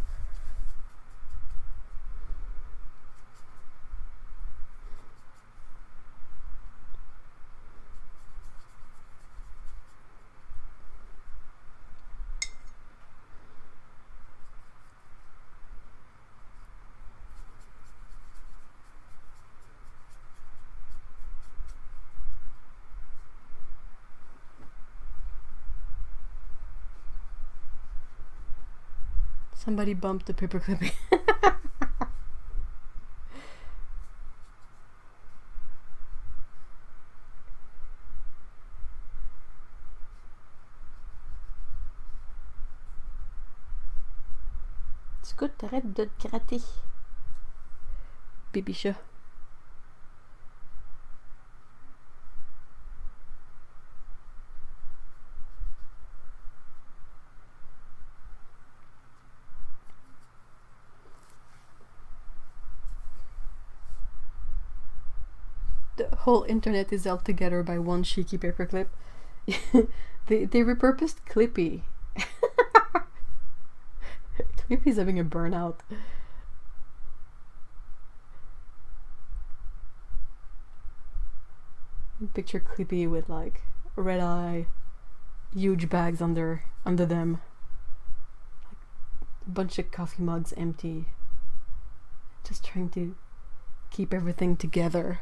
Somebody bumped the paperclip. Scoot, arrête de te gratter. Bébé chat. The whole internet is held together by one cheeky paperclip. they repurposed Clippy. Clippy's having a burnout. Picture Clippy with like red eye, huge bags under them, like a bunch of coffee mugs empty, just trying to keep everything together.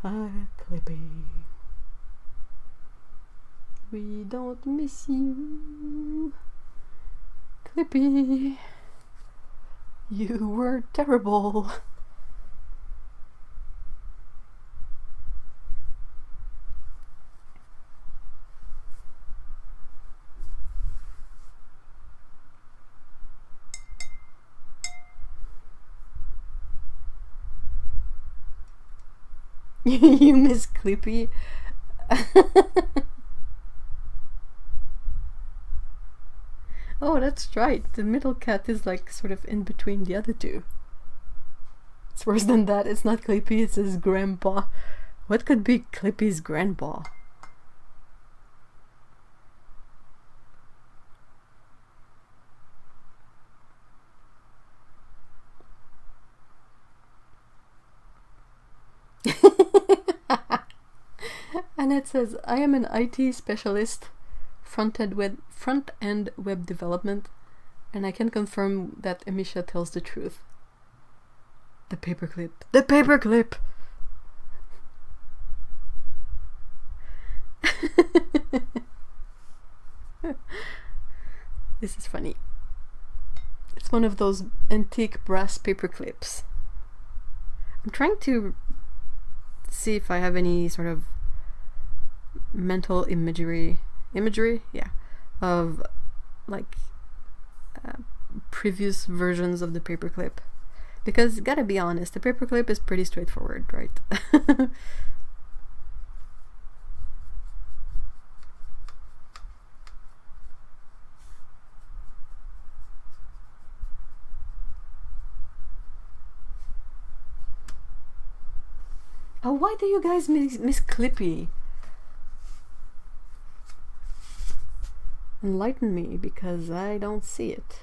Ah, Clippy. We don't miss you. Clippy. You were terrible. You miss Clippy? Oh, that's right. The middle cat is like sort of in between the other two. It's worse than that. It's not Clippy, it's his grandpa. What could be Clippy's grandpa? And it says, I am an IT specialist, front-end web development, and I can confirm that Amisha tells the truth. The paperclip. The paperclip! This is funny. It's one of those antique brass paperclips. I'm trying to see if I have any sort of mental imagery, yeah, of like previous versions of the paperclip, because gotta be honest, the paperclip is pretty straightforward, right? Oh, why do you guys miss Clippy? Enlighten me, because I don't see it.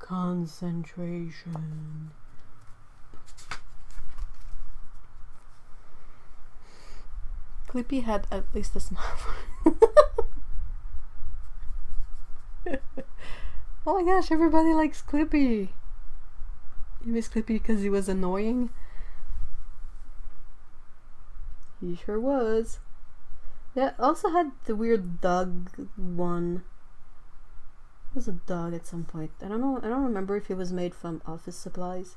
Concentration. Clippy had at least a smile. Oh my gosh, everybody likes Clippy. You miss Clippy because he was annoying? He sure was. Yeah, also had the weird dog one. It was a dog at some point. I don't know, I don't remember if it was made from office supplies.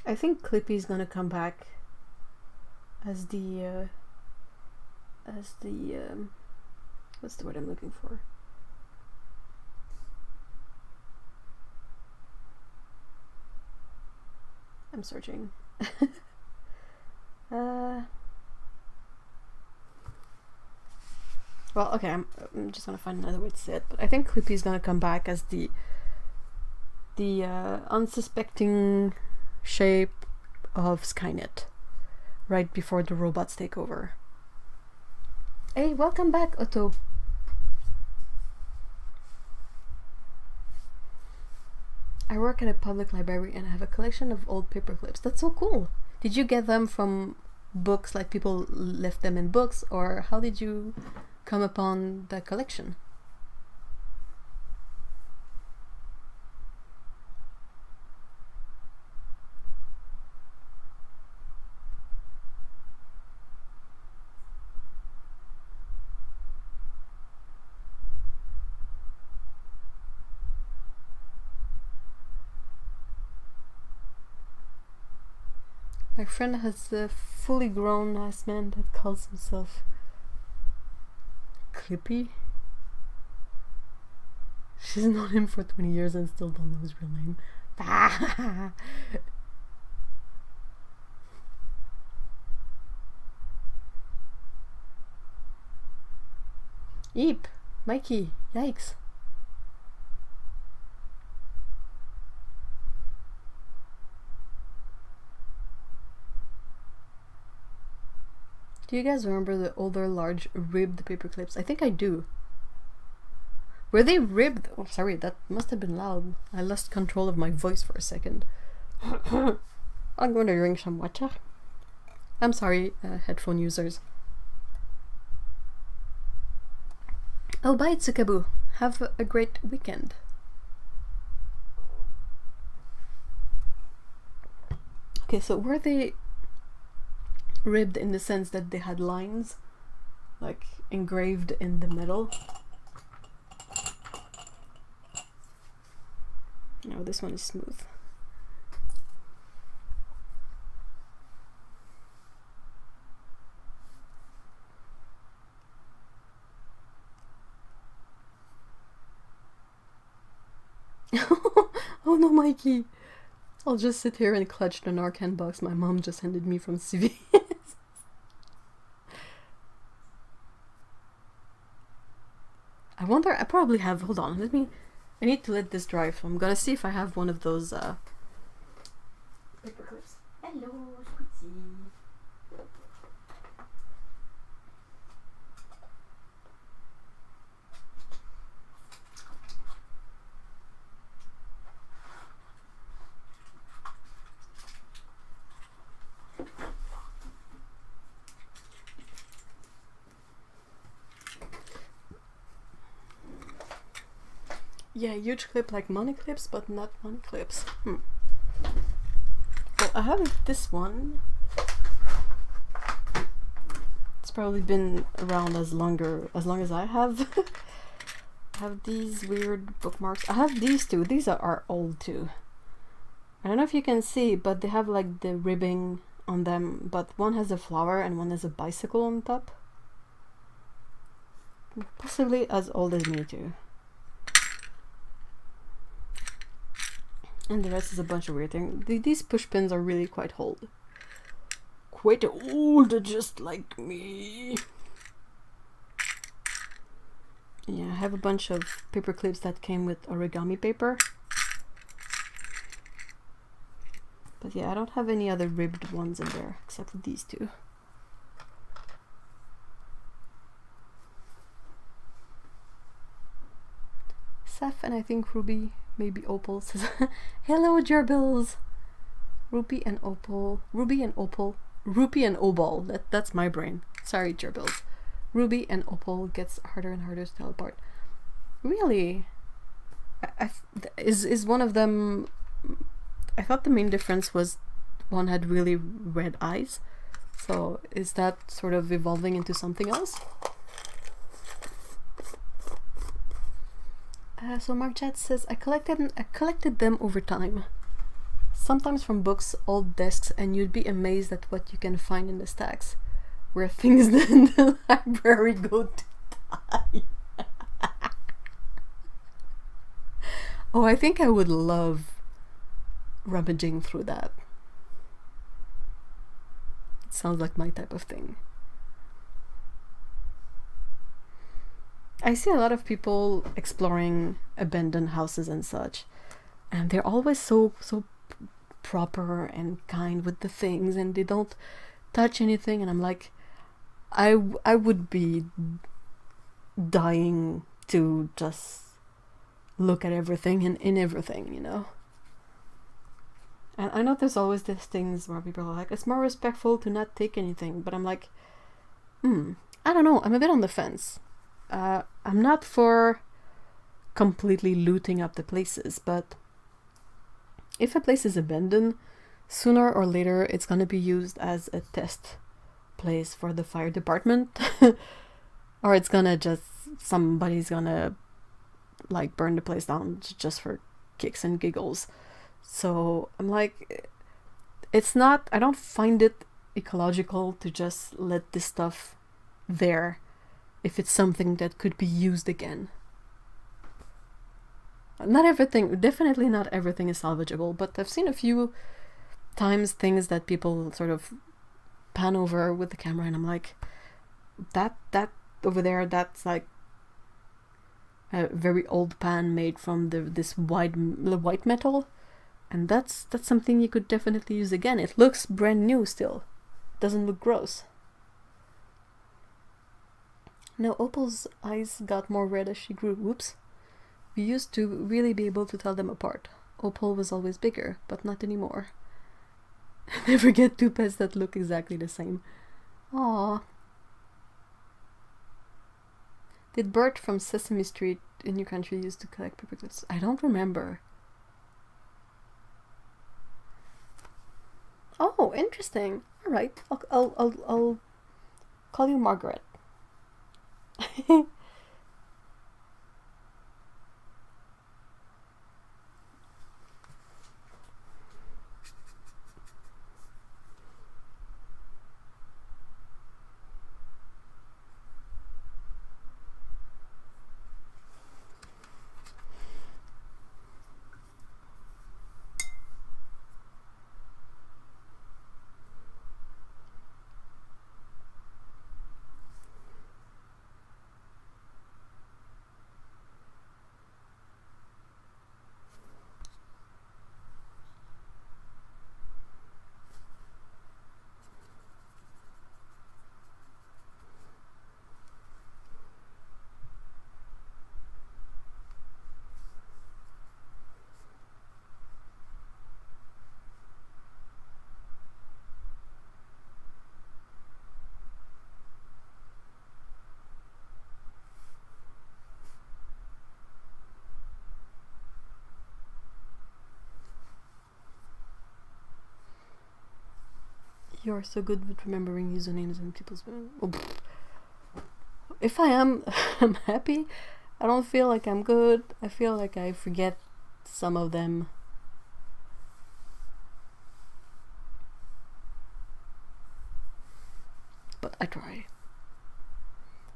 I think Clippy's gonna come back as the what's the word I'm looking for? I'm searching. Well, okay, I'm just gonna find another way to say it, but I think Clippy's gonna come back as the unsuspecting shape of Skynet right before the robots take over. Hey, welcome back, Otto. I work at a public library and I have a collection of old paper clips. That's so cool. Did you get them from books, like people left them in books, or how did you come upon the collection? My friend has a fully grown ass man that calls himself Clippy. She's known him for 20 years and still don't know his real name. Eep, Mikey, yikes. Do you guys remember the older large ribbed paper clips? I think I do. Were they ribbed? Oh, sorry, that must have been loud. I lost control of my voice for a second. I'm going to drink some water. I'm sorry, headphone users. Oh, bye, Tsukaboo. Have a great weekend. Okay, so were they ribbed in the sense that they had lines like engraved in the metal? No, this one is smooth. Oh no, Mikey. I'll just sit here and clutch the Narcan box my mom just handed me from CVS. I wonder, I probably have, hold on, I need to let this dry, so I'm gonna see if I have one of those paper clips. Hello, Scooty. Yeah, huge clip like money clips, but not money clips. Well, I have this one. It's probably been around as long as I have. I have these weird bookmarks. I have these two. These are old too. I don't know if you can see, but they have like the ribbing on them, but one has a flower and one has a bicycle on top. Possibly as old as me too. And the rest is a bunch of weird things. These push pins are really quite old. Quite old, just like me. Yeah, I have a bunch of paper clips that came with origami paper. But yeah, I don't have any other ribbed ones in there except for these two. Seth and I think Ruby, maybe Opal says, hello gerbils! Ruby and Opal, Ruby and Opal, Ruby and Obal, that's my brain. Sorry gerbils. Ruby and Opal gets harder and harder to tell apart. Really? Is one of them... I thought the main difference was one had really red eyes. So is that sort of evolving into something else? So Marchat says, I collected them over time. Sometimes from books, old desks, and you'd be amazed at what you can find in the stacks. Where things in the library go to die. Oh, I think I would love rummaging through that. It sounds like my type of thing. I see a lot of people exploring abandoned houses and such, and they're always so proper and kind with the things, and they don't touch anything, and I'm like, I would be dying to just look at everything and in everything, you know. And I know there's always these things where people are like, it's more respectful to not take anything, but I'm like, I don't know, I'm a bit on the fence. I'm not for completely looting up the places, but if a place is abandoned, sooner or later it's gonna be used as a test place for the fire department. Or it's gonna just, somebody's gonna like burn the place down just for kicks and giggles. So I'm like, it's not, I don't find it ecological to just let this stuff there if it's something that could be used again. Not everything, definitely not everything is salvageable, but I've seen a few times things that people sort of pan over with the camera, and I'm like, that over there, that's like a very old pan made from this white metal, and that's something you could definitely use again. It looks brand new still, doesn't look gross. No, Opal's eyes got more red as she grew. Whoops. We used to really be able to tell them apart. Opal was always bigger, but not anymore. Never get two pets that look exactly the same. Aww. Did Bert from Sesame Street in your country used to collect paper clips? I don't remember. Oh, interesting. All right, I'll call you Margaret. You're so good with remembering usernames and people's... Oh, if I am, I'm happy. I don't feel like I'm good. I feel like I forget some of them. But I try.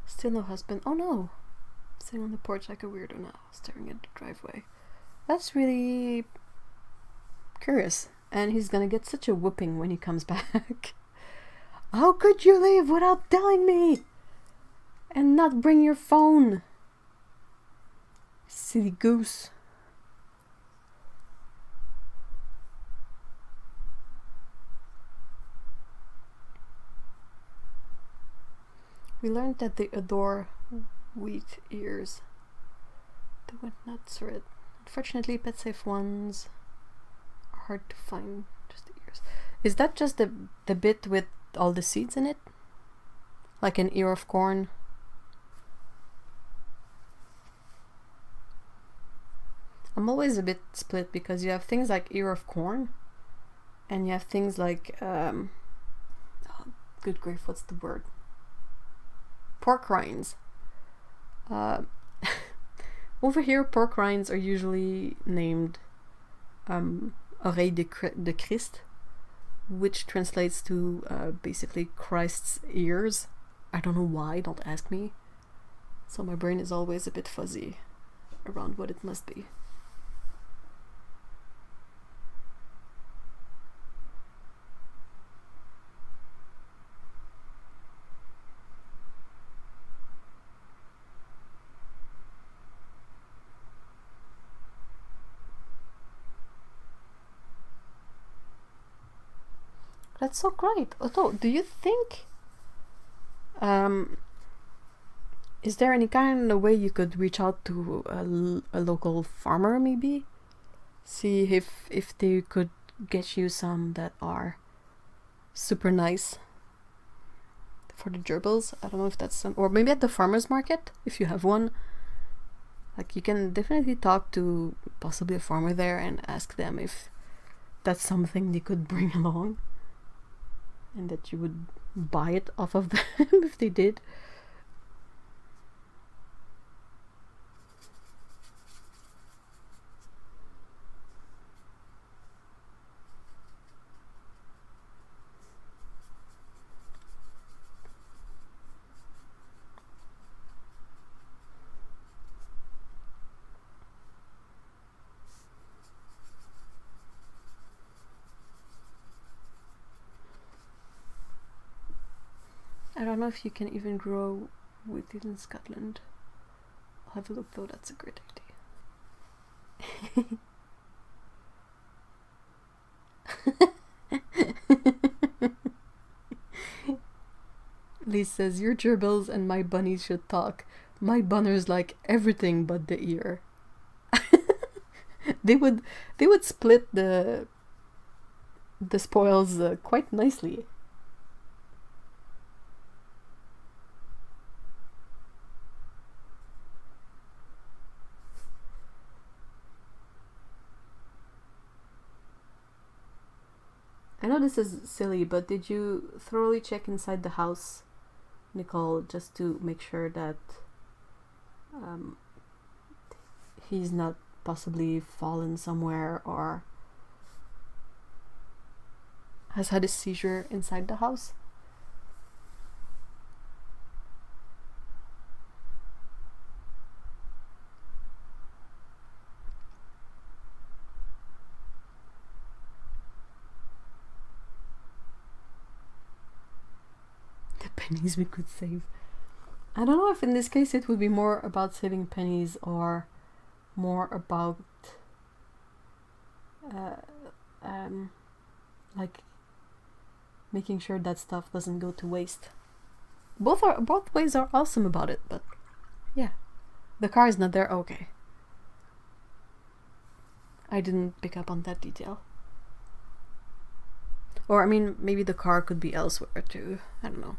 Still no husband. Oh no! Sitting on the porch like a weirdo now, staring at the driveway. That's really curious. And he's gonna get such a whooping when he comes back. How could you leave without telling me? And not bring your phone? Silly goose. We learned that they adore wheat ears. They went nuts for it. Unfortunately, pet safe ones are hard to find. Just the ears. Is that just the bit with all the seeds in it? Like an ear of corn? I'm always a bit split because you have things like ear of corn and you have things like oh, good grief, what's the word? Pork rinds. Over here, pork rinds are usually named Oreille de Christ, which translates to basically Christ's ears. I don't know why, don't ask me. So my brain is always a bit fuzzy around what it must be. That's so great. Otto, do you think is there any kind of way you could reach out to a local farmer maybe? See if they could get you some that are super nice for the gerbils. I don't know if that's some, or maybe at the farmer's market if you have one. Like you can definitely talk to possibly a farmer there and ask them if that's something they could bring along. And that you would buy it off of them if they did. I don't know if you can even grow with it in Scotland. I'll have a look though, that's a great idea. Lee says, your gerbils and my bunnies should talk. My bunners like everything but the ear. they would split the spoils quite nicely. I know this is silly, but did you thoroughly check inside the house, Nicole, just to make sure that he's not possibly fallen somewhere or has had a seizure inside the house? Pennies we could save. I don't know if in this case it would be more about saving pennies or more about like making sure that stuff doesn't go to waste. Both ways are awesome about it, but yeah. The car is not there, okay. I didn't pick up on that detail. Or I mean maybe the car could be elsewhere too. I don't know.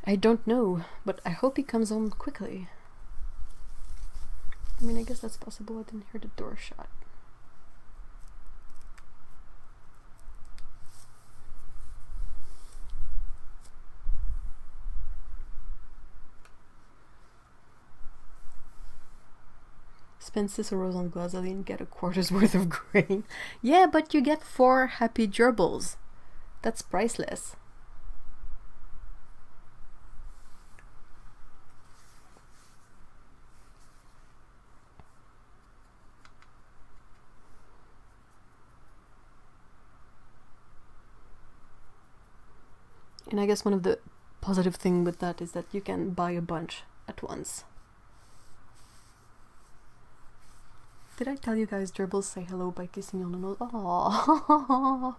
I don't know, but I hope he comes home quickly. I mean, I guess that's possible. I didn't hear the door shut. Spend Cicero's on gasoline, get a quarter's worth of grain. Yeah, but you get 4 happy gerbils. That's priceless. And I guess one of the positive thing with that is that you can buy a bunch at once. Did I tell you guys gerbils say hello by kissing you on the nose? Aww.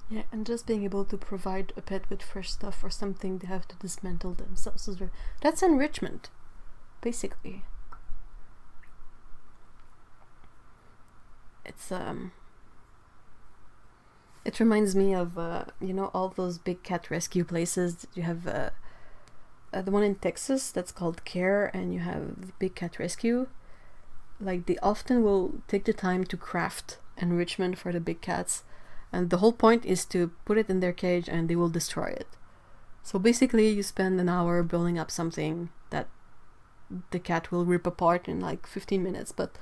Yeah, and just being able to provide a pet with fresh stuff or something they have to dismantle themselves. That's enrichment, basically. It's it reminds me of you know, all those big cat rescue places. You have the one in Texas that's called Care, and you have Big Cat Rescue. Like, they often will take the time to craft enrichment for the big cats. And the whole point is to put it in their cage and they will destroy it. So basically you spend an hour building up something that the cat will rip apart in like 15 minutes. But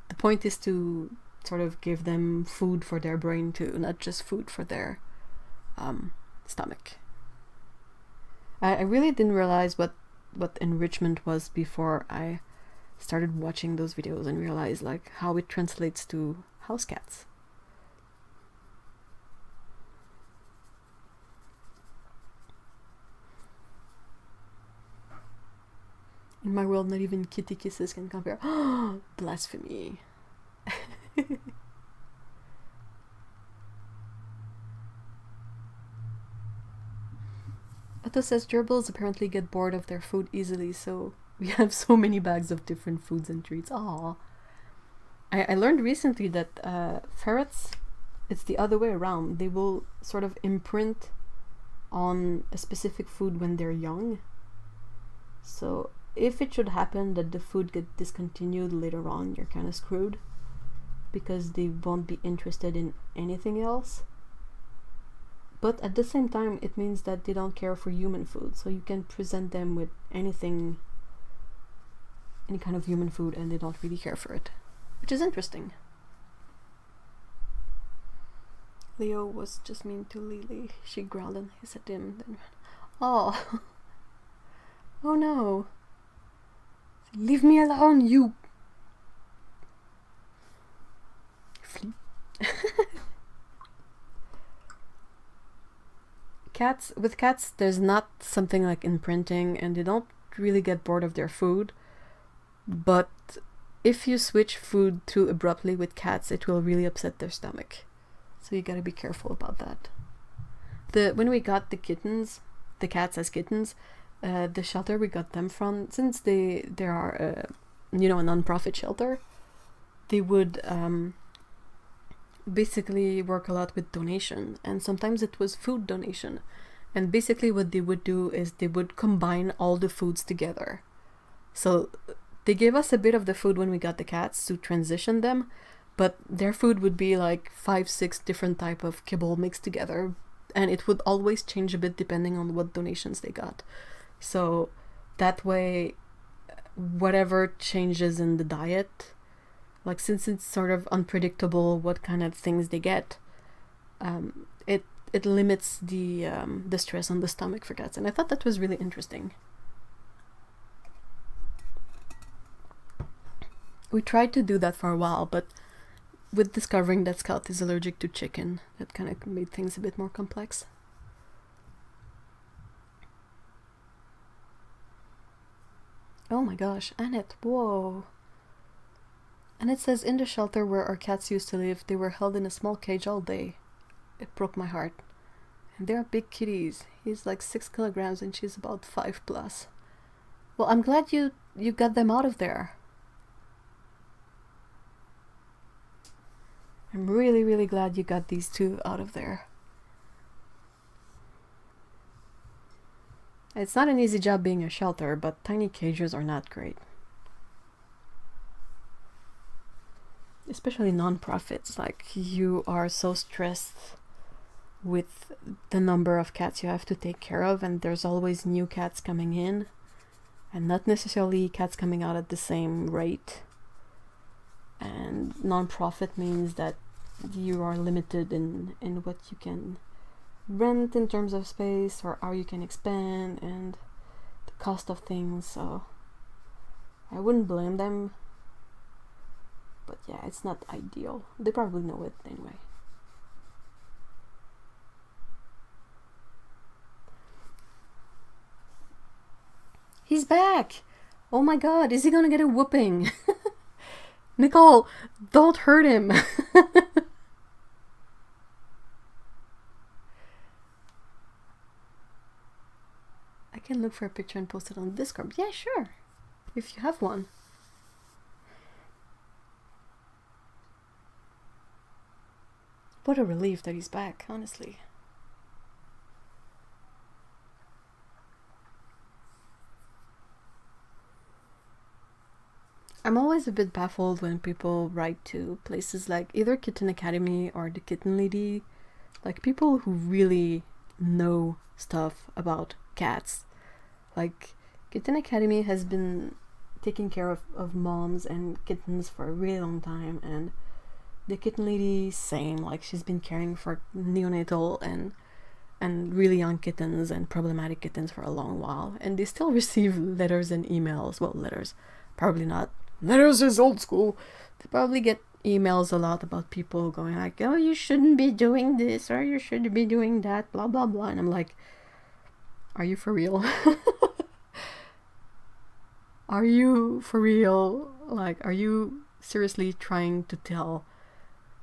the point is to sort of give them food for their brain too, not just food for their stomach. I really didn't realize what enrichment was before I started watching those videos and realized like how it translates to house cats. In my world, not even kitty kisses can compare. Blasphemy. Otto says gerbils apparently get bored of their food easily, so we have so many bags of different foods and treats. Aww. I learned recently that ferrets, it's the other way around. They will sort of imprint on a specific food when they're young. So if it should happen that the food gets discontinued later on, you're kind of screwed, because they won't be interested in anything else. But at the same time, it means that they don't care for human food, so you can present them with anything, any kind of human food, and they don't really care for it, which is interesting. Leo was just mean to Lily. She growled and hissed at him, then oh. Oh no. Leave me alone, you. Flee. With cats, there's not something like imprinting, and they don't really get bored of their food. But if you switch food too abruptly with cats, it will really upset their stomach. So you gotta be careful about that. When we got the cats as kittens, the shelter we got them from, since they are you know, a non-profit shelter, they would basically work a lot with donation, and sometimes it was food donation. And basically what they would do is they would combine all the foods together. So they gave us a bit of the food when we got the cats to transition them, but their food would be like 5-6 different type of kibble mixed together, and it would always change a bit depending on what donations they got. So that way, whatever changes in the diet, like, since it's sort of unpredictable what kind of things they get, it limits the stress on the stomach for cats, and I thought that was really interesting. We tried to do that for a while, but with discovering that Scout is allergic to chicken, that kind of made things a bit more complex. Oh my gosh, Annette, whoa. Annette says, in the shelter where our cats used to live, they were held in a small cage all day. It broke my heart. And they're big kitties. He's like 6 kilograms and she's about 5+. Well, I'm glad you got them out of there. I'm really, really glad you got these two out of there. It's not an easy job being a shelter, but tiny cages are not great. Especially non-profits, like, you are so stressed with the number of cats you have to take care of, and there's always new cats coming in, and not necessarily cats coming out at the same rate. And non-profit means that you are limited in what you can rent in terms of space or how you can expand and the cost of things, so I wouldn't blame them. But yeah, it's not ideal. They probably know it anyway. He's back! Oh my god, is he gonna get a whooping? Nicole, don't hurt him! I can look for a picture and post it on Discord. Yeah, sure. If you have one. What a relief that he's back, honestly. I'm always a bit baffled when people write to places like either Kitten Academy or the Kitten Lady, like people who really know stuff about cats. Like, Kitten Academy has been taking care of moms and kittens for a really long time, and the Kitten Lady, same, like she's been caring for neonatal and really young kittens and problematic kittens for a long while, and they still receive letters and emails. Well, letters, probably not. Letters is old school. They probably get emails a lot about people going like, oh, you shouldn't be doing this or you shouldn't be doing that, blah blah blah, and I'm like, are you for real? Are you for real? Like, are you seriously trying to tell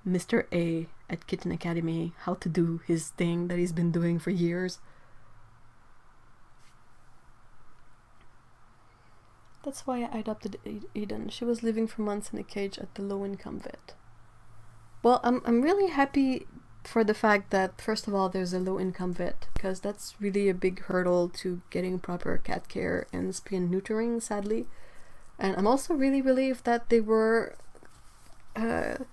Mr. A at Kitten Academy how to do his thing that he's been doing for years? That's why I adopted Eden. She was living for months in a cage at the low-income vet. Well, I'm really happy for the fact that, first of all, there's a low-income vet, because that's really a big hurdle to getting proper cat care and spay and neutering, sadly. And I'm also really relieved that they were... it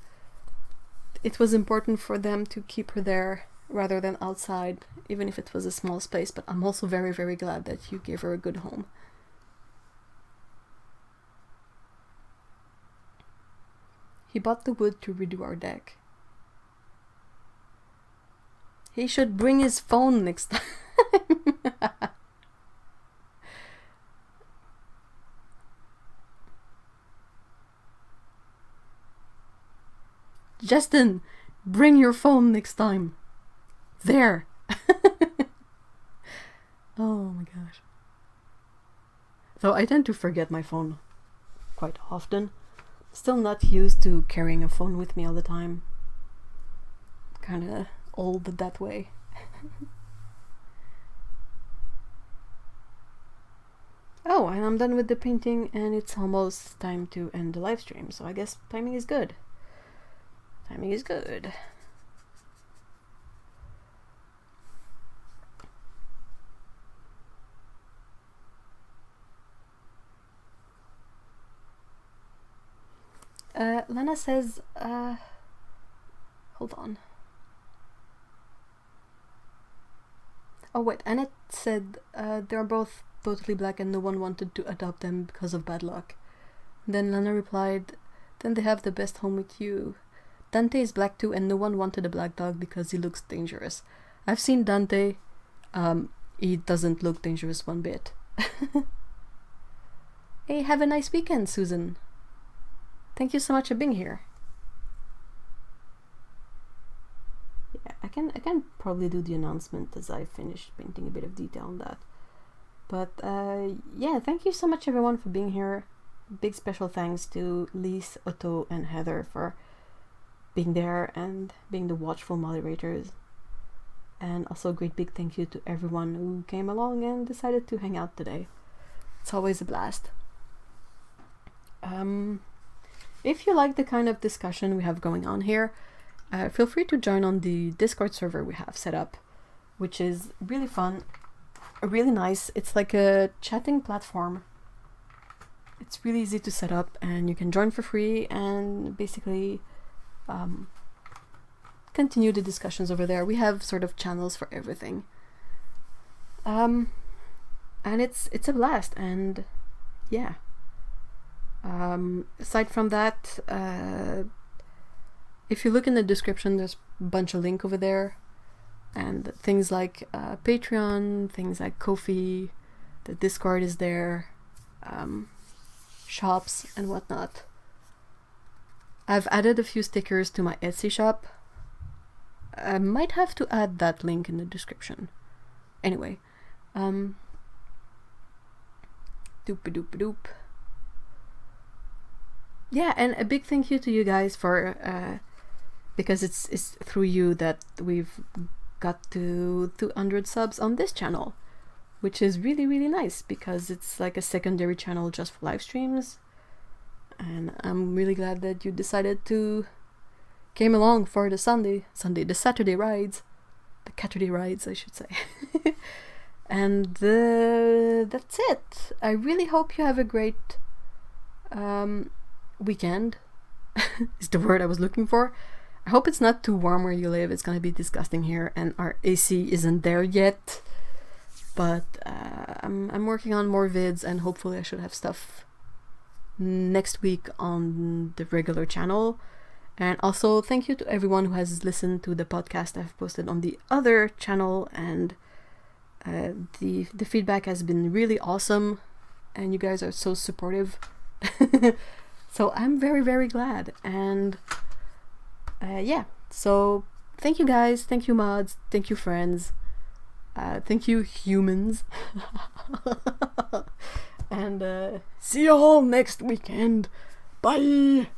was important for them to keep her there rather than outside, even if it was a small space. But I'm also very, very glad that you gave her a good home. He bought the wood to redo our deck. He should bring his phone next time. Justin, bring your phone next time. There. Oh my gosh. Though I tend to forget my phone quite often. Still not used to carrying a phone with me all the time. Kinda old that way. Oh, and I'm done with the painting and it's almost time to end the live stream, so I guess timing is good. Timing is good. Lana says, hold on. Oh wait, Annette said they're both totally black and no one wanted to adopt them because of bad luck. Then Lana replied, then they have the best home with you. Dante is black too and no one wanted a black dog because he looks dangerous. I've seen Dante. He doesn't look dangerous one bit. Hey, have a nice weekend, Susan. Thank you so much for being here. Yeah, I can probably do the announcement as I finish painting a bit of detail on that. But yeah, thank you so much everyone for being here. Big special thanks to Lise, Otto, and Heather for being there and being the watchful moderators. And also a great big thank you to everyone who came along and decided to hang out today. It's always a blast. If you like the kind of discussion we have going on here, feel free to join on the Discord server we have set up, which is really fun, really nice. It's like a chatting platform. It's really easy to set up and you can join for free and basically continue the discussions over there. We have sort of channels for everything. And it's a blast, and yeah. Aside from that, if you look in the description, there's a bunch of links over there, and things like Patreon, things like Ko-fi, the Discord is there, shops and whatnot. I've added a few stickers to my Etsy shop. I might have to add that link in the description. Anyway, doop-a-doop-a-doop. Yeah, and a big thank you to you guys for because it's through you that we've got to 200 subs on this channel, which is really, really nice because it's like a secondary channel just for live streams. And I'm really glad that you decided to came along for the Saturday rides, the Caturday rides, I should say. And that's it. I really hope you have a great weekend. Is the word I was looking for. I hope it's not too warm where you live. It's gonna be disgusting here, and our AC isn't there yet. But I'm working on more vids, and hopefully I should have stuff next week on the regular channel. And also thank you to everyone who has listened to the podcast I've posted on the other channel, and the feedback has been really awesome, and you guys are so supportive. So I'm very, very glad. And yeah, so thank you guys, thank you mods, thank you friends, thank you humans. And see you all next weekend. Bye.